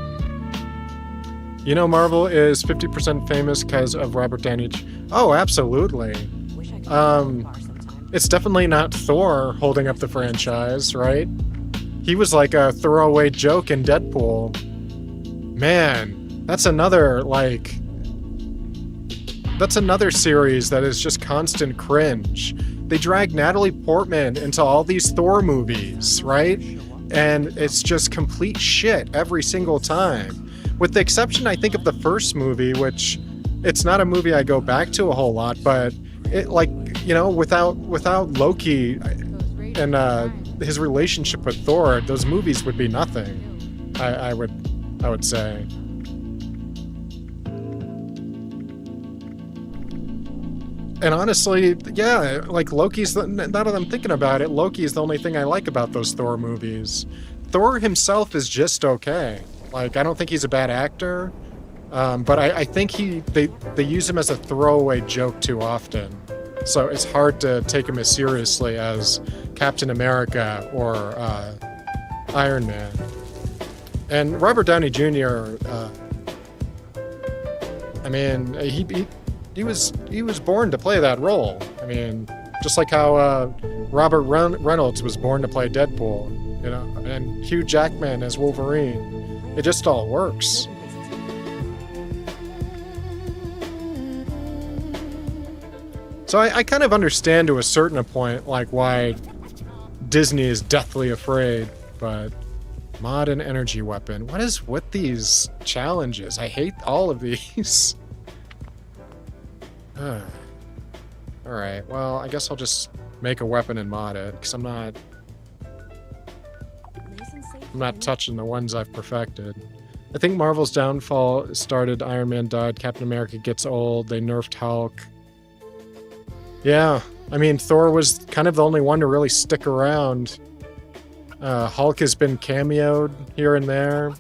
You know, Marvel is 50% famous because of Robert Downey Jr. Oh, absolutely. It's definitely not Thor holding up the franchise, right? He was like a throwaway joke in Deadpool. Man, that's another series that is just constant cringe. They drag Natalie Portman into all these Thor movies, right? And it's just complete shit every single time. With the exception, I think, of the first movie, which it's not a movie I go back to a whole lot, but it, like, you know, without Loki and his relationship with Thor, those movies would be nothing. I would say. And honestly, yeah, like Loki's, now that I'm thinking about it, Loki is the only thing I like about those Thor movies. Thor himself is just okay. Like, I don't think he's a bad actor, but I think they use him as a throwaway joke too often. So it's hard to take him as seriously as Captain America or Iron Man. And Robert Downey Jr., I mean, he was born to play that role. I mean, just like how Robert Reynolds was born to play Deadpool, you know, and Hugh Jackman as Wolverine. It just all works. So I kind of understand to a certain point, like, why Disney is deathly afraid, but Mod an energy weapon. What is with these challenges? I hate all of these. Alright, well, I guess I'll just make a weapon and mod it, because I'm not touching the ones I've perfected. I think Marvel's downfall started, Iron Man died, Captain America gets old, they nerfed Hulk. Yeah, I mean, Thor was kind of the only one to really stick around. Hulk has been cameoed here and there.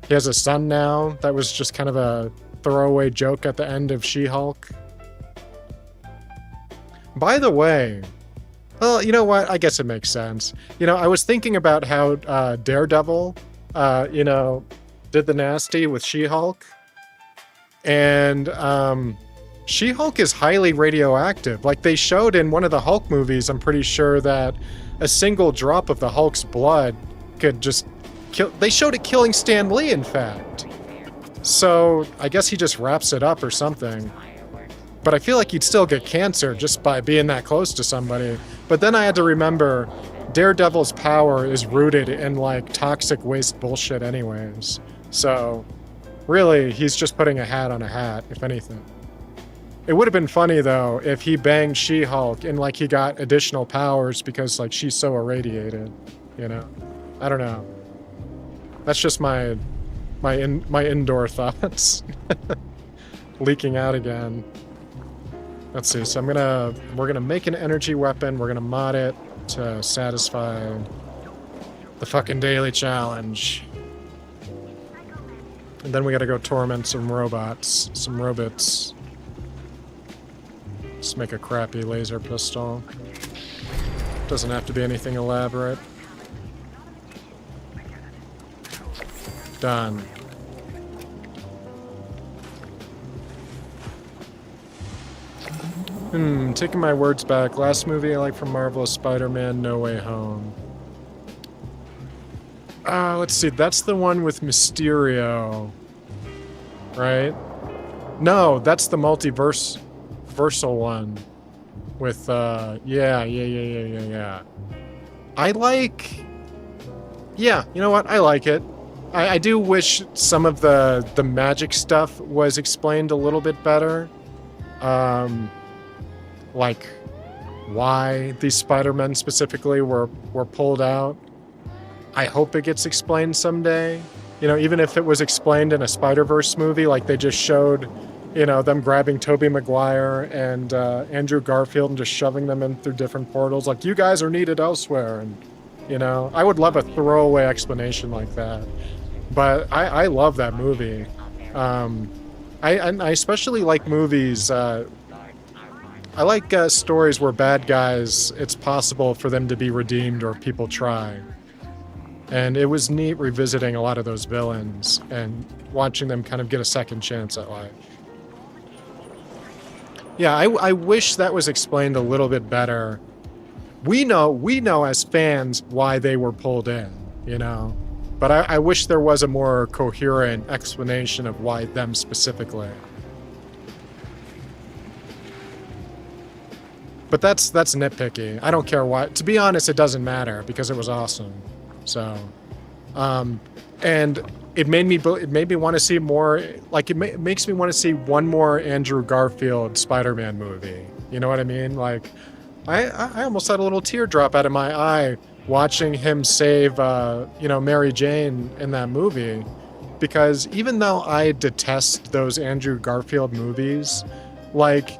He has a son now. That was just kind of a throwaway joke at the end of She-Hulk. By the way, well, you know what? I guess it makes sense. You know, I was thinking about how Daredevil, you know, did the nasty with She-Hulk. And She-Hulk is highly radioactive. Like, they showed in one of the Hulk movies, I'm pretty sure, that a single drop of the Hulk's blood could just kill... They showed it killing Stan Lee, in fact. So, I guess he just wraps it up or something. But I feel like you'd still get cancer just by being that close to somebody. But then I had to remember, Daredevil's power is rooted in, like, toxic waste bullshit anyways. So, really, he's just putting a hat on a hat, if anything. It would have been funny, though, if he banged She-Hulk and, like, he got additional powers because, like, she's so irradiated, you know? I don't know. That's just my indoor thoughts. Leaking out again. Let's see, so we're gonna make an energy weapon, we're gonna mod it to satisfy the fucking daily challenge. And then we gotta go torment some robots, some robots. Just make a crappy laser pistol. Doesn't have to be anything elaborate. Done. Taking my words back. Last movie I like from Marvel is Spider-Man No Way Home. Let's see. That's the one with Mysterio. Right? No, that's the multiversal one. With, yeah. I like... Yeah, you know what? I like it. I do wish some of the magic stuff was explained a little bit better. Like, why these Spider-Men specifically were pulled out. I hope it gets explained someday. You know, even if it was explained in a Spider-Verse movie, like they just showed, you know, them grabbing Tobey Maguire and Andrew Garfield and just shoving them in through different portals. Like, you guys are needed elsewhere. And, you know, I would love a throwaway explanation like that. But I love that movie. I especially like movies... I like stories where bad guys, it's possible for them to be redeemed or people try. And it was neat revisiting a lot of those villains and watching them kind of get a second chance at life. Yeah, I wish that was explained a little bit better. We know as fans why they were pulled in, you know? But I wish there was a more coherent explanation of why them specifically. But that's nitpicky. I don't care why. To be honest, it doesn't matter because it was awesome. So, and it made me want to see more. Like it makes me want to see one more Andrew Garfield Spider-Man movie. You know what I mean? Like, I almost had a little teardrop out of my eye watching him save, you know, Mary Jane in that movie, because even though I detest those Andrew Garfield movies, like.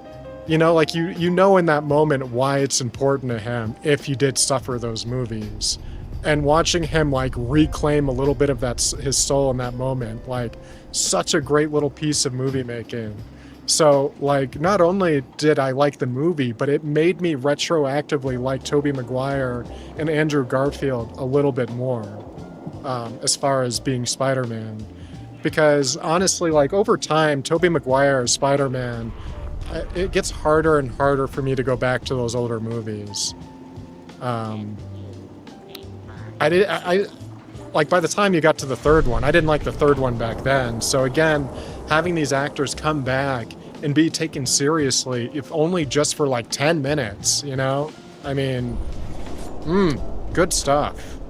You know, like you know in that moment why it's important to him if you did suffer those movies. And watching him like reclaim a little bit of that his soul in that moment, like such a great little piece of movie making. So like not only did I like the movie, but it made me retroactively like Tobey Maguire and Andrew Garfield a little bit more as far as being Spider-Man. Because honestly, like over time, Tobey Maguire as Spider-Man, it gets harder and harder for me to go back to those older movies. I like by the time you got to the third one, I didn't like the third one back then. So again, having these actors come back and be taken seriously, if only just for like 10 minutes, you know? I mean, good stuff.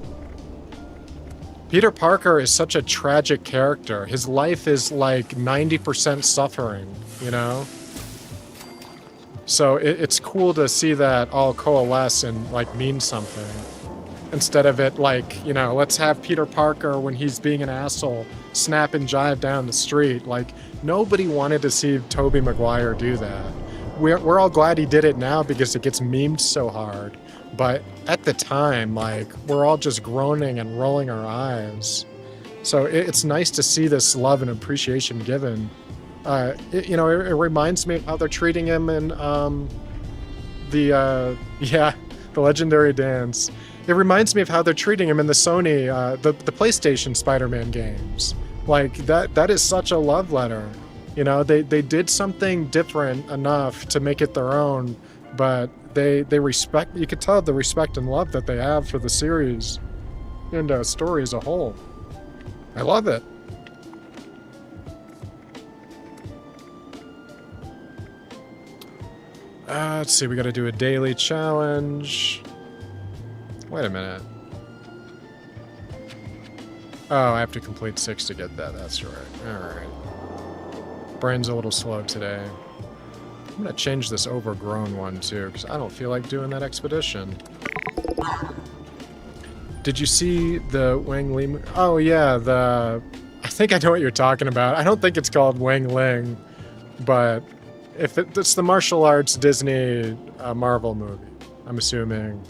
Peter Parker is such a tragic character. His life is like 90% suffering, you know? So it's cool to see that all coalesce and like mean something. Instead of it like, you know, let's have Peter Parker when he's being an asshole snap and jive down the street. Like, nobody wanted to see Tobey Maguire do that. We're all glad he did it now because it gets memed so hard. But at the time, like, we're all just groaning and rolling our eyes. So it's nice to see this love and appreciation given. It reminds me of how they're treating him in the Legendary Dance. It reminds me of how they're treating him in the Sony, the PlayStation Spider-Man games. Like, that is such a love letter. You know, they did something different enough to make it their own, but they respect, you could tell the respect and love that they have for the series and story as a whole. I love it. Let's see, we gotta do a daily challenge. Wait a minute. Oh, I have to complete 6 to get that, that's right. Alright. Brain's a little slow today. I'm gonna change this overgrown one too, because I don't feel like doing that expedition. Did you see the Wang Li? Oh yeah, I think I know what you're talking about. I don't think it's called Wang Ling, but if it's the martial arts Disney Marvel movie, I'm assuming.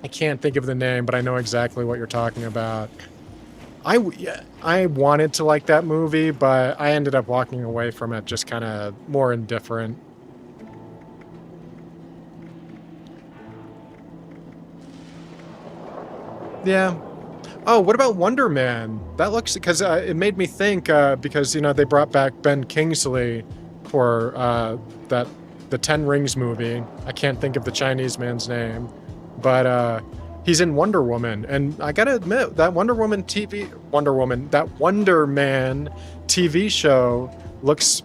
I can't think of the name, but I know exactly what you're talking about. I wanted to like that movie, but I ended up walking away from it just kind of more indifferent. Yeah. Oh, what about Wonder Man? That looks, because it made me think, because, you know, they brought back Ben Kingsley for the Ten Rings movie. I can't think of the Chinese man's name, but he's in Wonder Woman, and I gotta admit, that Wonder Man TV show looks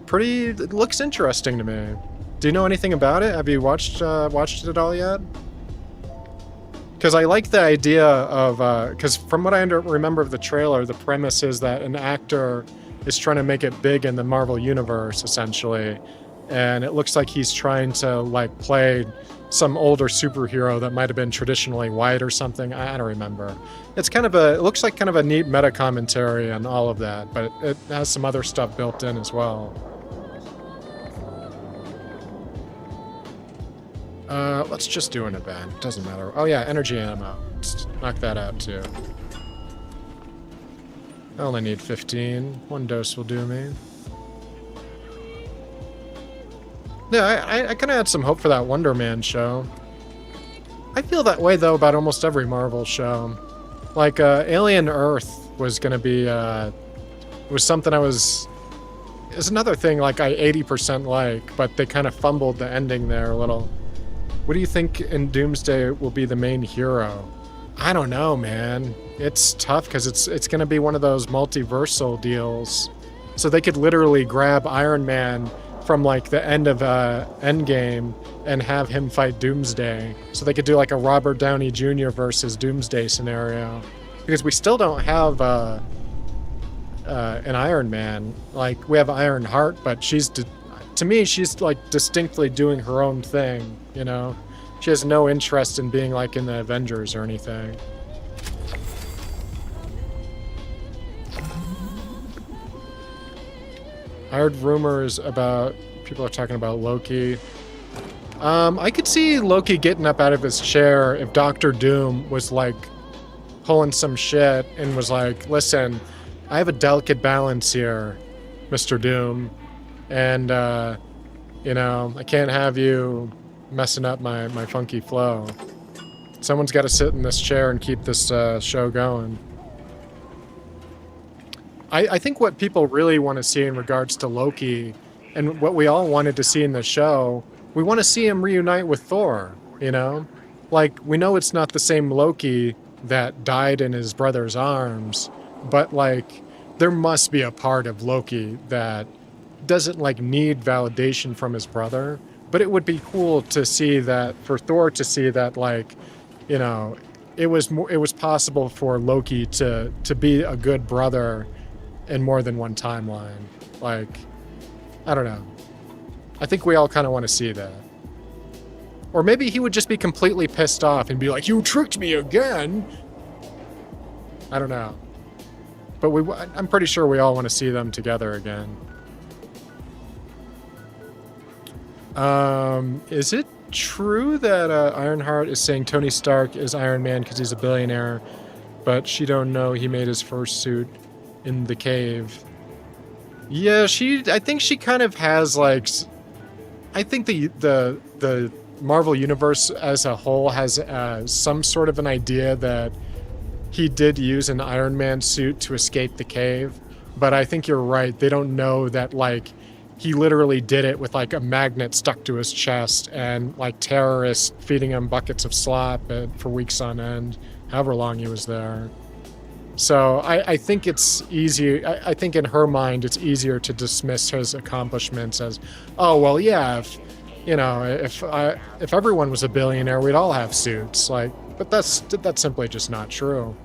interesting to me. Do you know anything about it? Have you watched it at all yet? Because I like the idea of, because from what I remember of the trailer, the premise is that an actor is trying to make it big in the Marvel Universe, essentially, and it looks like he's trying to, like, play some older superhero that might have been traditionally white or something. I don't remember. It looks like kind of a neat meta commentary on all of that, but it has some other stuff built in as well. Let's just do an event. Doesn't matter. Oh yeah, energy ammo. Let's knock that out too. I only need 15. One dose will do me. Yeah, I kind of had some hope for that Wonder Man show. I feel that way, though, about almost every Marvel show. Like, Alien Earth was gonna be, was something it's another thing, like, I 80% like, but they kind of fumbled the ending there a little. What do you think in Doomsday will be the main hero? I don't know, man. It's tough, because it's gonna be one of those multiversal deals. So they could literally grab Iron Man from, like, the end of Endgame and have him fight Doomsday. So they could do, like, a Robert Downey Jr. versus Doomsday scenario. Because we still don't have an Iron Man. Like, we have Iron Heart, but to me, she's, like, distinctly doing her own thing, you know? She has no interest in being, like, in the Avengers or anything. I heard rumors about, people are talking about Loki. I could see Loki getting up out of his chair if Doctor Doom was, like, pulling some shit and was like, listen, I have a delicate balance here, Mr. Doom, and, you know, I can't have you messing up my funky flow. Someone's got to sit in this chair and keep this show going. I think what people really want to see in regards to Loki, and what we all wanted to see in the show, we want to see him reunite with Thor, you know? Like, we know it's not the same Loki that died in his brother's arms, but, like, there must be a part of Loki that doesn't, like, need validation from his brother. But it would be cool to see that, for Thor to see that, like, you know, it was possible for Loki to be a good brother in more than one timeline. Like, I don't know. I think we all kind of want to see that. Or maybe he would just be completely pissed off and be like, "You tricked me again." I don't know. But I'm pretty sure we all want to see them together again. Is it true that Ironheart is saying Tony Stark is Iron Man because he's a billionaire, but she don't know he made his first suit in the cave? Yeah, I think she kind of has like, I think the Marvel Universe as a whole has some sort of an idea that he did use an Iron Man suit to escape the cave, but I think you're right. They don't know that, like, he literally did it with, like, a magnet stuck to his chest and, like, terrorists feeding him buckets of slop for weeks on end, however long he was there. So I think it's easy. I think in her mind, it's easier to dismiss his accomplishments as, oh, well, yeah, if everyone was a billionaire, we'd all have suits. Like, but that's simply just not true.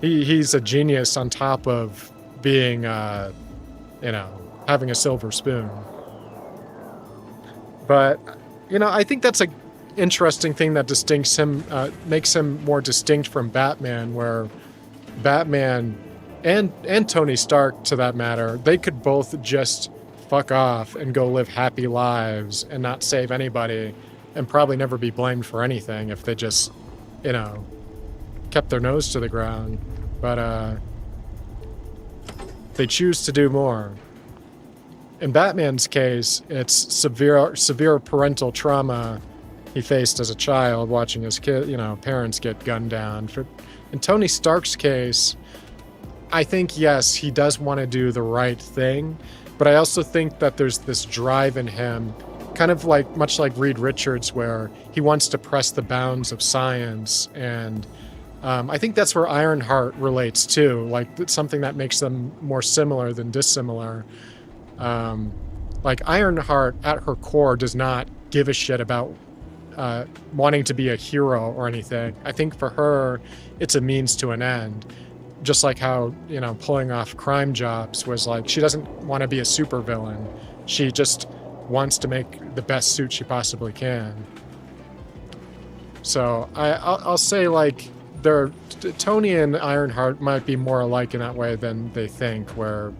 He's a genius on top of being, having a silver spoon. But, I think that's a interesting thing that distincts him, makes him more distinct from Batman, where Batman and Tony Stark, to that matter, they could both just fuck off and go live happy lives and not save anybody and probably never be blamed for anything if they just, kept their nose to the ground. But they choose to do more. In Batman's case, it's severe parental trauma he faced as a child, watching his parents get gunned down. In Tony Stark's case, I think, yes, he does want to do the right thing, but I also think that there's this drive in him, kind of much like Reed Richards, where he wants to press the bounds of science. And I think that's where Ironheart relates too, like something that makes them more similar than dissimilar. Like Ironheart at her core does not give a shit about wanting to be a hero or anything. I think for her, it's a means to an end. Just like how, pulling off crime jobs was like, she doesn't want to be a supervillain. She just wants to make the best suit she possibly can. So I'll say, like, Tony and Ironheart might be more alike in that way than they think, where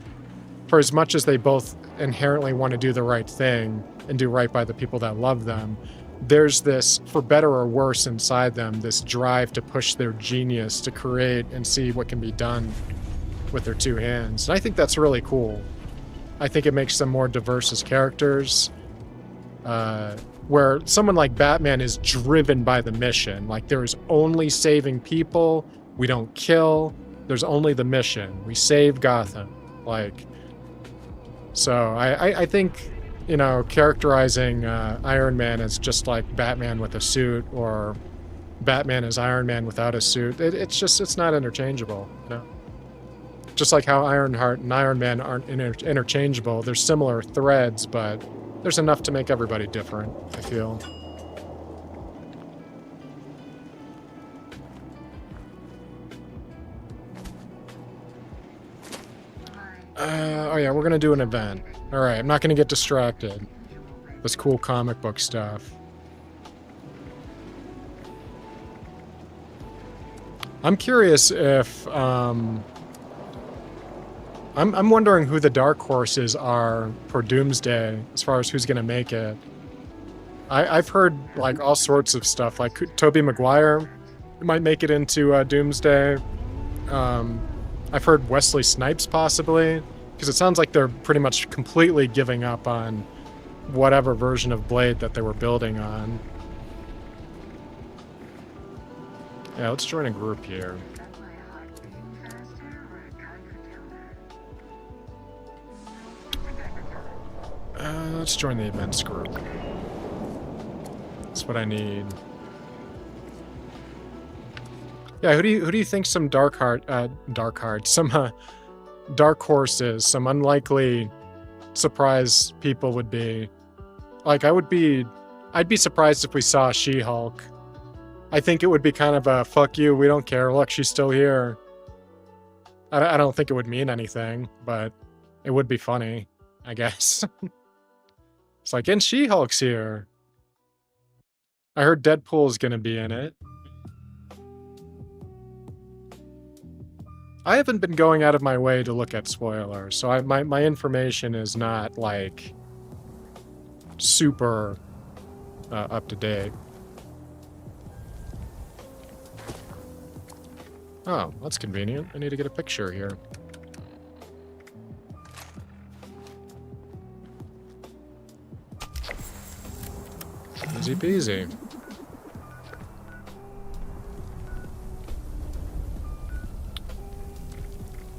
for as much as they both inherently want to do the right thing and do right by the people that love them, there's this, for better or worse inside them, this drive to push their genius to create and see what can be done with their two hands. And I think that's really cool. I think it makes them more diverse as characters, where someone like Batman is driven by the mission. Like, there is only saving people. We don't kill. There's only the mission. We save Gotham. So I think, characterizing Iron Man as just like Batman with a suit, or Batman as Iron Man without a suit, it's not interchangeable. Just like how Ironheart and Iron Man aren't interchangeable. There's similar threads, but there's enough to make everybody different, I feel. Oh yeah, we're gonna do an event. Alright, I'm not gonna get distracted. This cool comic book stuff. I'm curious if, I'm wondering who the dark horses are for Doomsday, as far as who's gonna make it. I've heard, like, all sorts of stuff, like Tobey Maguire might make it into Doomsday. I've heard Wesley Snipes possibly, because it sounds like they're pretty much completely giving up on whatever version of Blade that they were building on. Yeah, let's join a group here. Let's join the events group. That's what I need. Yeah, who do you think some dark horses, some unlikely surprise people would be? Like, I'd be surprised if we saw She-Hulk. I think it would be kind of a fuck you, we don't care, look, she's still here. I don't think it would mean anything, but it would be funny, I guess. It's like, and She-Hulk's here. I heard Deadpool's gonna be in it. I haven't been going out of my way to look at spoilers, so my information is not, like, super up to date. Oh, that's convenient. I need to get a picture here. Easy peasy.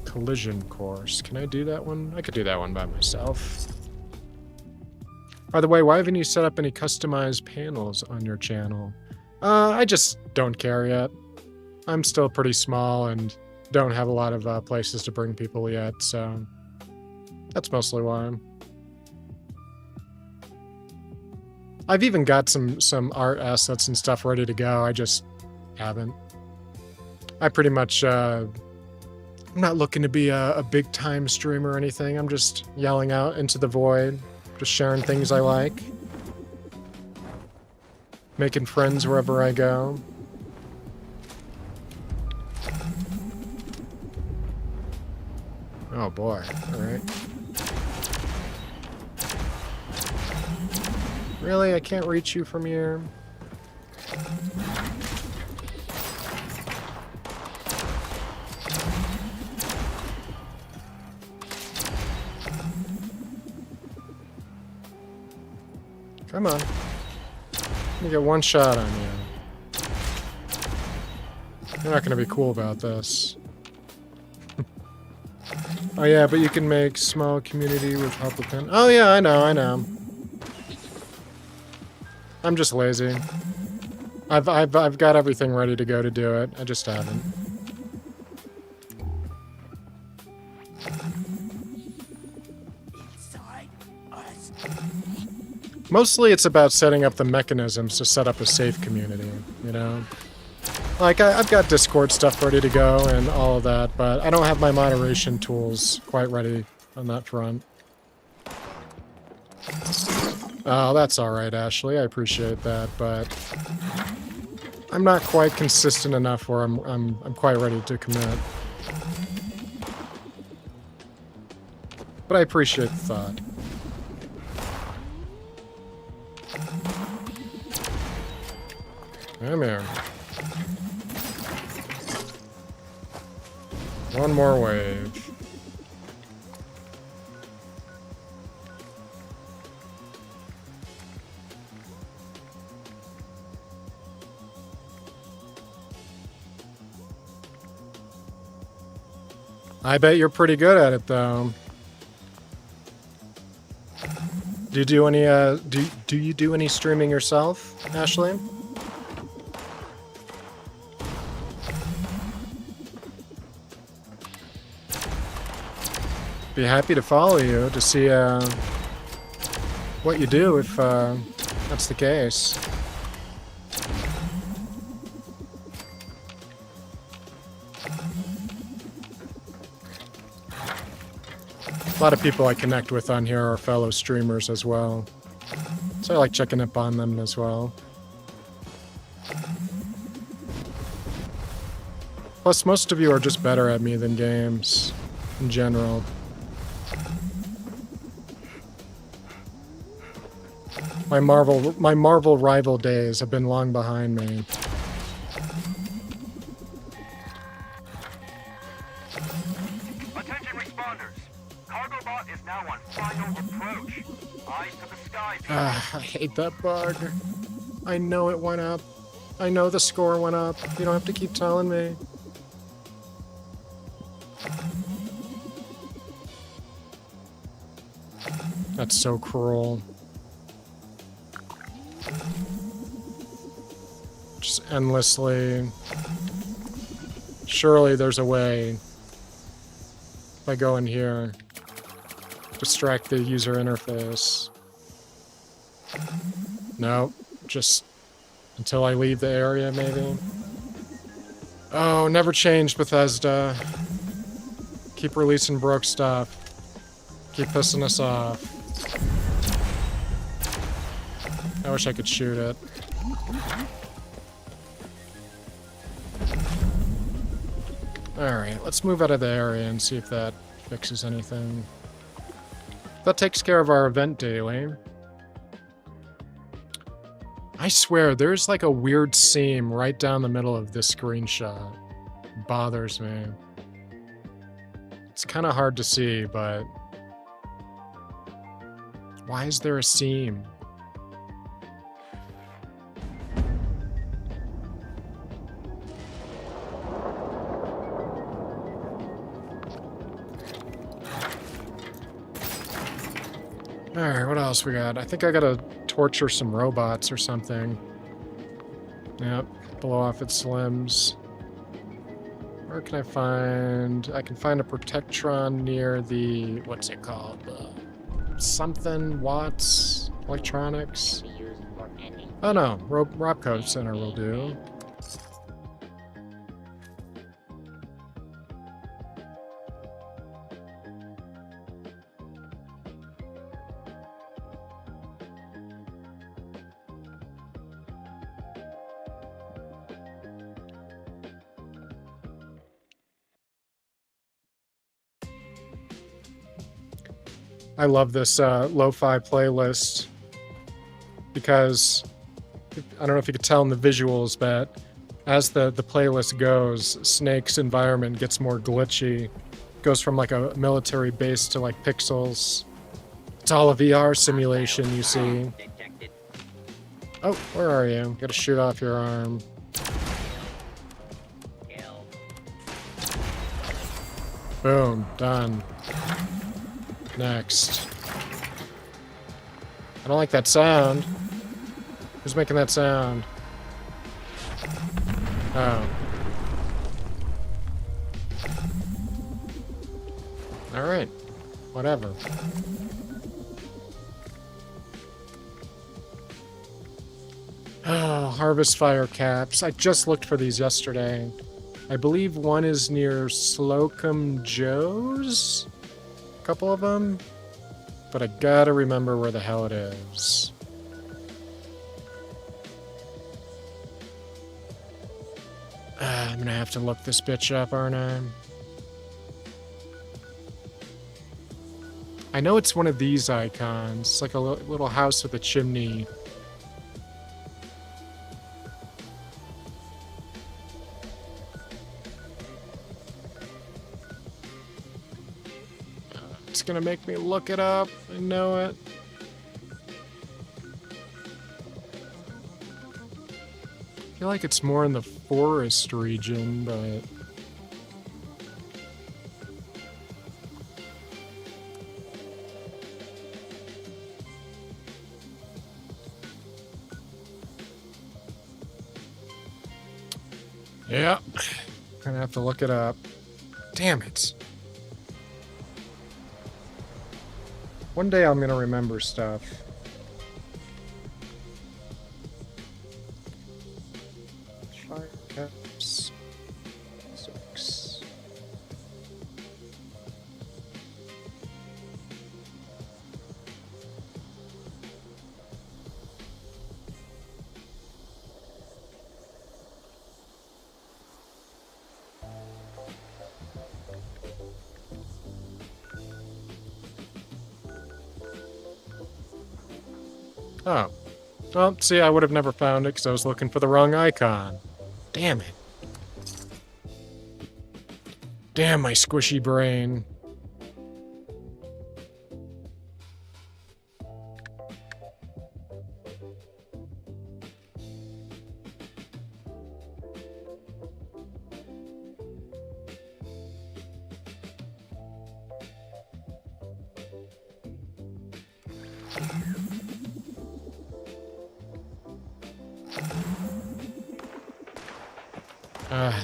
Collision course. Can I do that one? I could do that one by myself. By the way, why haven't you set up any customized panels on your channel? I just don't care yet. I'm still pretty small and don't have a lot of places to bring people yet, so that's mostly why. I've even got some art assets and stuff ready to go. I just haven't. I pretty much, I'm not looking to be a big time streamer or anything. I'm just yelling out into the void, just sharing things I like, making friends wherever I go. Oh boy, alright. Really? I can't reach you from here? Come on. Let me get one shot on you. You're not gonna be cool about this. Oh yeah, but you can make small community with help with pen. Oh yeah, I know. I'm just lazy. I've got everything ready to go to do it. I just haven't. Mostly it's about setting up the mechanisms to set up a safe community, you know? Like, I've got Discord stuff ready to go and all of that, but I don't have my moderation tools quite ready on that front. Oh, that's alright, Ashley. I appreciate that, but I'm not quite consistent enough where I'm quite ready to commit. But I appreciate the thought. Come here. One more wave. I bet you're pretty good at it, though. Do you do any, do you do any streaming yourself, Ashley? Be happy to follow you to see, what you do if, that's the case. A lot of people I connect with on here are fellow streamers as well. So I like checking up on them as well. Plus, most of you are just better at me than games, in general. My Marvel rival days have been long behind me. Attention responders. Cargo bot is now on final approach. Eyes to the sky. Ah, I hate that bug. I know it went up. I know the score went up. You don't have to keep telling me. That's so cruel. Just endlessly. Surely there's a way. If I go in here, distract the user interface. No, just Until I leave the area, maybe. Oh, never change, Bethesda. Keep releasing broke stuff. Keep pissing us off. I wish I could shoot it. Alright, let's move out of the area and see if that fixes anything. That takes care of our event daily. I swear, there's like a weird seam right down the middle of this screenshot. It bothers me. It's kind of hard to see, but... why is there a seam? Alright, what else we got? I think I gotta torture some robots or something. Yep, blow off its limbs. Where can I find... I can find a Protectron near the... what's it called? Something Watts Electronics? Oh no, Robco Center will do. I love this lo-fi playlist because I don't know if you could tell in the visuals, but as the playlist goes, Snake's environment gets more glitchy. Goes from like a military base to like pixels. It's all a VR simulation, you see. Oh, where are you? Gotta shoot off your arm. Boom, done. Next. I don't like that sound. Who's making that sound? Oh. Alright. Whatever. Oh, Harvest Fire caps. I just looked for these yesterday. I believe one is near Slocum Joe's? Couple of them, but I gotta remember where the hell it is. I'm gonna have to look this bitch up, aren't I? I know it's one of these icons. It's like a little house with a chimney. It's gonna make me look it up. I know it. I feel like it's more in the forest region, but... yeah. Gonna have to look it up. Damn it. One day I'm gonna remember stuff. Fire caps. 6. Oh. Well, see, I would have never found it because I was looking for the wrong icon. Damn it. Damn my squishy brain.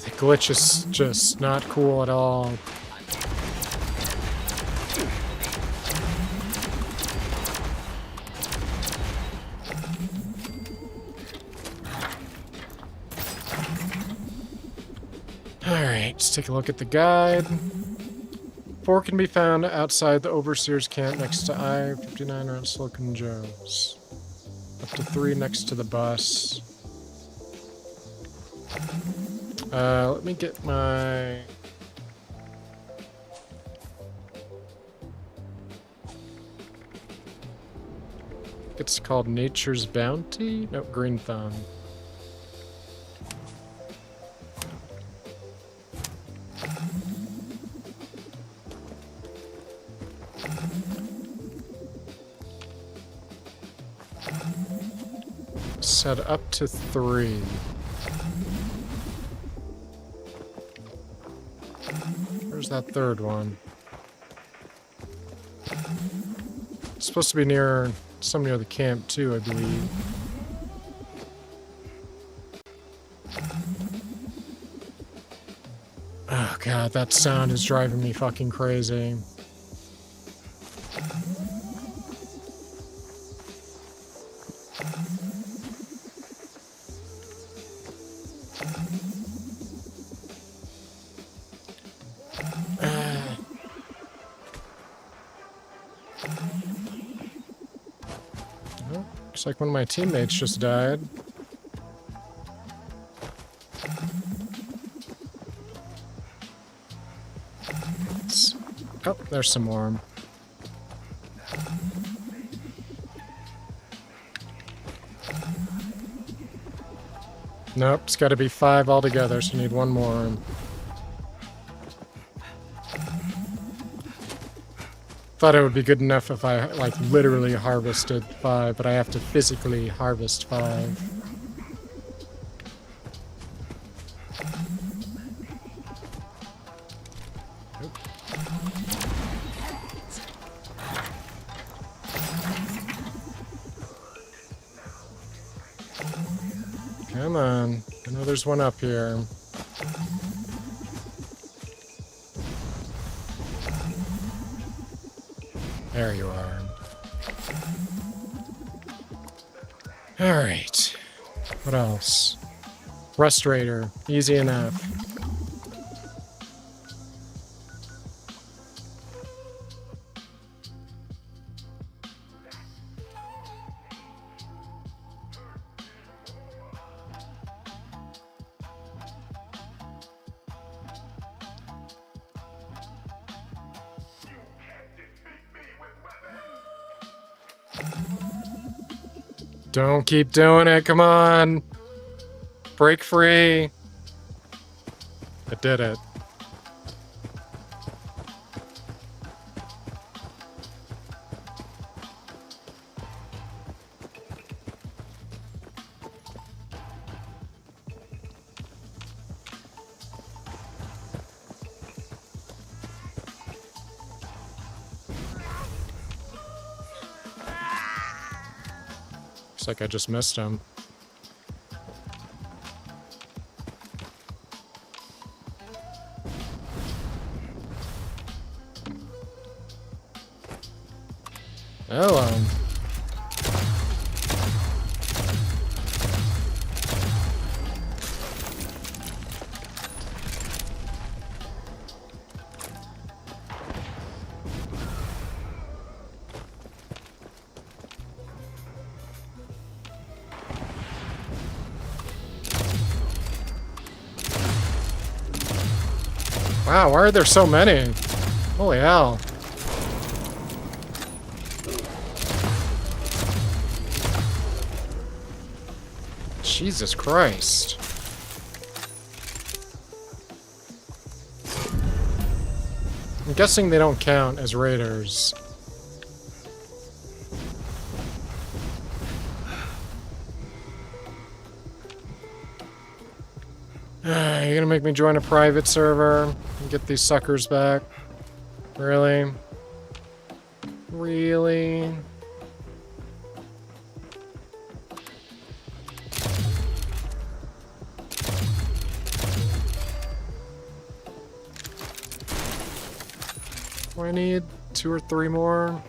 The glitch is just not cool at all. Alright, let's take a look at the guide. 4 can be found outside the Overseer's camp next to I-59 around Silicon Joe's. Up to 3 next to the bus. Let me get my... It's called Nature's Bounty? No, Green Thumb. Set up to 3. Where's that third one? It's supposed to be near the camp too, I believe. Oh god, that sound is driving me fucking crazy. Looks like one of my teammates just died. Oh, there's some more. Nope, it's got to be 5 altogether, so you need one more. Thought it would be good enough if I, like, literally harvested 5, but I have to physically harvest 5. Come on. I know there's one up here. There you are. Alright. What else? Frustrator. Easy enough. Don't keep doing it, come on! Break free! I did it. Looks like I just missed him. Hello. Wow, why are there so many? Holy hell. Jesus Christ. I'm guessing they don't count as raiders. You're gonna make me join a private server and get these suckers back? Really? Really? Do I need 2 or 3 more?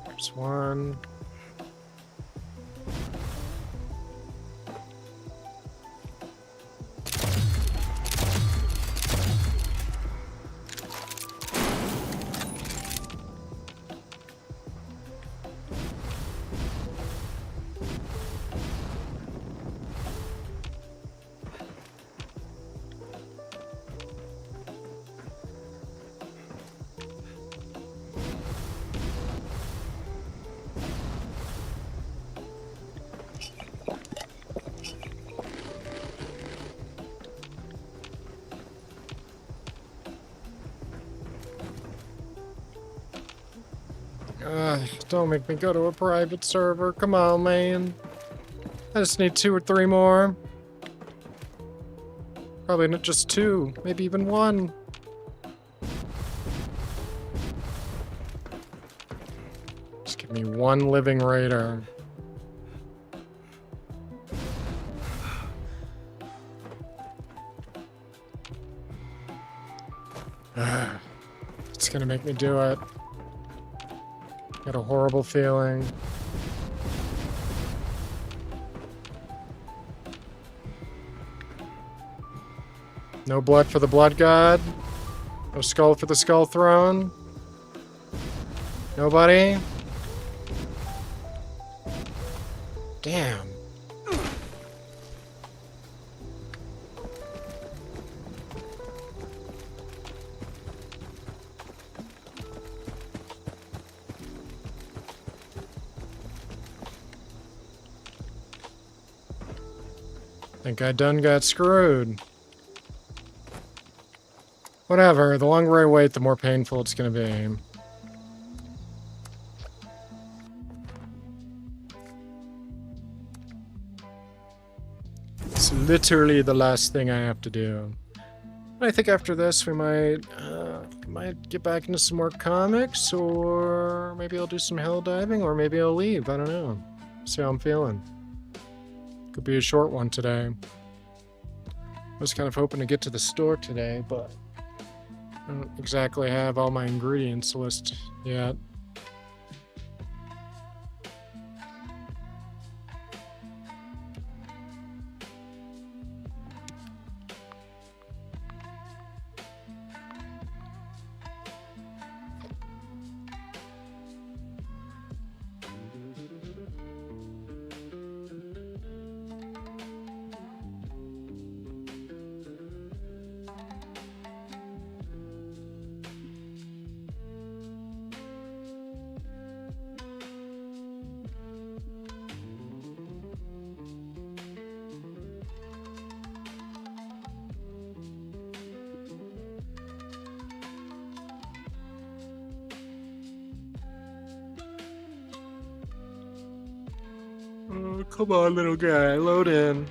There's one. Don't make me go to a private server. Come on, man. I just need 2 or 3 more. Probably not just 2, maybe even 1. Just give me 1 living raider. It's gonna make me do it. Got a horrible feeling. No blood for the blood god. No skull for the skull throne. Nobody. Damn. Think I done got screwed. Whatever, the longer I wait, the more painful it's gonna be. It's literally the last thing I have to do. I think after this we might get back into some more comics, or maybe I'll do some hell diving, or maybe I'll leave. I don't know. See how I'm feeling. Could be a short one today. I was kind of hoping to get to the store today, but I don't exactly have all my ingredients list yet. Oh, come on, little guy, load in.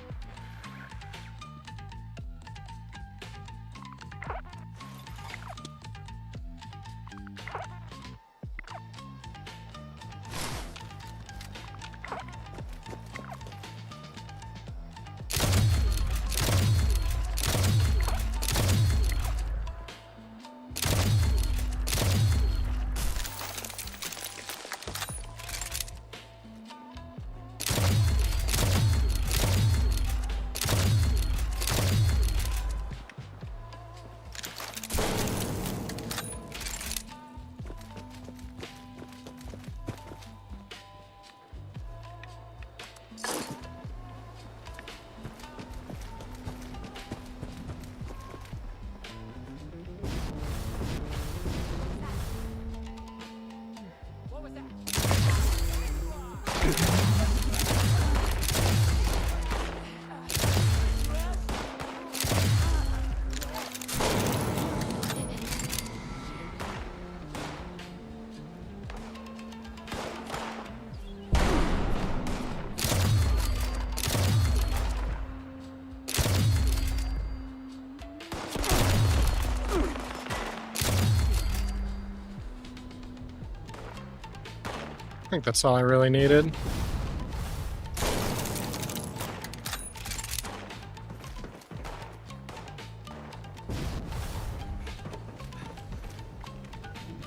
I think that's all I really needed.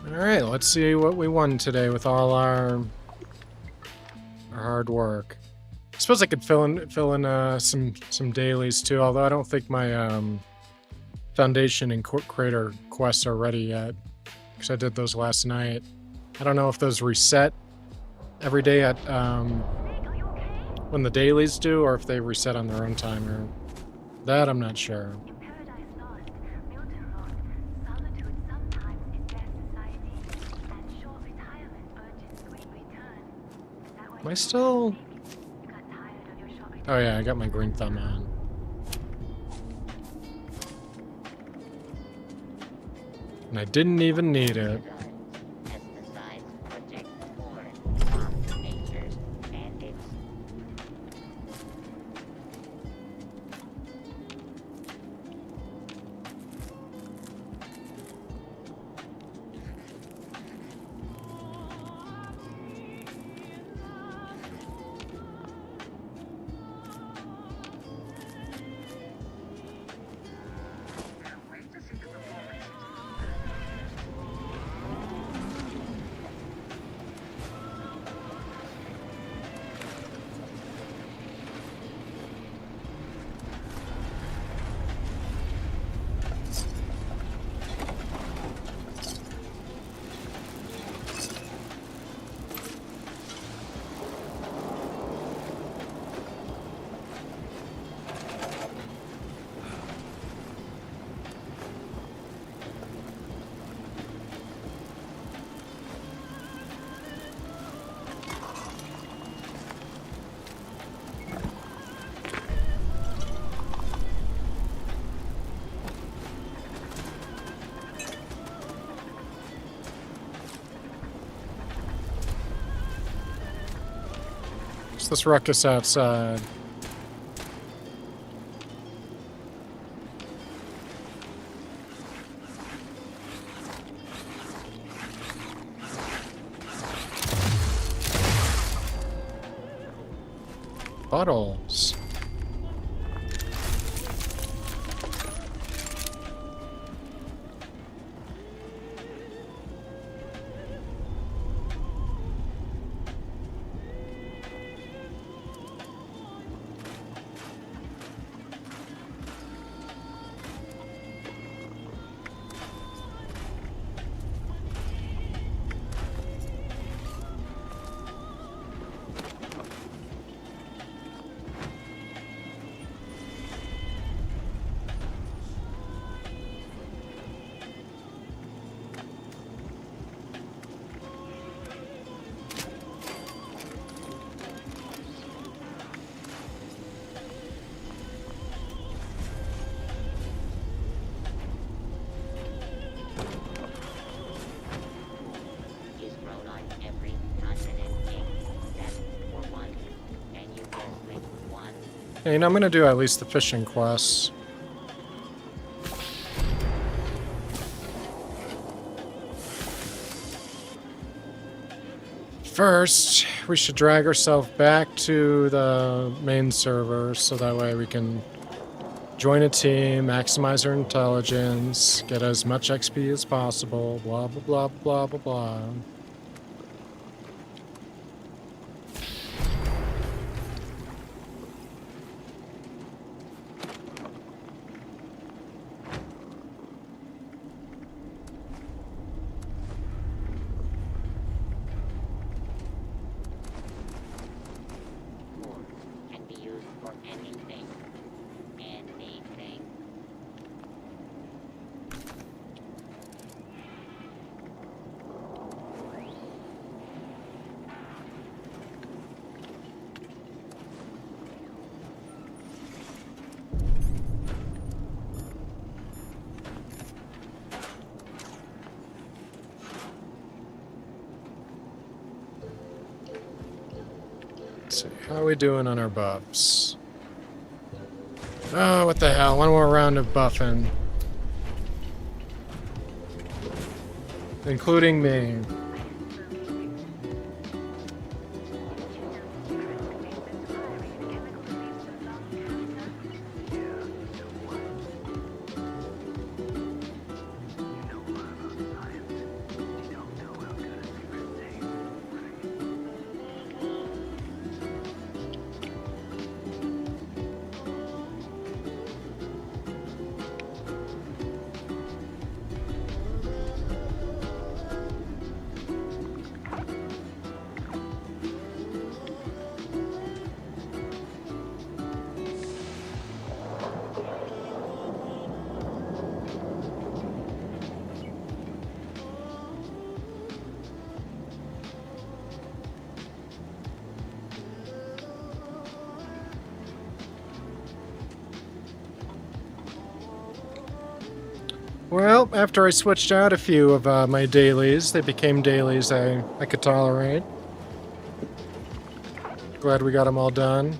Alright, let's see what we won today with all our hard work. I suppose I could fill in some dailies too, although I don't think my Foundation and Creator quests are ready yet, because I did those last night. I don't know if those reset every day at when the dailies do, or if they reset on their own timer. That I'm not sure. Am I still... Oh yeah, I got my green thumb on. And I didn't even need it. What's this ruckus outside? Puddles. Yeah, you know, I'm gonna do at least the fishing quests. First, we should drag ourselves back to the main server so that way we can join a team, maximize our intelligence, get as much XP as possible, blah, blah, blah, blah, blah, blah. Let's see, how are we doing on our buffs? Oh, what the hell, one more round of buffing. Including me. Well, after I switched out a few of my dailies, they became dailies I could tolerate. Glad we got them all done.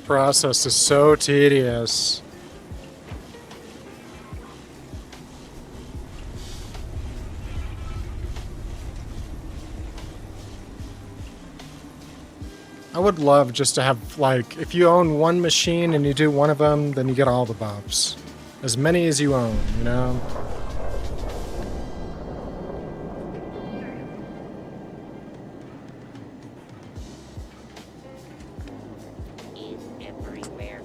process is so tedious. I would love just to have, like, if you own one machine and you do one of them, then you get all the buffs. As many as you own, you know? Is everywhere.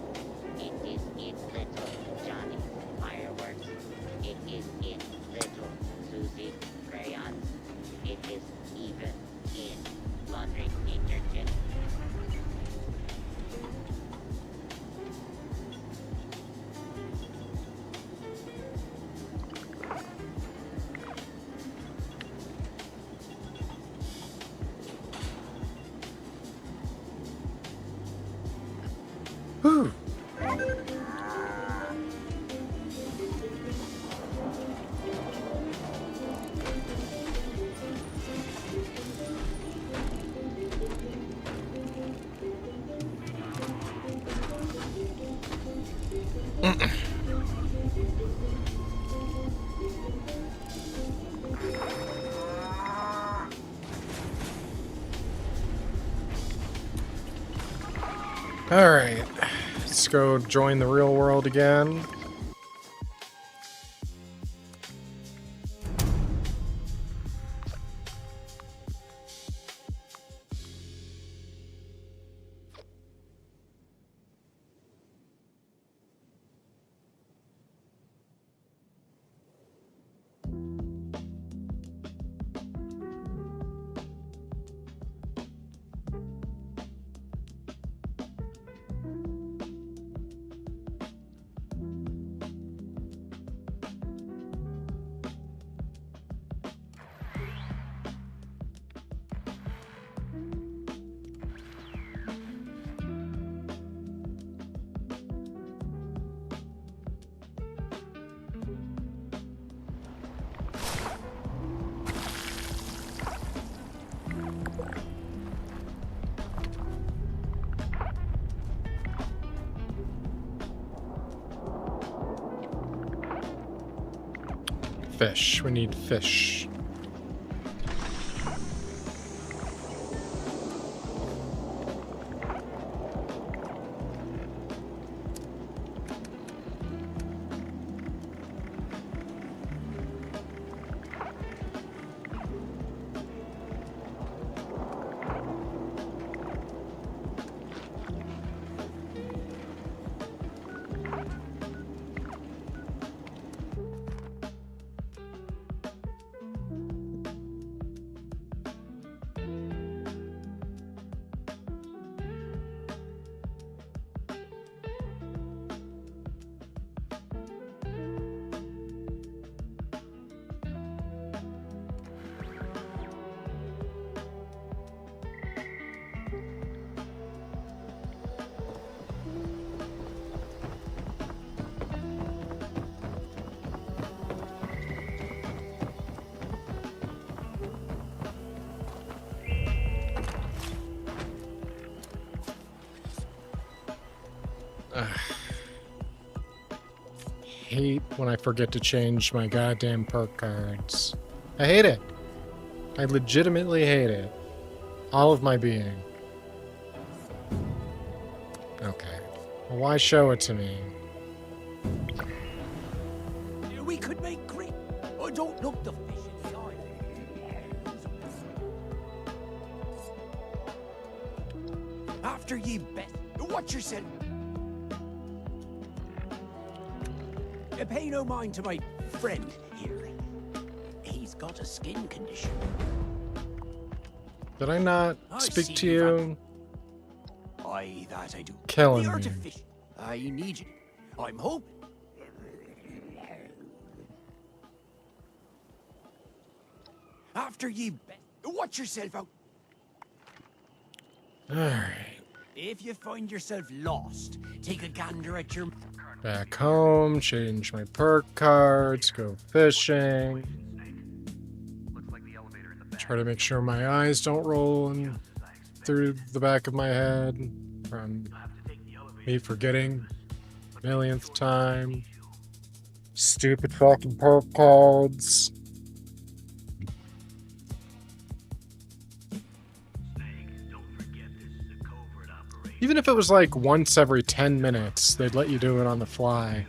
It is in little Johnny fireworks. It is in little Susie crayons. It is even in laundry detergent. Whew. Alright, let's go join the real world again. Fish. We need fish. Hate when I forget to change my goddamn perk cards. I hate it. I legitimately hate it. All of my being. Okay. Well, why show it to me? We could make great. Oh, don't look the fish in the eye. After ye best. Watch yourself. Pay no mind to my friend here. He's got a skin condition. Did I not I speak see to you, you? Aye, that I do. Killing The me. artificial. I need you. I'm hoping. After ye best. Watch yourself out. Alright. If you find yourself lost, take a gander at your... Back home, change my perk cards, go fishing. Try to make sure my eyes don't roll in through the back of my head from Me forgetting millionth time. Stupid fucking perk cards. Even if it was like once every 10 minutes, they'd let you do it on the fly.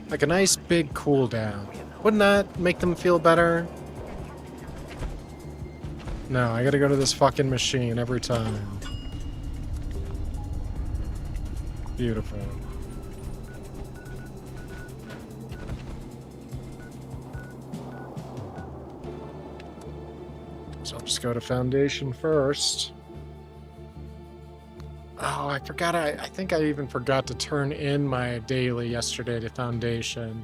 Like a nice big cooldown. Wouldn't that make them feel better? No, I gotta go to this fucking machine every time. Beautiful. So I'll just go to Foundation first. Oh, I forgot. I think I even forgot to turn in my daily yesterday to Foundation.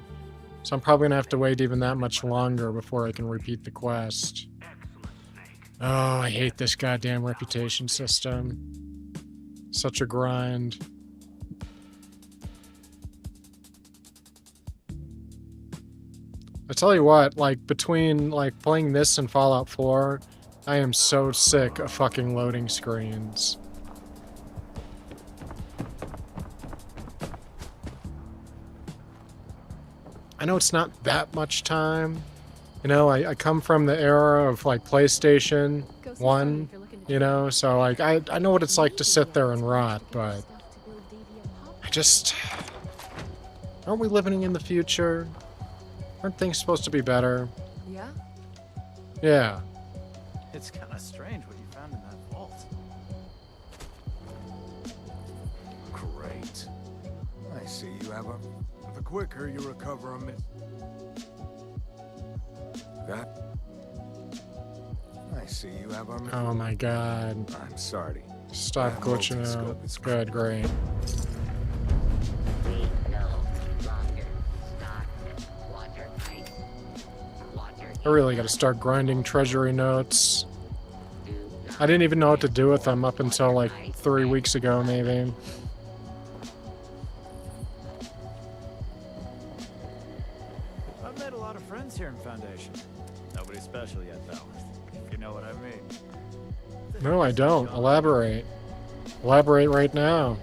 So I'm probably gonna have to wait even that much longer before I can repeat the quest. Oh, I hate this goddamn reputation system. Such a grind. I tell you what, like, between, like, playing this and Fallout 4, I am so sick of fucking loading screens. I know it's not that much time. You know, I come from the era of, like, PlayStation 1, you know, so, like, I know what it's like to sit there and rot, but I just... Aren't we living in the future? Aren't things supposed to be better? Yeah? Yeah. It's kind of strange what you found in that vault. Great. I see you have a... The quicker you recover a minute... That... I see you have a... Oh my god. I'm sorry. Stop That glitching multi-scope out. is Good, great. We no longer stock water ice. Water I really gotta start grinding treasury notes. do not I didn't even know what to do with them up until like 3 weeks ago, maybe. I've made a lot of friends here in Foundation. Nobody special yet, though. If you know what I mean. No, I don't. Elaborate. Elaborate right now.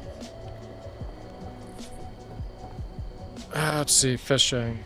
Let's see, fishing.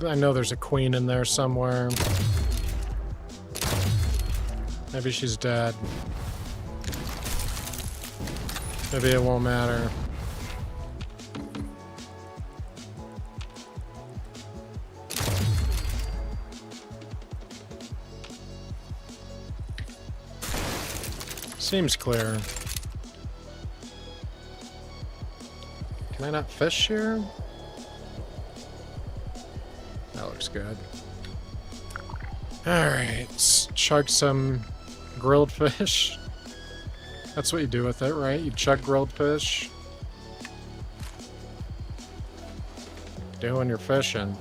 I know there's a queen in there somewhere. Maybe she's dead. Maybe it won't matter. Seems clear. Can I not fish here? That looks good. Alright, let's chug some grilled fish. That's what you do with it, right? You chug grilled fish. Doing your fishing.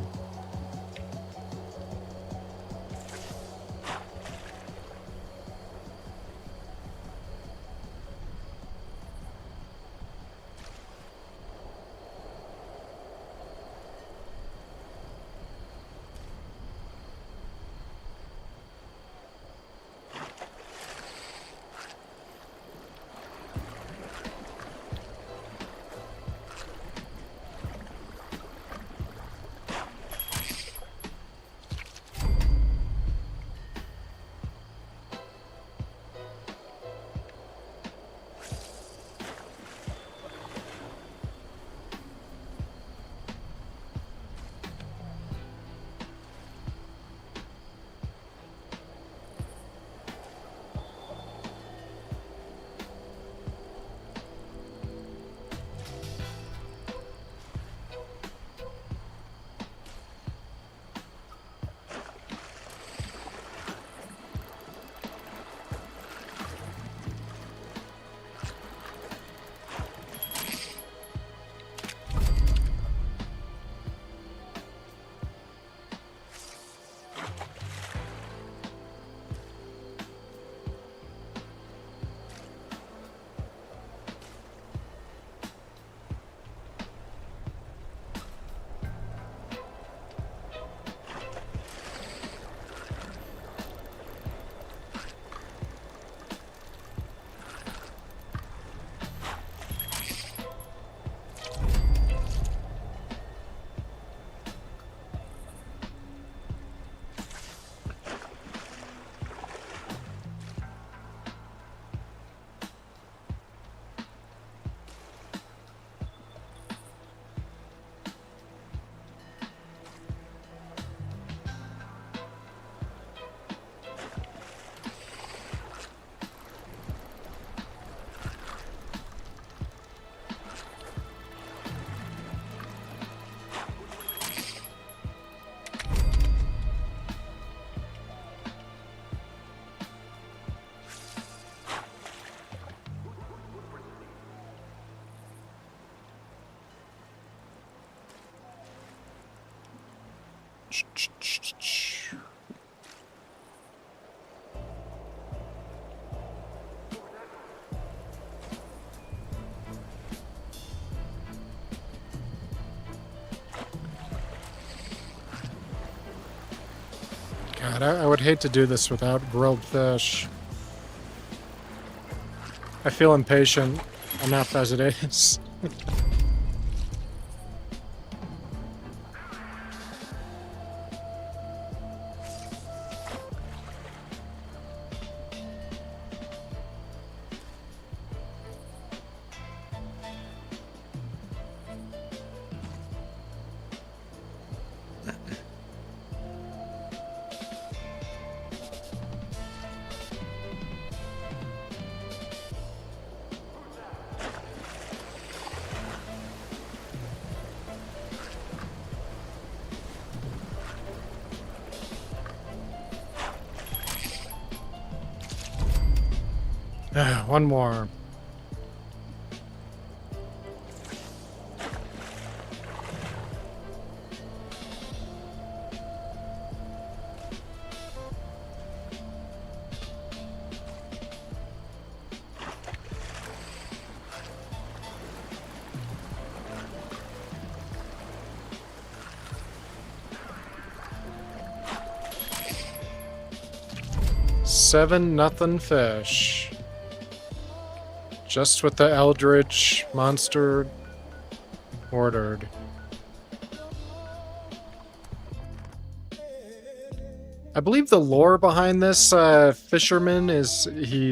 God, I would hate to do this without grilled fish. I feel impatient enough as it is. One more. Seven nothing fish. Just what the Eldritch monster ordered. I believe the lore behind this fisherman is he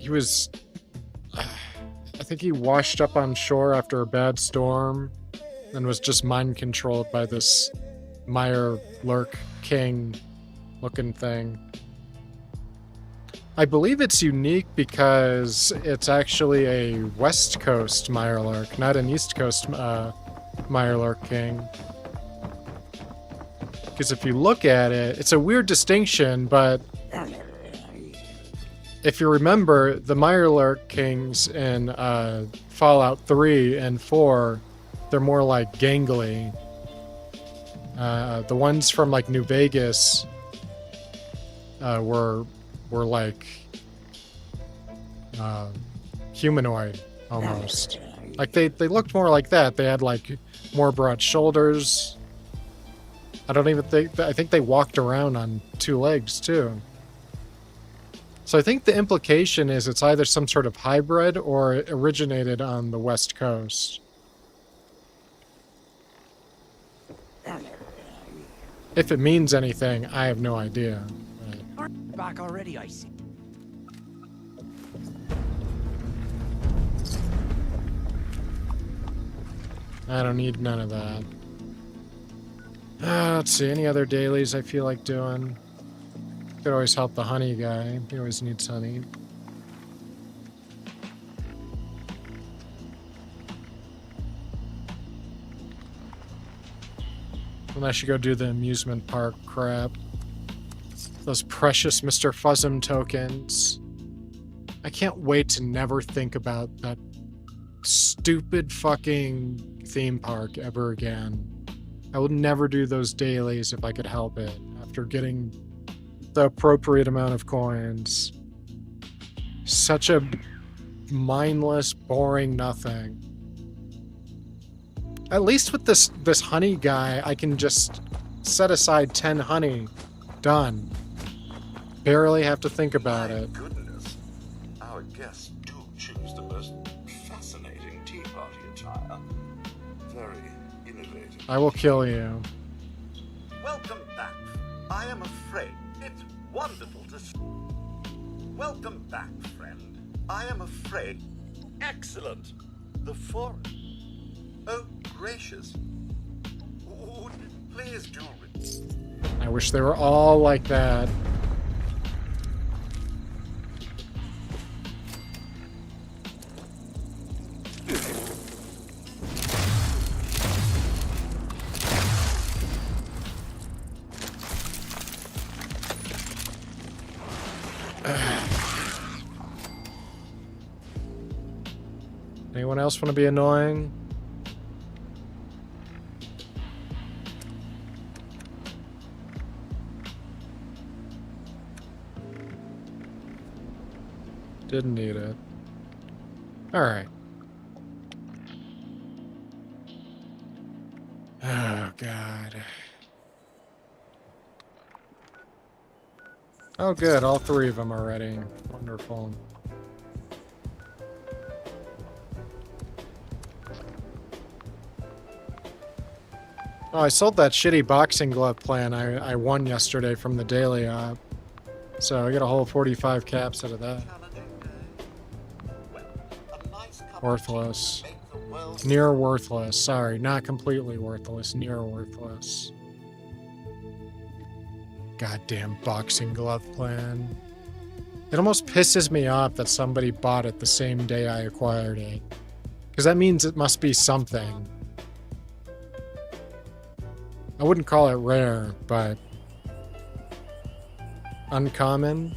was I think he washed up on shore after a bad storm and was just mind controlled by this Mire Lurk King looking thing. I believe it's unique because it's actually a West Coast Mirelurk, not an East Coast Mirelurk King. Because if you look at it, it's a weird distinction, but if you remember, the Mirelurk Kings in Fallout 3 and 4, they're more like gangly. The ones from like New Vegas were like humanoid almost. Like they looked more like that. They had like more broad shoulders. I think they walked around on two legs too. So I think the implication is it's either some sort of hybrid or it originated on the West Coast. If it means anything, I have no idea. Back already, I see. I don't need none of that. Let's see, any other dailies I feel like doing? Could always help the honey guy. He always needs honey. And I should go do the amusement park crap. Those precious Mr. Fuzzum tokens. I can't wait to never think about that stupid fucking theme park ever again. I would never do those dailies if I could help it, after getting the appropriate amount of coins. Such a mindless, boring nothing. At least with this honey guy, I can just set aside 10 honey. Done. Barely have to think about it. Goodness, our guests do choose the most fascinating tea party attire. Very innovative. I will kill you. Welcome back. I am afraid it's wonderful to see. Welcome back, friend. I am afraid. Excellent. The forest. Oh, gracious. Please do. I wish they were all like that. Anyone else want to be annoying? Didn't need it. Alright. Oh, God. Oh, good. All three of them are ready. Wonderful. Oh, I sold that shitty boxing glove plan I won yesterday from the daily op. So I get a whole 45 caps out of that. Worthless. Near worthless. Sorry, not completely worthless. Near worthless. Goddamn boxing glove plan. It almost pisses me off that somebody bought it the same day I acquired it. Because that means it must be something. I wouldn't call it rare, but uncommon.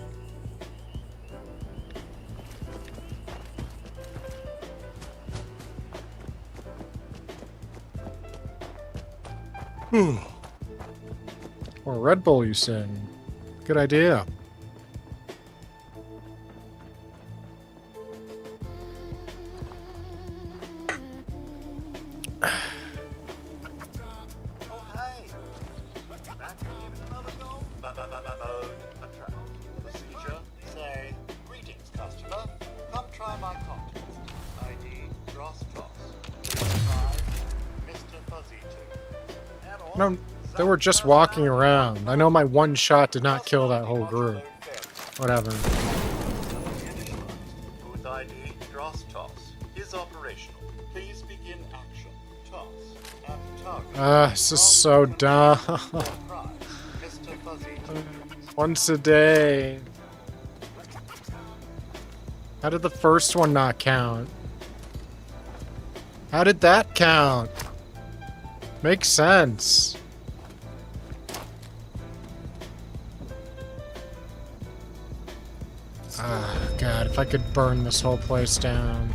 Or Red Bull, you said. Good idea. Procedure, say, greetings, customer. Come try my cocktails. ID, Dross Toss. Try Mr. Fuzzy Too. No, they were just walking around. I know my one shot did not kill that whole group. Whatever. Booth ID, Dross Toss, is operational. Please begin action. Toss. At target. This is so dumb. Mr. Fuzzy Too. Once a day. How did the first one not count? How did that count? Makes sense. Ah, God, if I could burn this whole place down.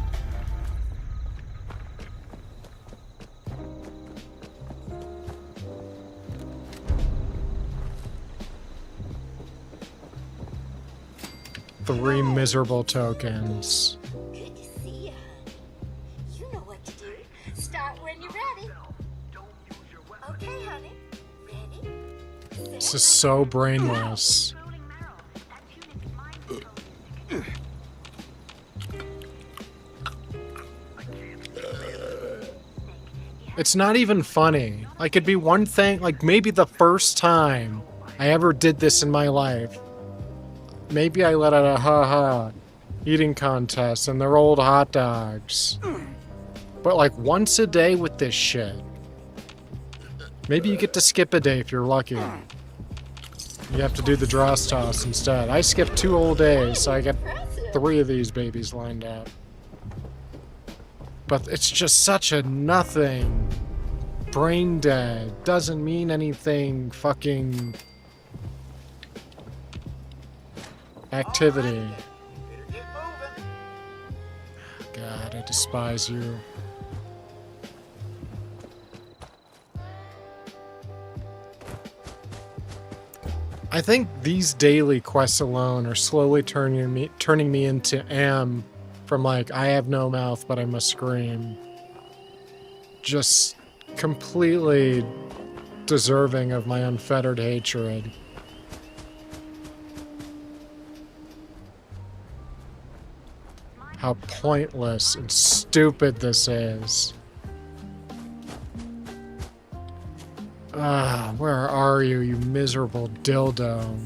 Three miserable tokens. Good to see you, honey. You know what to do. Start when you're ready. Okay, honey. Ready? This is so brainless. It's not even funny. Like, it'd be one thing, like, maybe the first time I ever did this in my life. Maybe I let out a ha-ha eating contest and they're old hot dogs. But, like, once a day with this shit. Maybe you get to skip a day if you're lucky. You have to do the Dross Toss instead. I skipped 2 whole days, so I get 3 of these babies lined up. But it's just such a nothing. Brain dead. Doesn't mean anything. Fucking activity. God, I despise you. I think these daily quests alone are slowly turning me into Am from, like, I have no mouth but I must scream. Just completely deserving of my unfettered hatred. How pointless and stupid this is. Ah, where are you, you miserable dildo?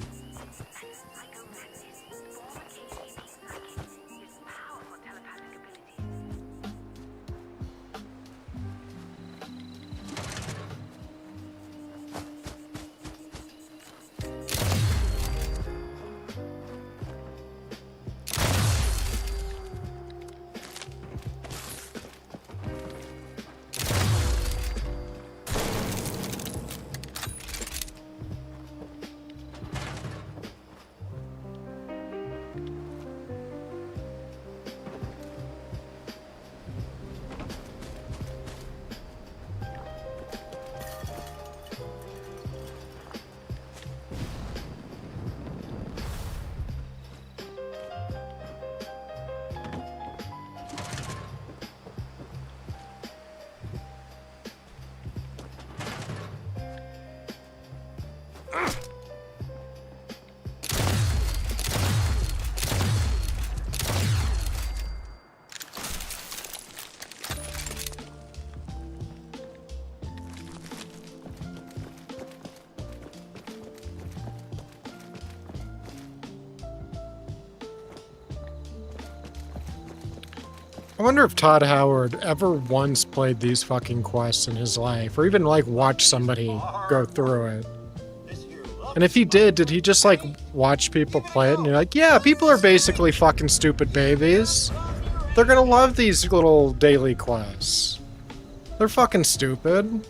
I wonder if Todd Howard ever once played these fucking quests in his life, or even like watched somebody go through it. And if he did he just like watch people play it and you're like, yeah, people are basically fucking stupid babies. They're gonna love these little daily quests. They're fucking stupid.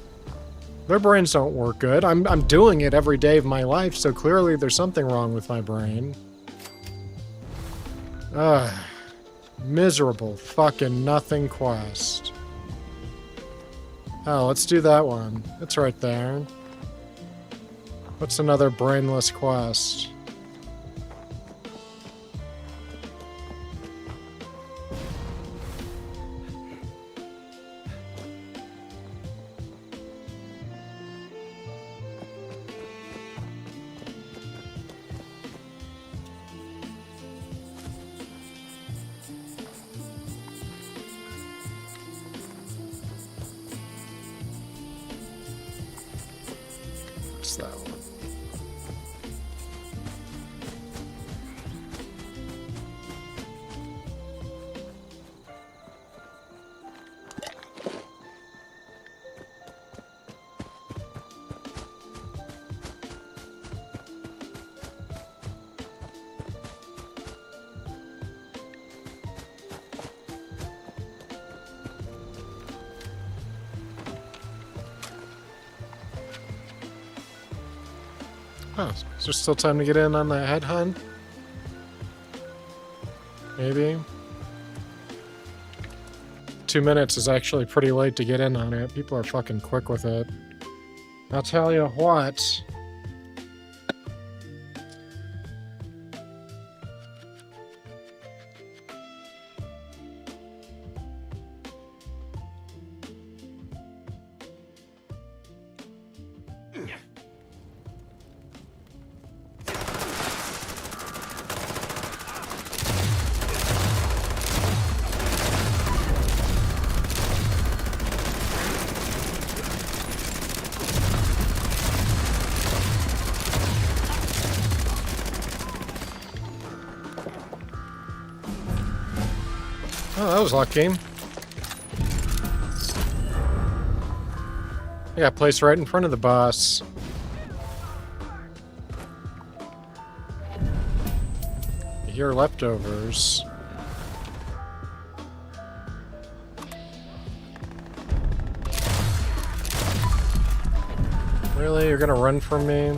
Their brains don't work good. I'm doing it every day of my life, so clearly there's something wrong with my brain. Ugh. Miserable fucking nothing quest. Oh, let's do that one. It's right there. What's another brainless quest? What's that one? Oh, is there still time to get in on the headhunt? Maybe? 2 minutes is actually pretty late to get in on it. People are fucking quick with it. I'll tell you what. Oh, that was lucky. I got placed right in front of the boss. I hear leftovers. Really? You're gonna run from me?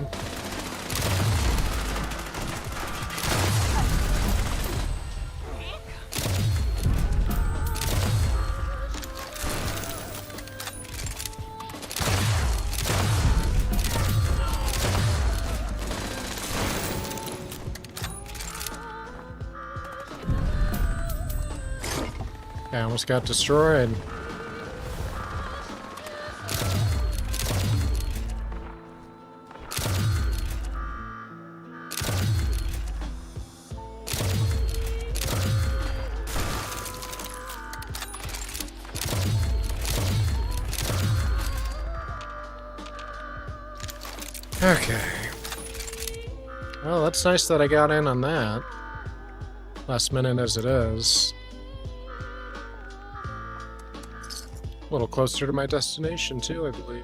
I almost got destroyed. Okay. Well, that's nice that I got in on that. Last minute as it is. A little closer to my destination, too, I believe.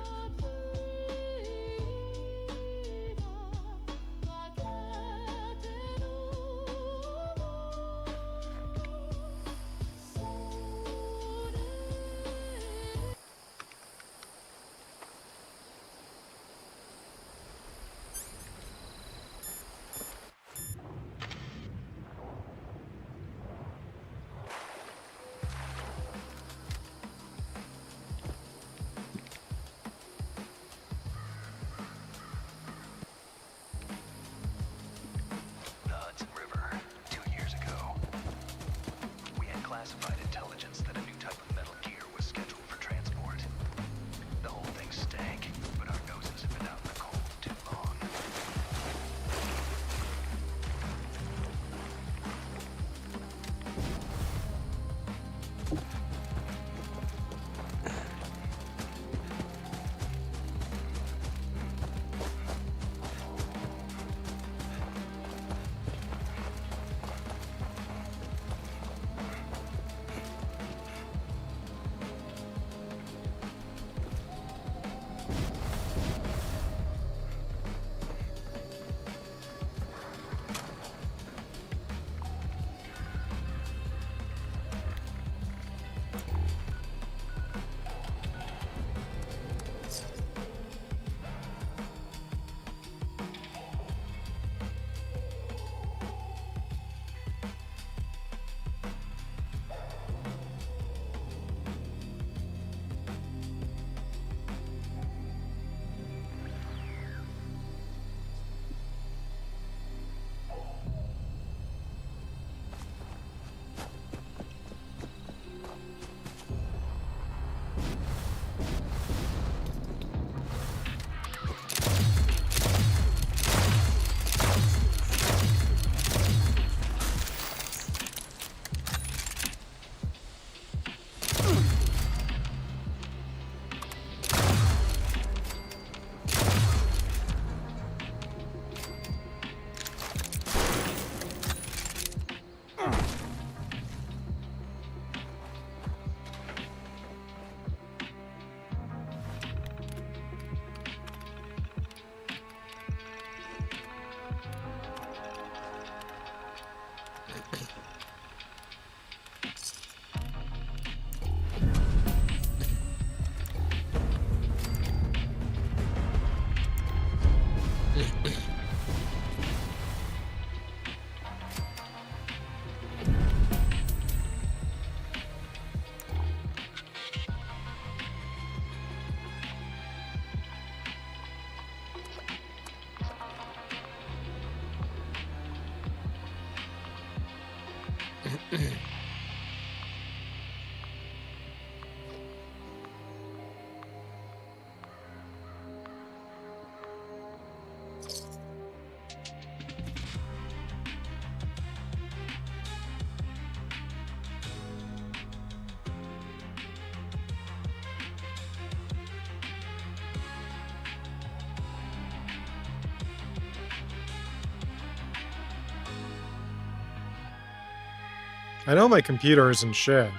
I know my computer isn't shit.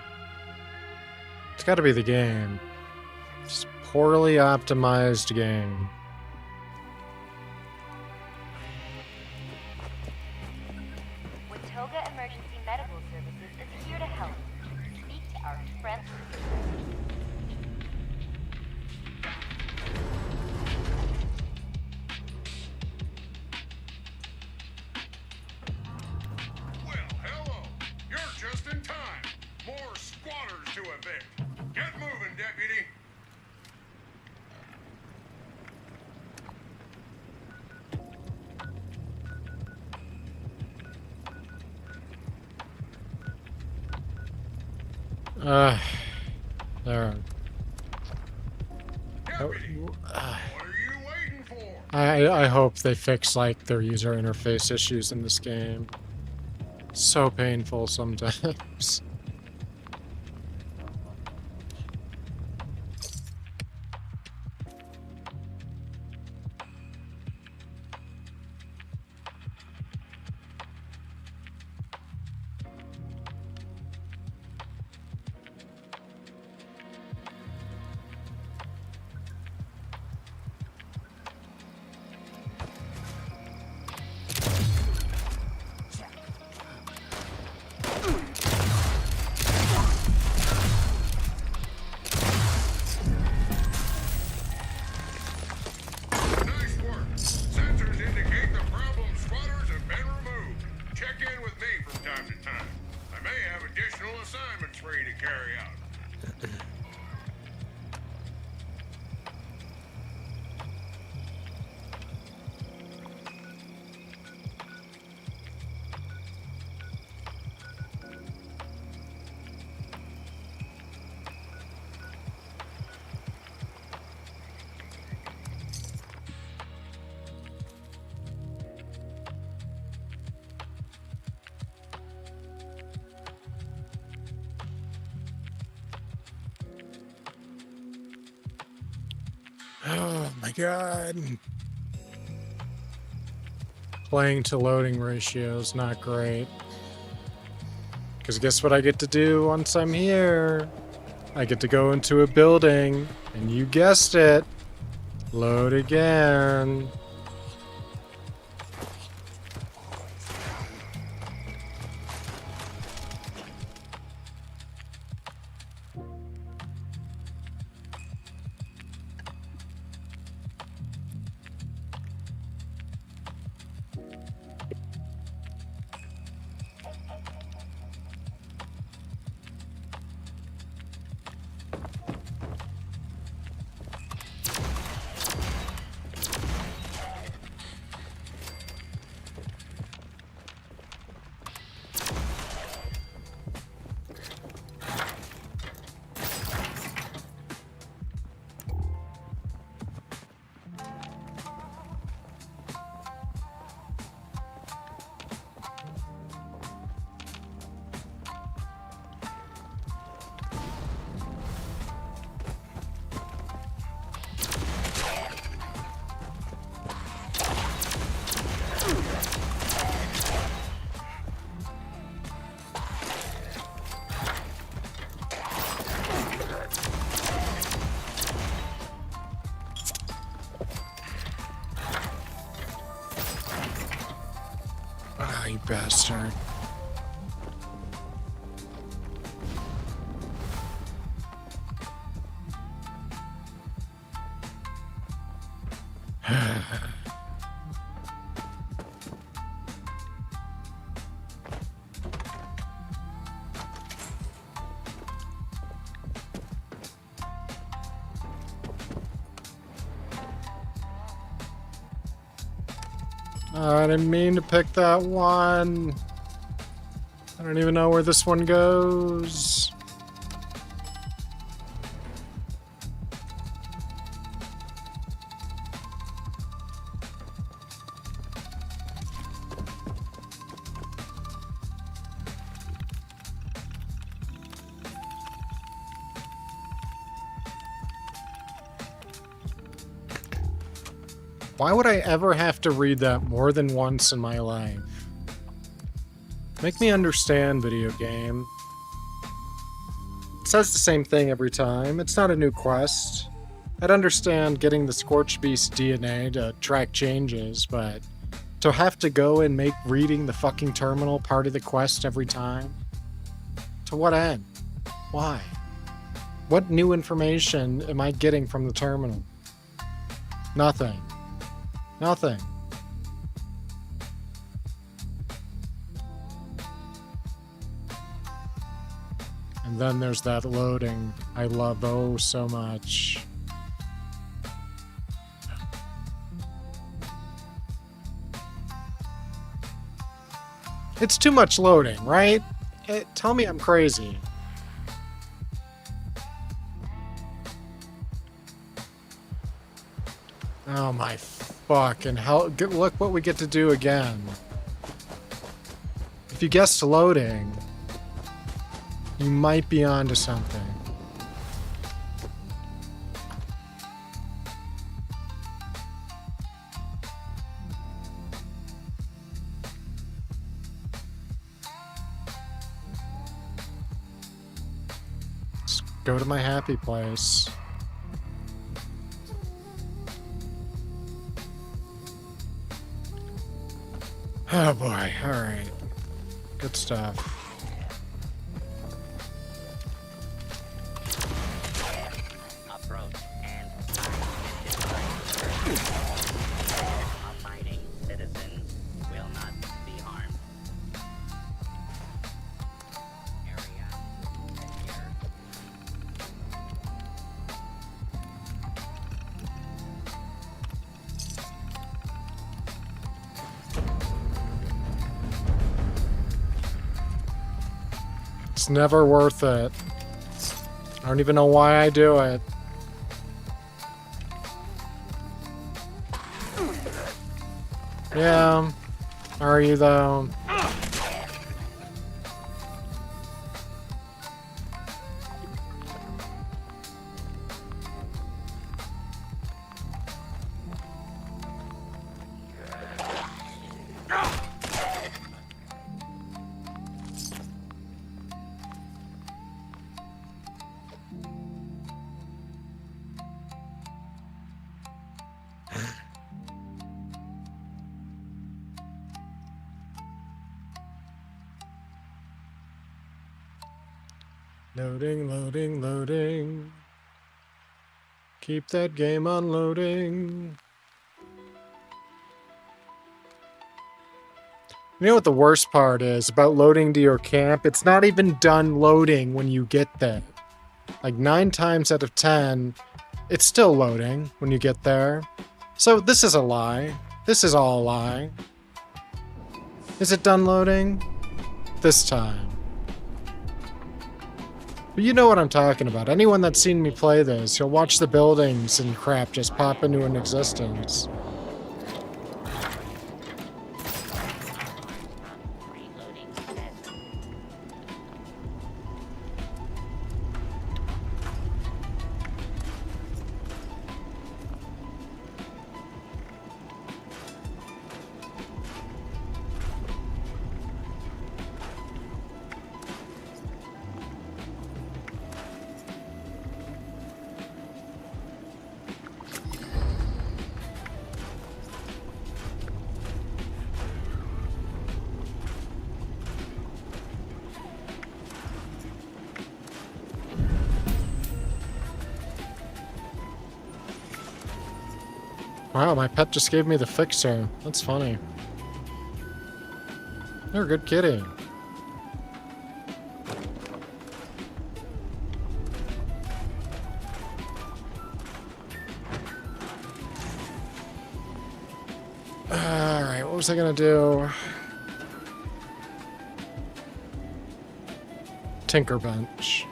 It's gotta be the game. It's a poorly optimized game. Watoga Emergency Medical Services is here to help. Speak to our friends. Well, hello. You're just in time. More squatters to evict. Get moving, deputy. There. Deputy, what are you waiting for? I hope they fix, like, their user interface issues in this game. So painful sometimes. Nice work. Sensors indicate the problem squatters have been removed. Check in with me from time to time. I may have additional assignments for you to carry out. Oh my god. Playing to loading ratio is not great. Because guess what I get to do once I'm here? I get to go into a building, and you guessed it, load again. Ah, you bastard. I didn't mean to pick that one. I don't even know where this one goes. Why would I ever have to read that more than once in my life? Make me understand, video game. It says the same thing every time. It's not a new quest. I'd understand getting the Scorched Beast DNA to track changes, but to have to go and make reading the fucking terminal part of the quest every time? To what end? Why? What new information am I getting from the terminal? Nothing. Nothing. And then there's that loading I love oh so much. It's too much loading, right? Tell me I'm crazy. Oh my fucking hell. Look what we get to do again. If you guessed loading, you might be onto something. Let's go to my happy place. Oh boy, alright. Good stuff. Approach and abiding citizens will not be harmed. Area secure. It's never worth it. I don't even know why I do it. Yeah. Are you though? Loading, loading, loading. Keep that game unloading. You know what the worst part is about loading to your camp? It's not even done loading when you get there. Like 9 times out of 10, it's still loading when you get there. So this is a lie. This is all a lie. Is it done loading? This time. But you know what I'm talking about. Anyone that's seen me play this, you'll watch the buildings and crap just pop into an existence. Reloading set. Wow, my pet just gave me the fixer. That's funny. You're a good kitty. Alright, what was I gonna do? Tinker Bench.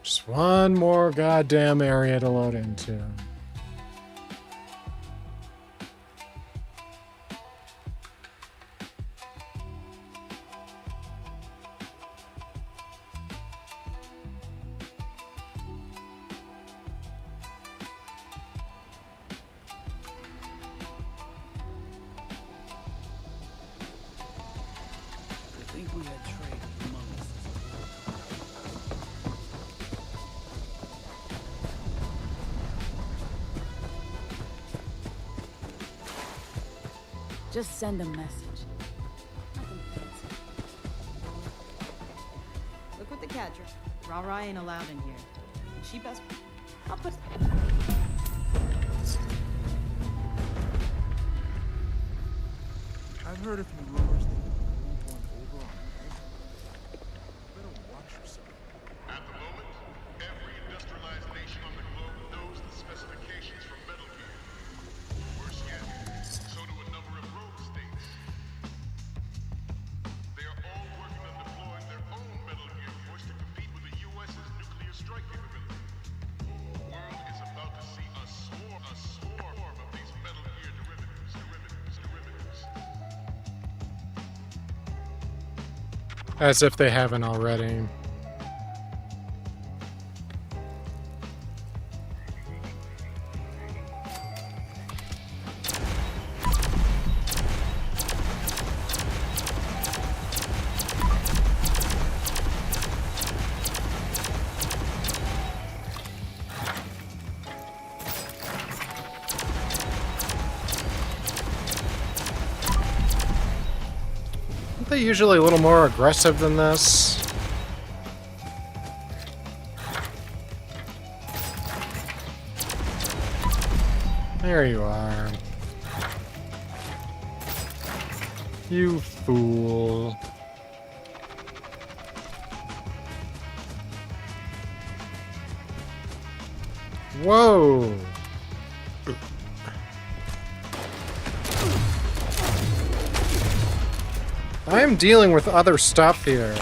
Just one more goddamn area to load into. I think we had trade among us. Just send a message. Nothing fancy. Look with the catcher. Rah-rah ain't allowed in here. She best... I'll put... I've heard a few rumors that you moved one over on me. Better watch yourself. At the moment, every industrialized nation on the globe knows the specifications for Metal Gear. Worse yet, so do a number of rogue states. They are all working on deploying their own Metal Gear force to compete with the U.S.'s nuclear strike capability. The world is about to see a swarm of these Metal Gear derivatives. As if they haven't already. Aren't they usually a little more aggressive than this? There you are. You fool. Whoa! I am dealing with other stuff here.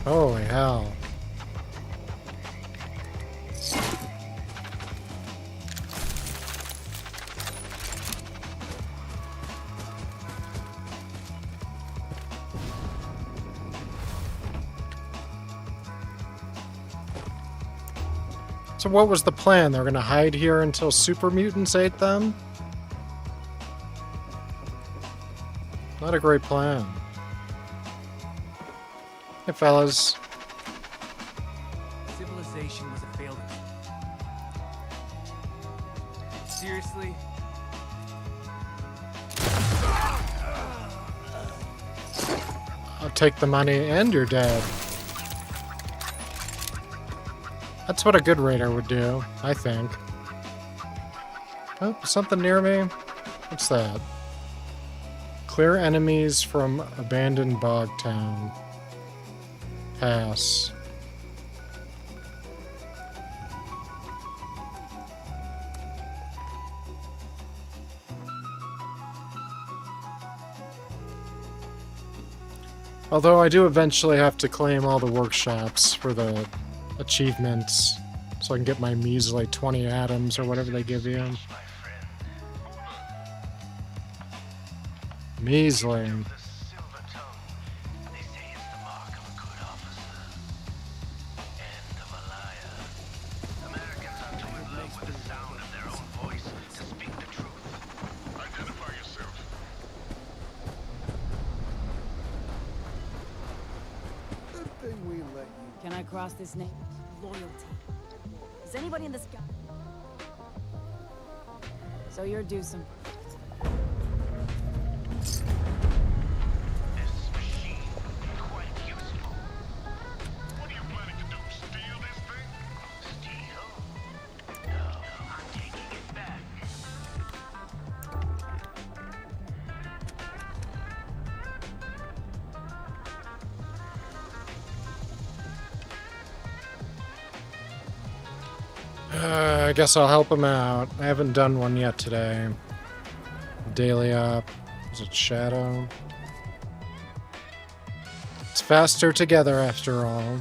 Holy hell. So what was the plan? They're gonna hide here until super mutants ate them? Not a great plan. Hey, fellas. Civilization was a failure. Seriously? I'll take the money and you're dead. That's what a good raider would do, I think. Oh, something near me? What's that? Clear enemies from abandoned bog town. Pass. Although I do eventually have to claim all the workshops for the achievements so I can get my measly 20 atoms or whatever they give you. Measly. thing we let you... Can I cross this name? Loyalty. Is anybody in this guy? So you're due some... This machine quite useful. What are you planning to do? Steal this thing? Steal? No, I'm taking it back. I guess I'll help him out. I haven't done one yet today. Daily up. Is it Shadow? It's faster together after all.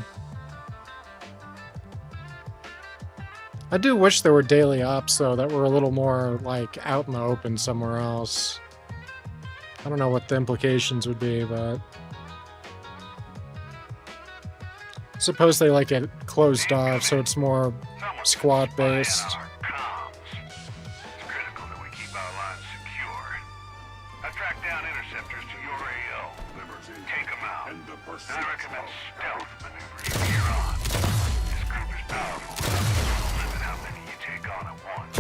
I do wish there were daily ops though that were a little more like out in the open somewhere else. I don't know what the implications would be, but I suppose they like it closed off so it's more squad based. It's critical that we keep our lines secure. I tracked down interceptors to your AO. Take them out. And I recommend stealth maneuvers from here on. This group is powerful enough to limit how many you take on at once.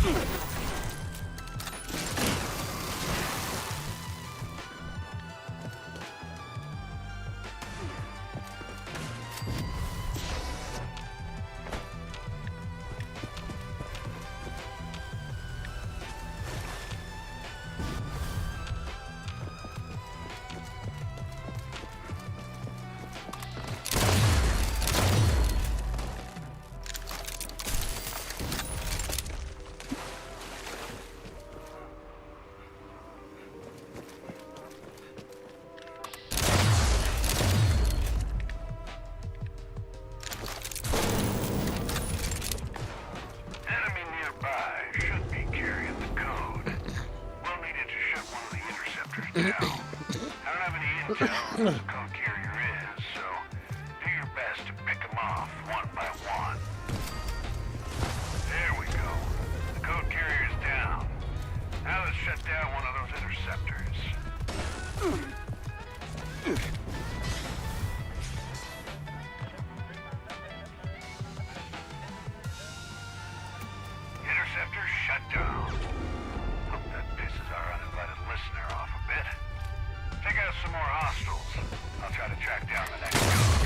I don't have any intel on who the code carrier is, so do your best to pick them off one by one. There we go. The code carrier is down. Now let's shut down one of those interceptors. Interceptor shut down. Hope that pisses our uninvited listener off a bit. Take out some more hostiles. I'll try to track down the next code.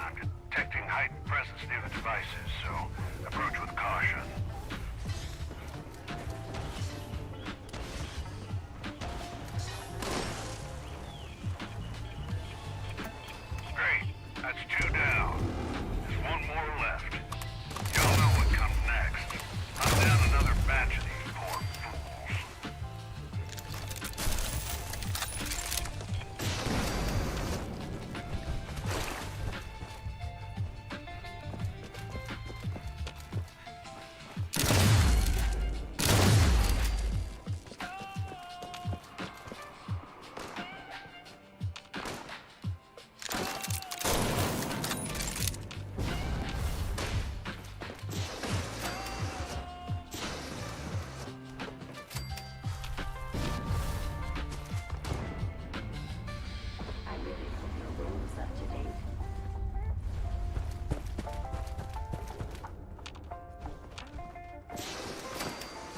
I'm detecting heightened presence near the devices, so approach with caution. Great. That's 2 down. There's 1 more left. Y'all know what comes next. I'm down another batch of these poor fools.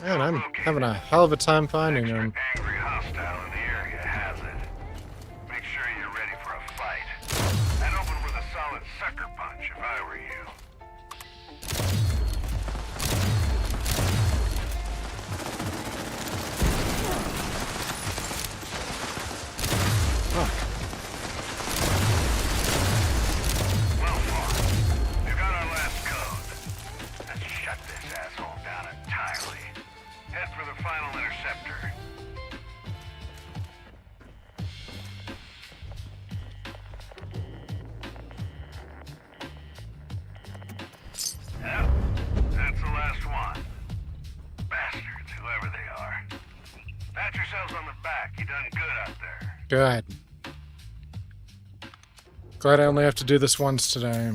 Man, I'm having a hell of a time finding them. Angry hostile hostile in the area has it. Make sure you're ready for a fight. I'd open with a solid sucker punch if I were you. Well fought. We've got our last code. Let's shut this asshole down entirely. Head for the final interceptor. Yep, that's the last one. Bastards, whoever they are. Pat yourselves on the back. You done good out there. Good. Glad I only have to do this once today.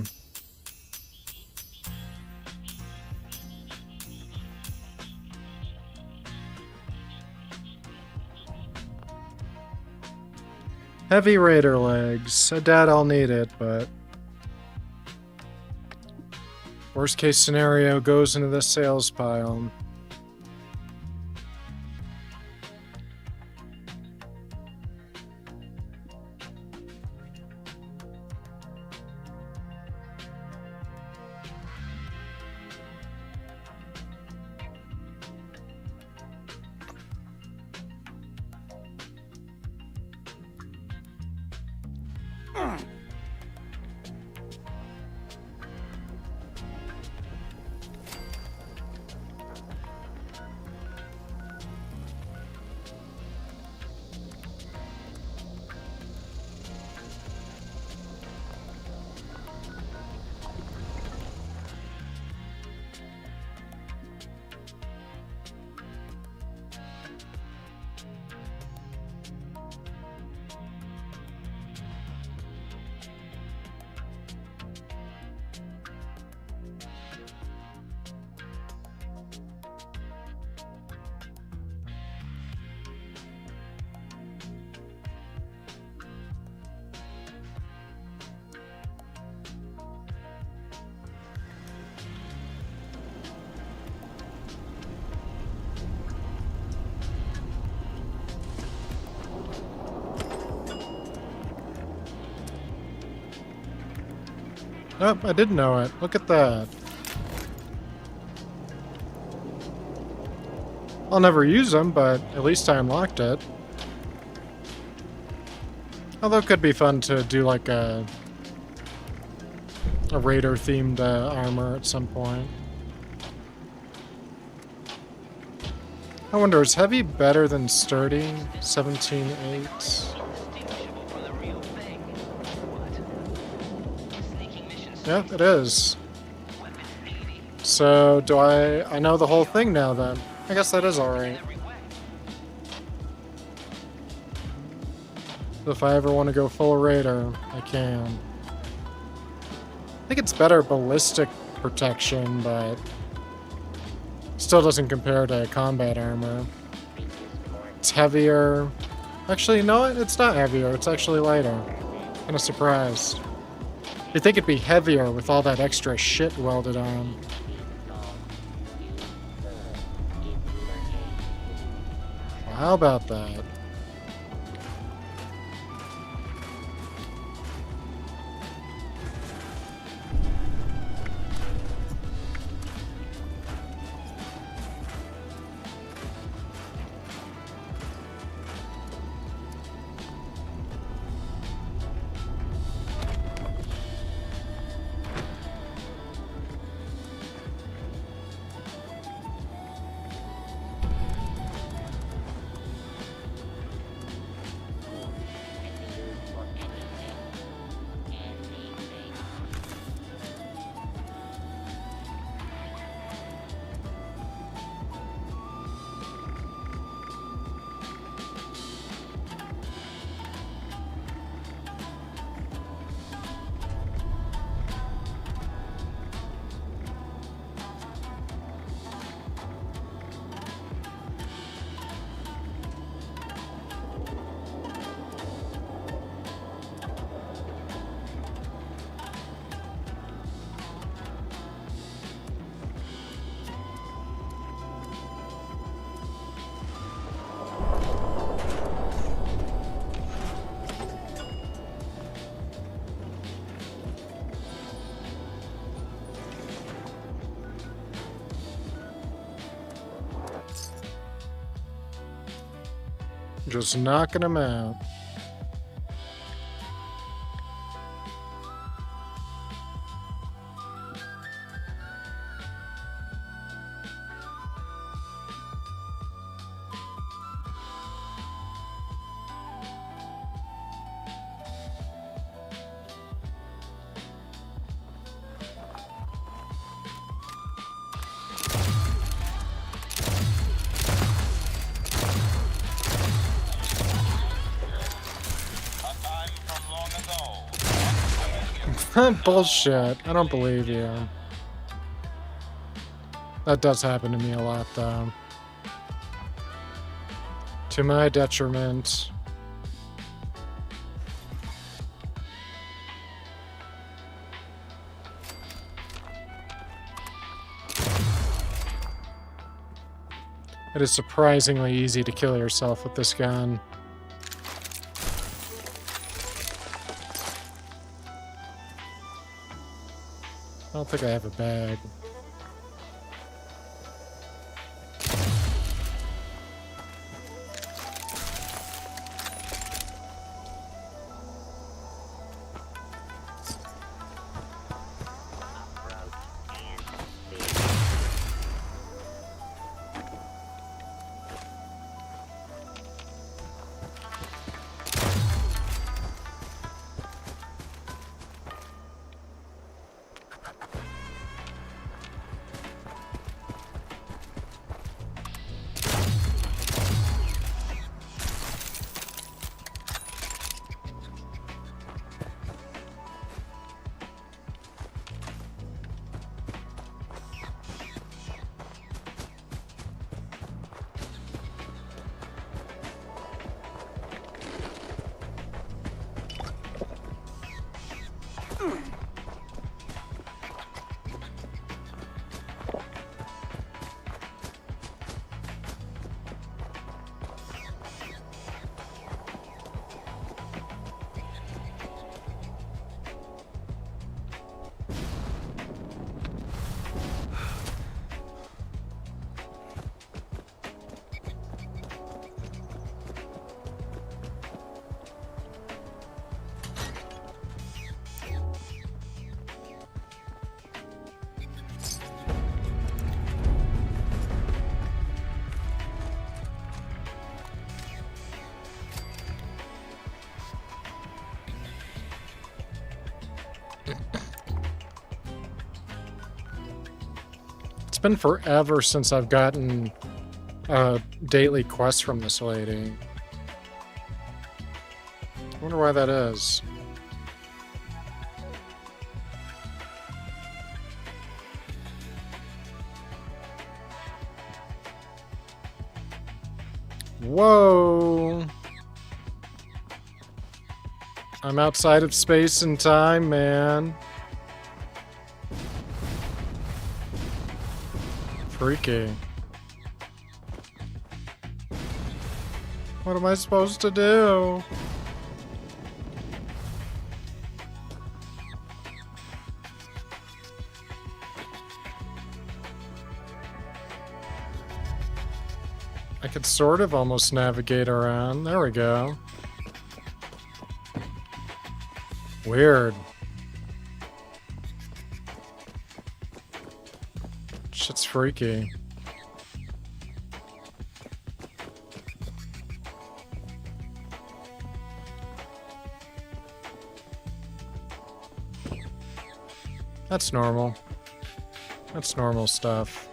Heavy raider legs. I doubt I'll need it, but... worst case scenario goes into the sales pile. Oh, I did know it. Look at that. I'll never use them, but at least I unlocked it. Although it could be fun to do like a raider-themed armor at some point. I wonder, is heavy better than sturdy? 17.8. Yeah, it is. So, do I know the whole thing now then? I guess that is alright. If I ever want to go full raider, I can. I think it's better ballistic protection, but still doesn't compare to combat armor. It's heavier. Actually, no, it's not heavier. It's actually lighter. Kind of surprised. You'd think it'd be heavier with all that extra shit welded on. Well, how about that? Just knocking them out. Bullshit. I don't believe you. That does happen to me a lot, though. To my detriment. It is surprisingly easy to kill yourself with this gun. I don't think I have a bag. It's been forever since I've gotten a daily quest from this lady. I wonder why that is. Whoa! I'm outside of space and time, man. Freaky. What am I supposed to do? I could sort of almost navigate around. There we go. Weird. Shit's freaky. That's normal. That's normal stuff.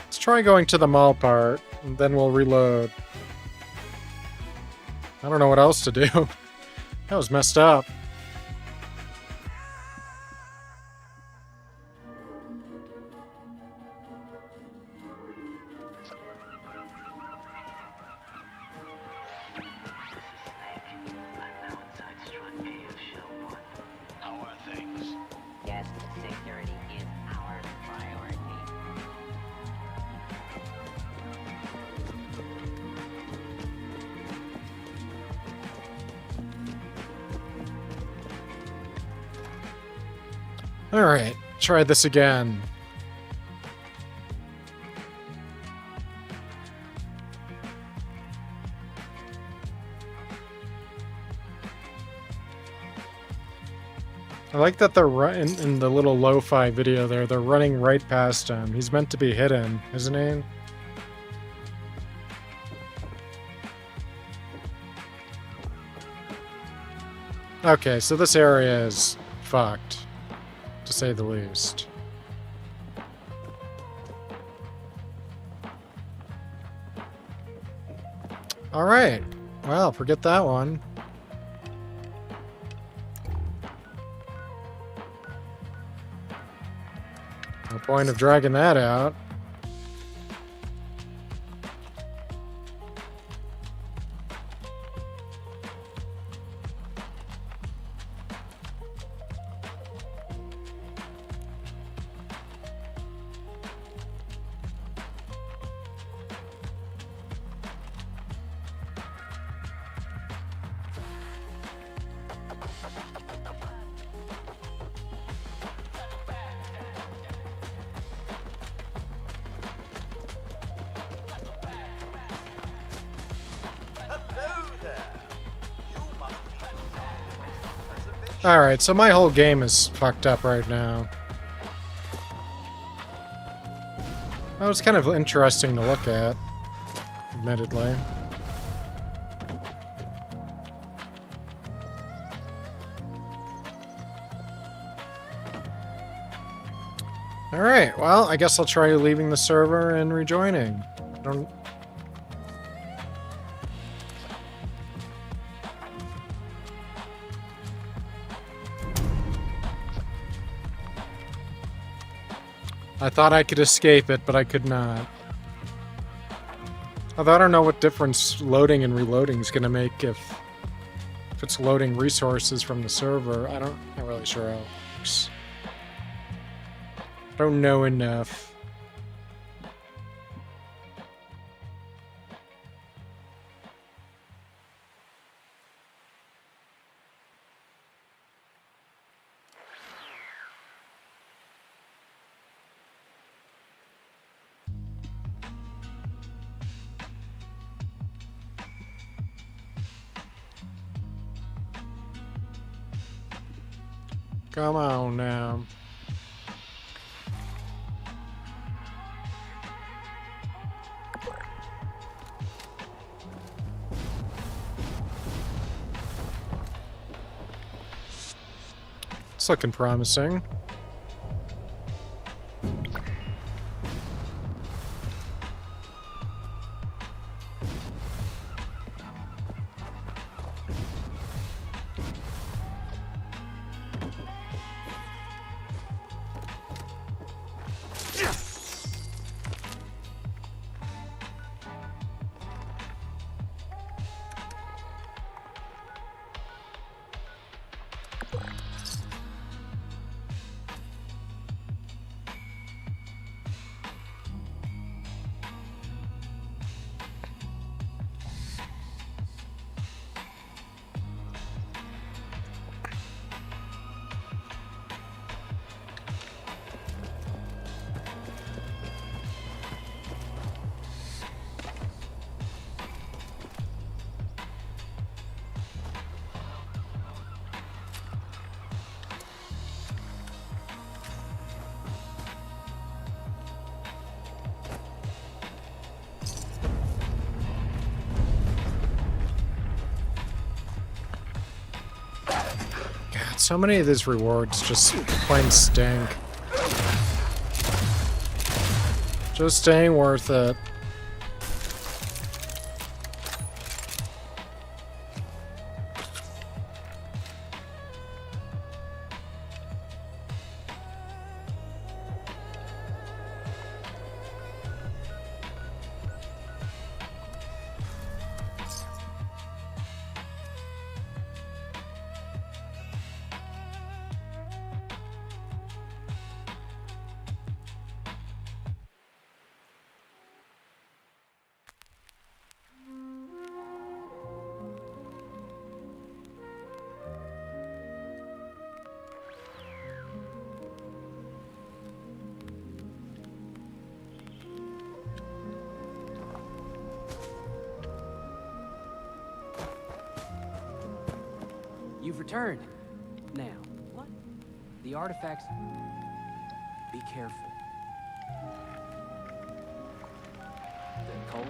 Let's try going to the mall part, and then we'll reload. I don't know what else to do. That was messed up. Alright, try this again. I like that they're in the little lo-fi video there, they're running right past him. He's meant to be hidden, isn't he? Okay, so this area is fucked, to say the least. Alright, well, forget that one. No point of dragging that out. Alright, so my whole game is fucked up right now. That was kind of interesting to look at, admittedly. Alright, well, I guess I'll try leaving the server and rejoining. I thought I could escape it, but I could not. Although I don't know what difference loading and reloading is going to make if it's loading resources from the server. I'm not really sure how it works. I don't know enough. Come on now. It's looking promising. So many of these rewards just plain stink. Just ain't worth it. You've returned. Now, what? The artifacts... Be careful. The cult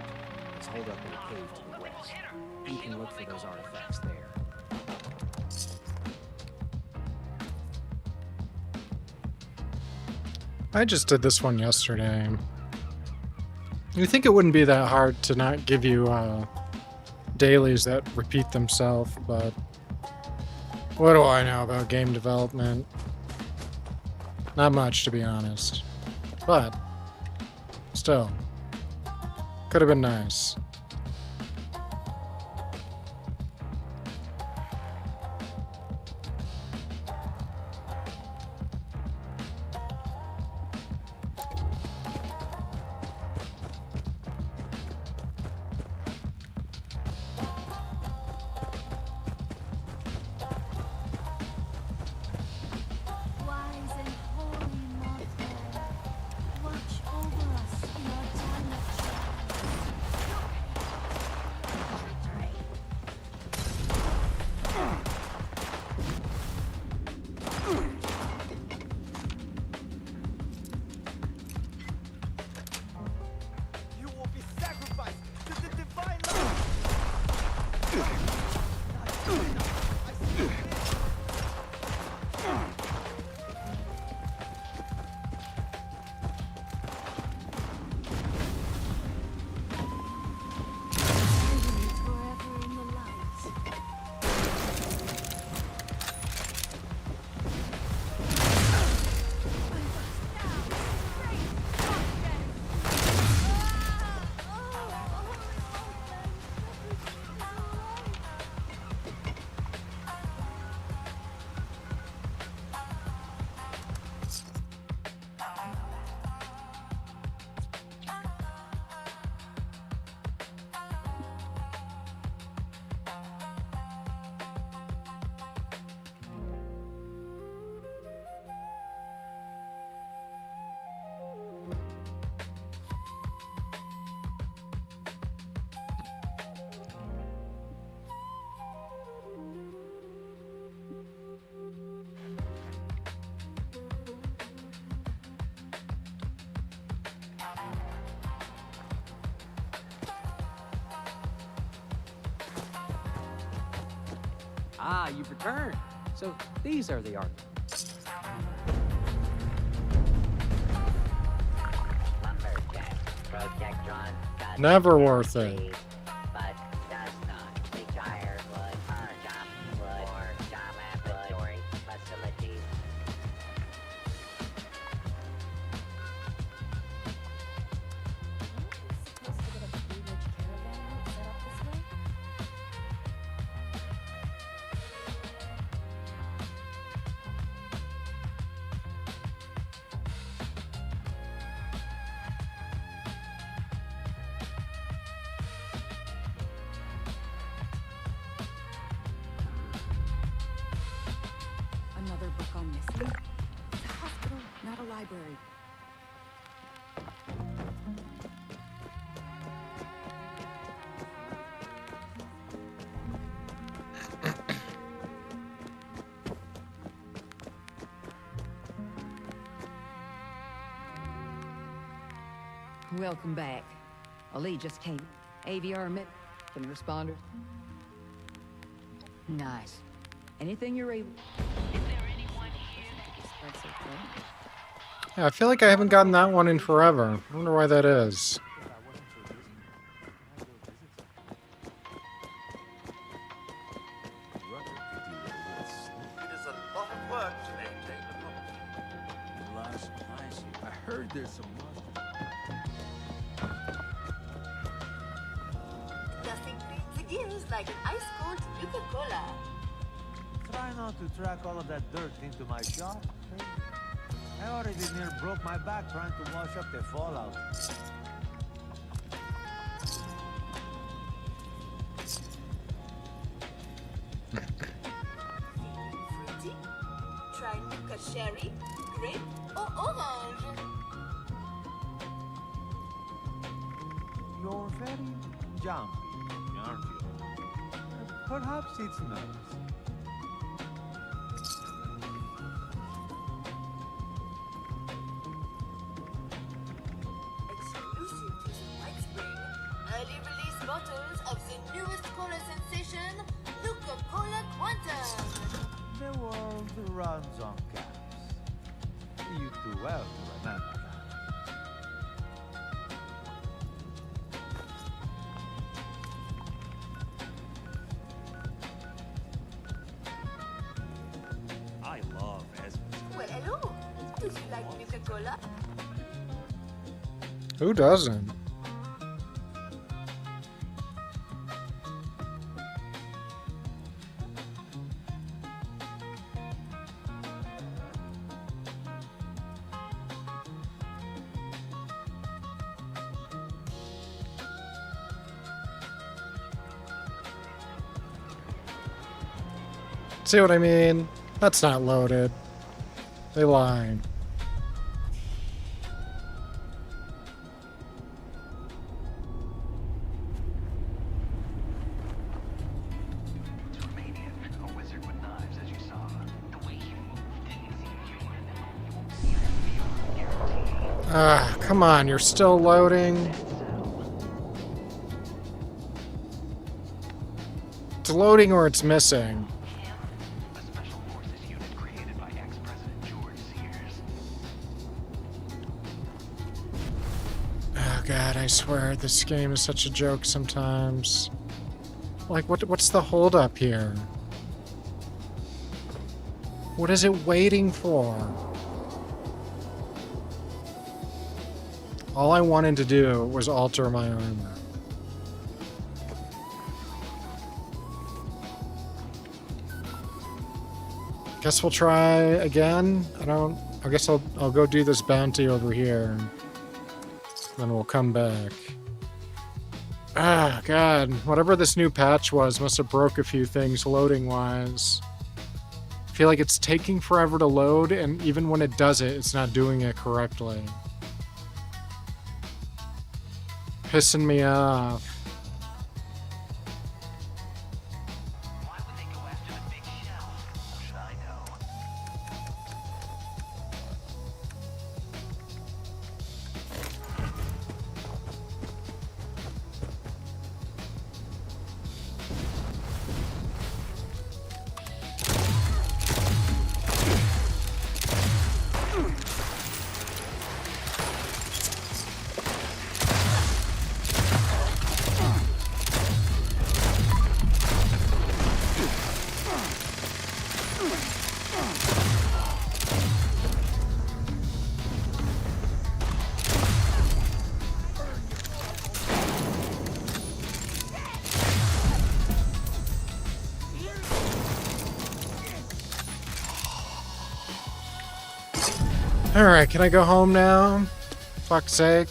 is holed up in a cave to the west. You can look for those artifacts there. I just did this one yesterday. You think it wouldn't be that hard to not give you dailies that repeat themselves, but what do I know about game development? Not much, to be honest. But still, could have been nice. Ah, you've returned. So these are the artifacts. Lumberjack. Projectron does Never worth it. breathe, but does not require wood, job wood, or job laboratory facilities. Supposed to get a Blue Ridge caravan route set up this way? Another book on missing? It's a hospital, not a library. Welcome back. Ali just came. AVR met. Can you respond? Nice. Anything you're able. Yeah, I feel like I haven't gotten that one in forever. I wonder why that is. It is a lot of work to maintain the property. I heard there's some Nothing cleans the gears like an ice-cold Coca-Cola. Try not to track all of that dirt into my shop. I already near broke my back trying to wash up the fallout. Fruity? Try Nuka Cherry, grape, or orange. You're very jumpy, aren't you? Perhaps it's nerves. edition Coca-Cola Quantum. The world runs on caps. You too well to remember that. I love Esmond. Well, hello. Do you like Coca-Cola? Who doesn't? See what I mean? That's not loaded. They lied. Ah, come on, you're still loading. It's loading or it's missing. Oh god, I swear, this game is such a joke sometimes. Like, what's the holdup here? What is it waiting for? All I wanted to do was alter my armor. Guess we'll try again. I guess I'll go do this bounty over here. Then we'll come back. Ah, god. Whatever this new patch was must have broke a few things loading-wise. I feel like it's taking forever to load, and even when it does it, it's not doing it correctly. Pissing me off. Alright, can I go home now? Fuck's sake.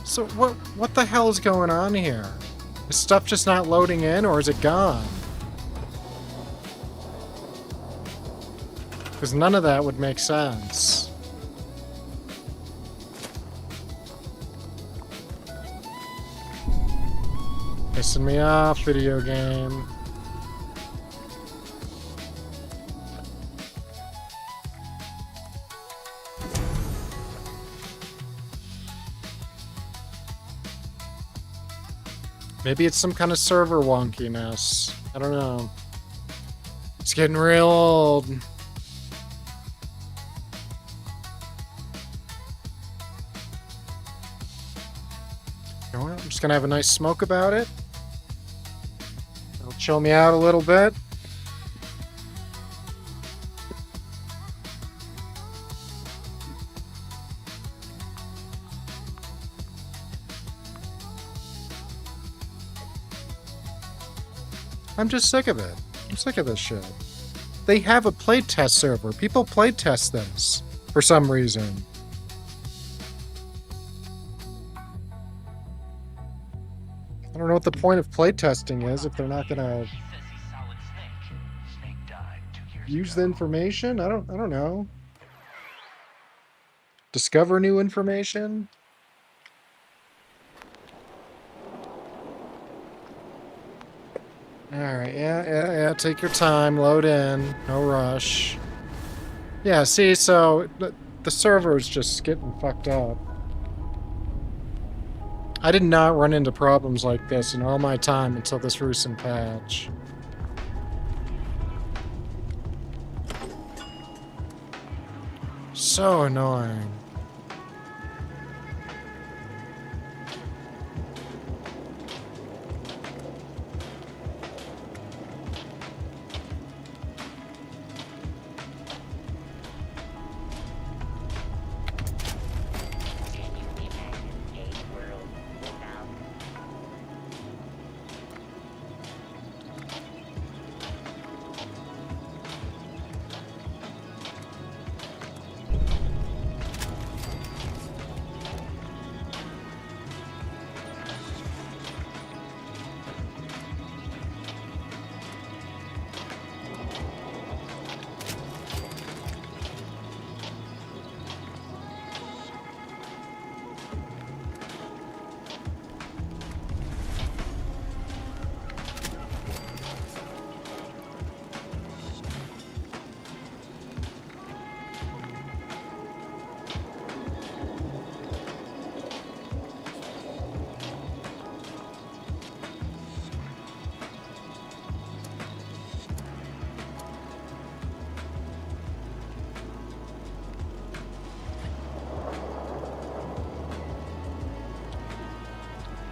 So what the hell is going on here? Is stuff just not loading in, or is it gone? Because none of that would make sense. Pissing me off, video game. Maybe it's some kind of server wonkiness. I don't know. It's getting real old. You know what? I'm just gonna have a nice smoke about it. It'll chill me out a little bit. I'm just sick of it. I'm sick of this shit. They have a playtest server. People playtest this for some reason. I don't know what the point of playtesting is if they're not gonna use the information. I don't know. Discover new information. All right, yeah. Take your time, load in, no rush. Yeah, see, so the server is just getting fucked up. I did not run into problems like this in all my time until this recent patch. So annoying.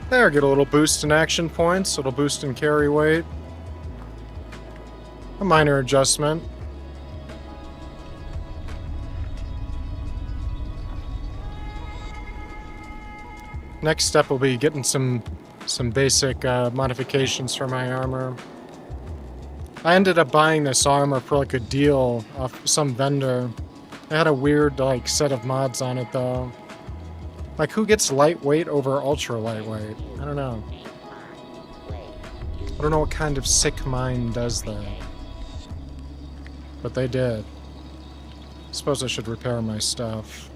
There, get a little boost in action points, a little boost in carry weight. A minor adjustment. Next step will be getting some basic modifications for my armor. I ended up buying this armor for like a deal off some vendor. It had a weird like set of mods on it though. Like, who gets lightweight over ultra lightweight? I don't know. I don't know what kind of sick mind does that. But they did. Suppose I should repair my stuff.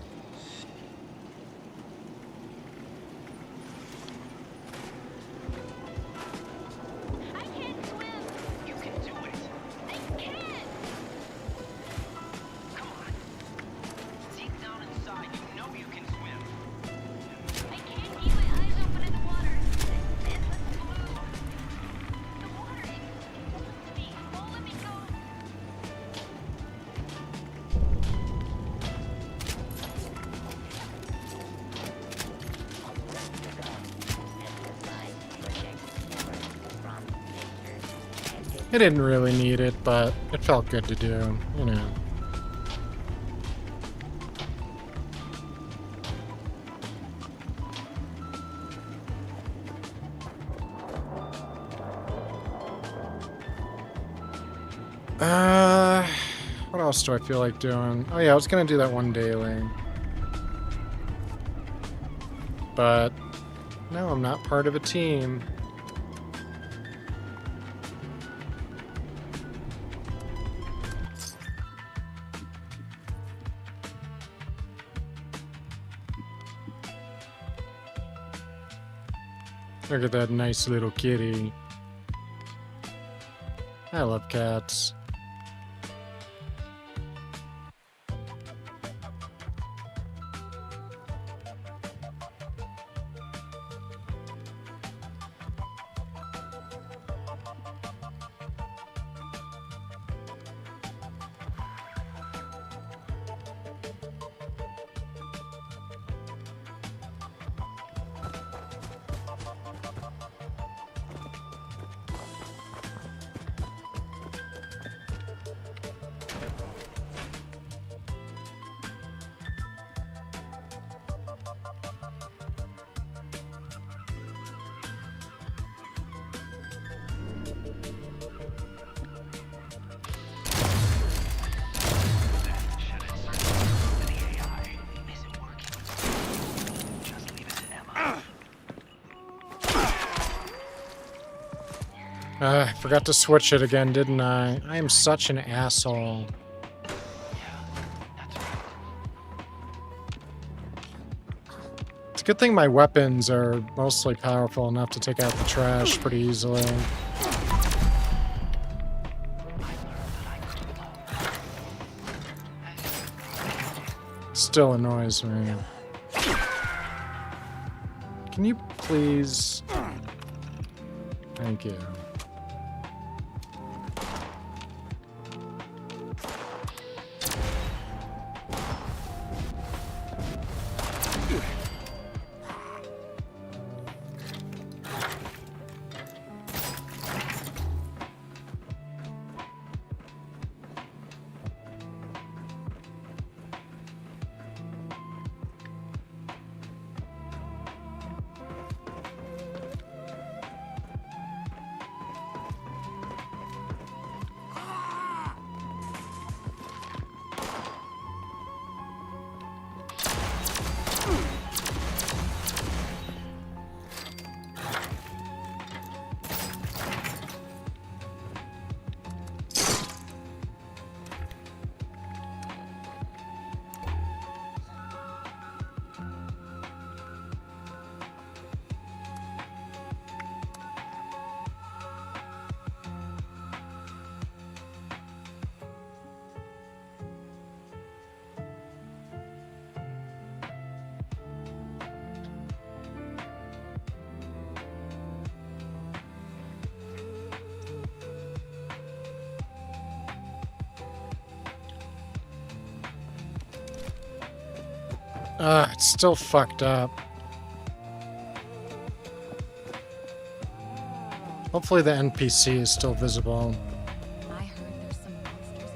I didn't really need it, but it felt good to do, you know. What else do I feel like doing? Oh yeah, I was gonna do that one daily. But no, I'm not part of a team. Look at that nice little kitty. I love cats. I forgot to switch it again, didn't I? I am such an asshole. It's a good thing my weapons are mostly powerful enough to take out the trash pretty easily. Still annoys me. Can you please? Thank you. It's still fucked up. Hopefully the NPC is still visible. I heard there's some monsters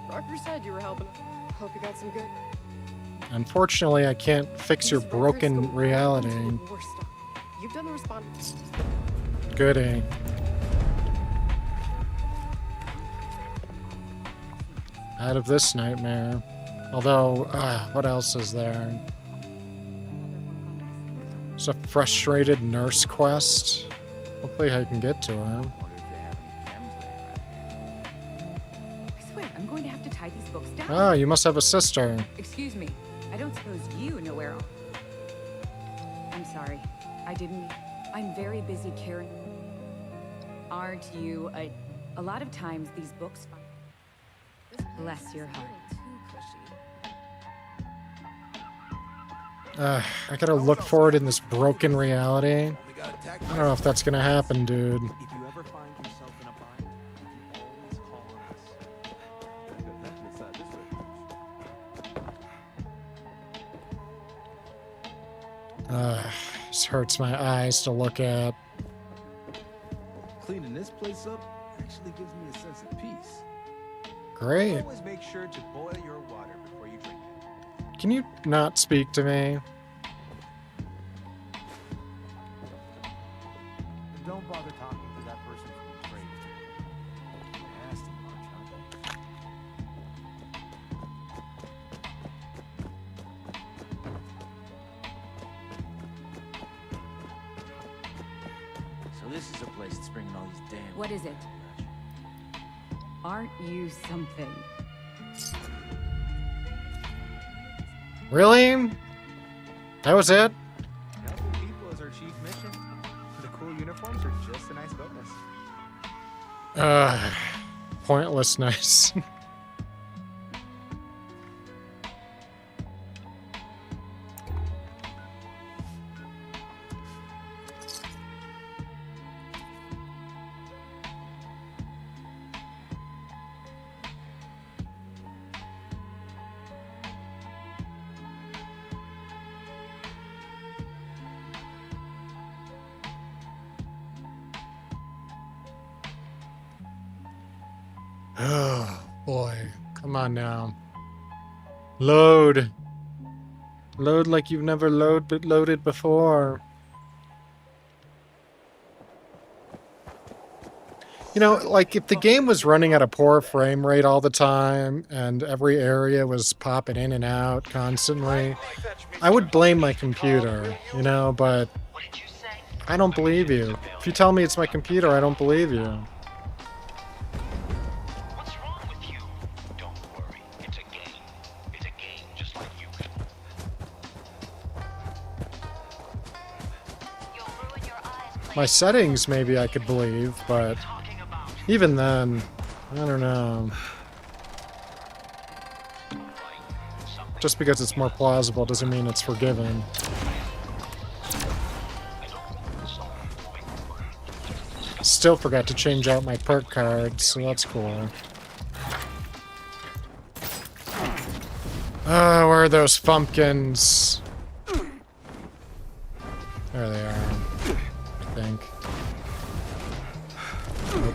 in Rocker said you were helping. Hope you got some good. Unfortunately, I can't fix your broken reality. You've done the response. Goody. Out of this nightmare. Although, what else is there? There's a frustrated nurse quest. Hopefully I can get to her. I swear, I'm going to have to tie these books down. Oh, you must have a sister. Excuse me. I don't suppose you know where. I'm sorry. I didn't. I'm very busy caring. Aren't you? A lot of times these books. Bless your heart. I gotta look forward in this broken reality. I don't know if that's gonna happen, dude. If you ever find yourself in a bind, you always call on us. This hurts my eyes to look at. Cleaning this place up actually gives me a sense of peace. Great. Always make sure to boil your water before you drink it. Can you not speak to me? And don't bother talking to that person from the trade. Nasty bunch, huh? So this is a place that's bringing all these damn... What is it? Aren't you something? Really? That was it? Helping people is our chief mission. The cool uniforms are just a nice bonus. Pointless nice. Oh, boy. Come on now. Load. Load like you've never loaded before. You know, like if the game was running at a poor frame rate all the time and every area was popping in and out constantly, I would blame my computer, you know, but I don't believe you. If you tell me it's my computer, I don't believe you. What's wrong with you? Don't worry. It's a game. It's a game just like usual. My settings, maybe I could believe, but even then, I don't know. Just because it's more plausible doesn't mean it's forgiven. Still forgot to change out my perk card, so that's cool. Oh, where are those pumpkins? There they are, I think. Nope.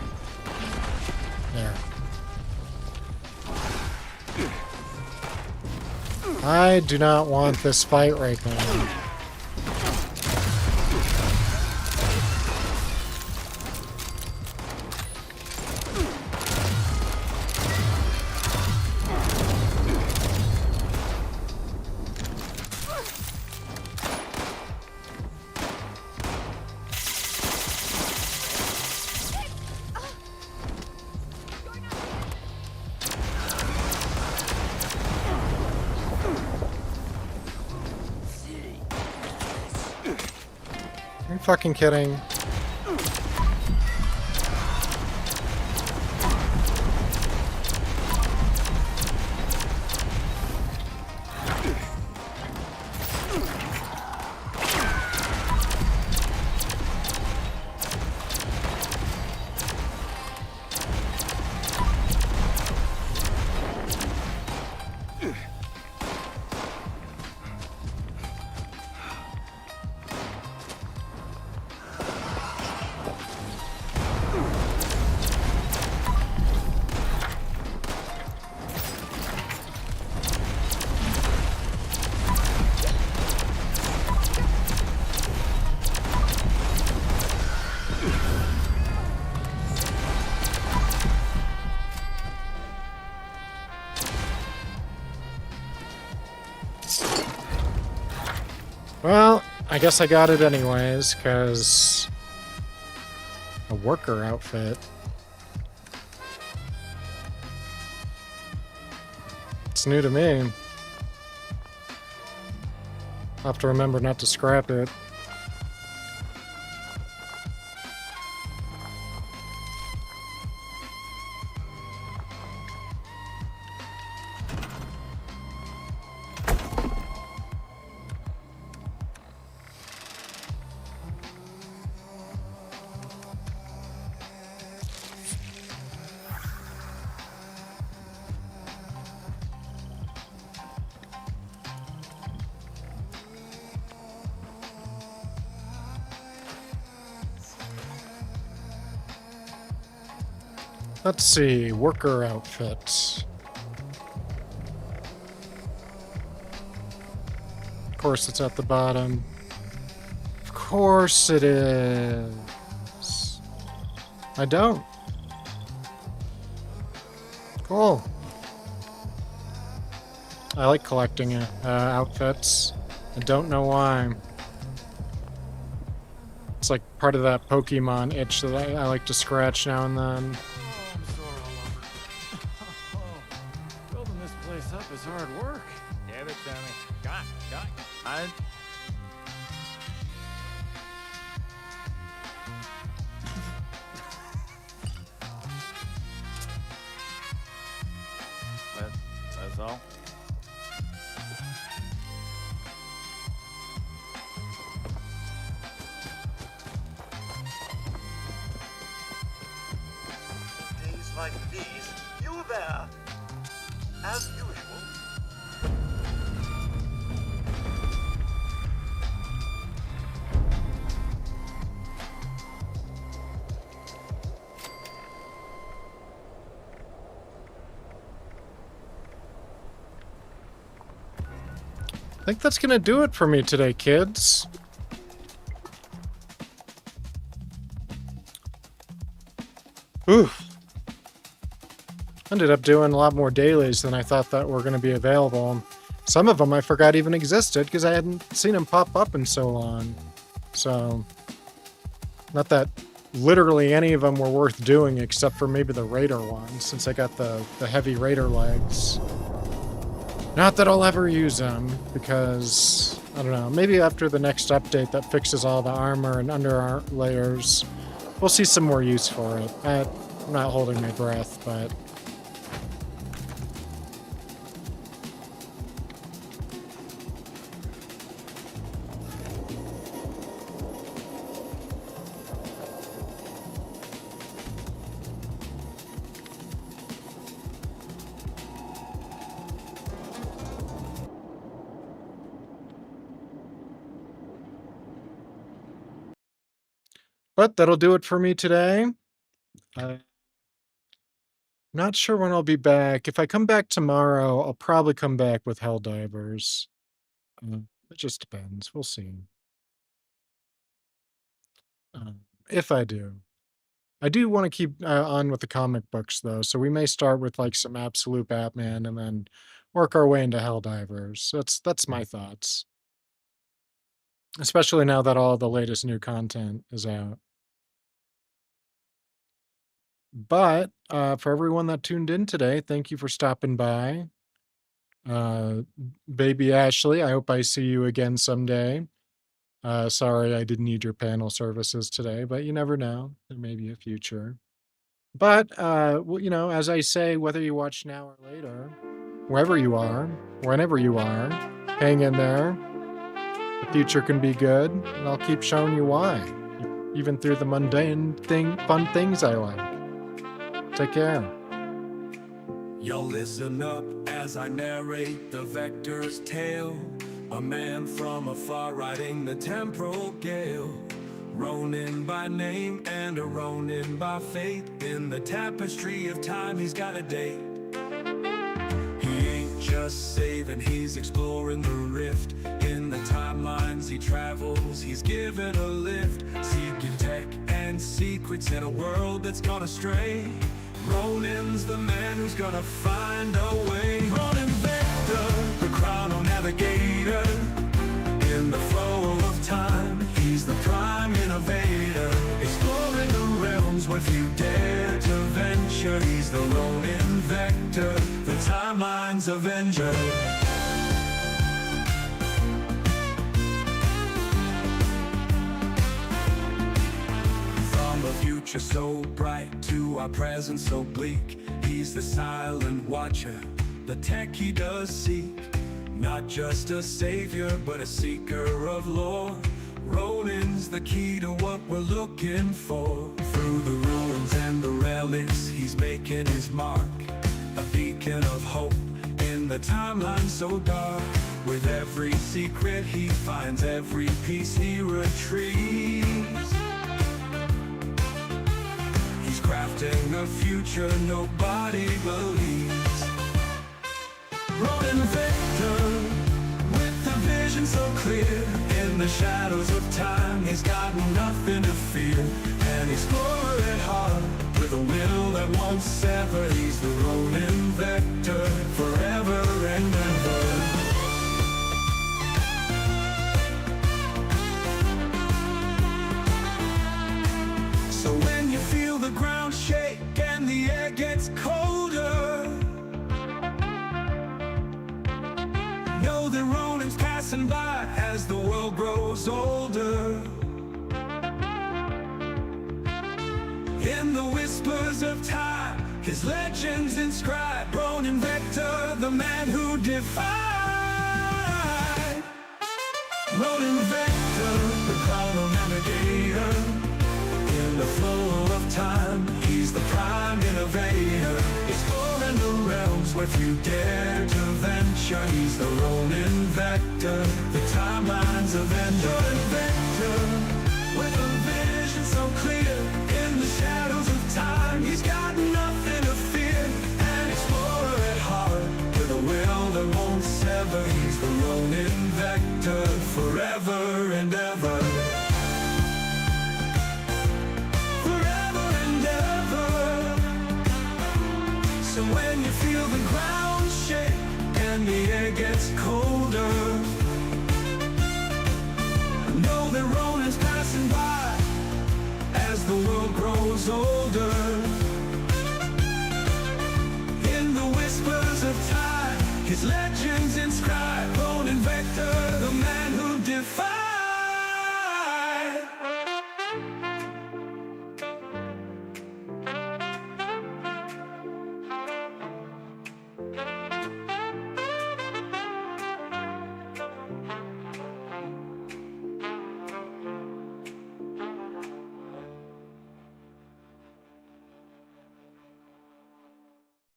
There. I do not want this fight right now. Are you fucking kidding? Well, I guess I got it anyways, because a worker outfit. It's new to me. I'll have to remember not to scrap it. Let's see, worker outfit. Of course it's at the bottom. Of course it is. I don't. Cool. I like collecting outfits. I don't know why. It's like part of that Pokemon itch that I like to scratch now and then. Building this place up is hard work. Damn it, Tommy. God. That's all? Days like these, you there, as usual. I think that's gonna do it for me today, kids. Ooh. Ended up doing a lot more dailies than I thought that were going to be available. Some of them I forgot even existed because I hadn't seen them pop up in so long. So, not that literally any of them were worth doing except for maybe the Raider ones, since I got the heavy Raider legs. Not that I'll ever use them, because, I don't know, maybe after the next update that fixes all the armor and under layers, we'll see some more use for it. I'm not holding my breath, but... But that'll do it for me today. Not sure when I'll be back. If I come back tomorrow, I'll probably come back with Helldivers. It just depends. We'll see. If I do. I do want to keep on with the comic books, though, so we may start with, like, some Absolute Batman and then work our way into Helldivers. That's my thoughts. Especially now that all the latest new content is out. But, for everyone that tuned in today, thank you for stopping by. Baby Ashley, I hope I see you again someday. Sorry I didn't need your panel services today, but you never know. There may be a future. But, well, you know, as I say, whether you watch now or later, wherever you are, whenever you are, hang in there. The future can be good, and I'll keep showing you why. Even through the mundane fun things I like. Take care. Yo, listen up as I narrate the Vector's tale. A man from afar riding the temporal gale. Ronin by name and a Ronin by fate. In the tapestry of time he's got a date. He ain't just saving, he's exploring the rift. In the timelines he travels, he's given a lift. Seeking tech and secrets in a world that's gone astray. Ronin's the man who's gonna find a way. Ronin Vector, the chrono navigator. In the flow of time, he's the prime innovator. Exploring the realms where few dare to venture. He's the Ronin Vector, the timeline's avenger. From a future so bright to our present so bleak, he's the silent watcher, the tech he does seek. Not just a savior, but a seeker of lore. Ronin's the key to what we're looking for. Through the ruins and the relics, he's making his mark. A beacon of hope in the timeline so dark. With every secret he finds, every piece he retrieves. He's crafting a future nobody believes. Ronin Vector, with a vision so clear. In the shadows of time, he's got nothing to fear. An explorer at heart, with a will that won't sever. He's the Ronin Vector, forever and ever. So when you feel the ground shake and the air gets colder, know that Ronin's passing by as the world grows older. In the whispers of time, his legends inscribed. Ronin Vector, the man who defied. Ronin Vector, the chrono navigator. In the flow of time, he's the prime innovator. Exploring the realms where few dare to venture. He's the Ronin Vector, the timeline's avenger. Ronin Vector, with a vision so clear. In the shadows of time, he's got nothing to fear. An explorer at heart, with a will that won't sever. He's the Ronin Vector, forever and ever. Forever and ever. So when Feel the ground shake and the air gets colder. Know that Ronan's passing by as the world grows older. In the whispers of time, his legacy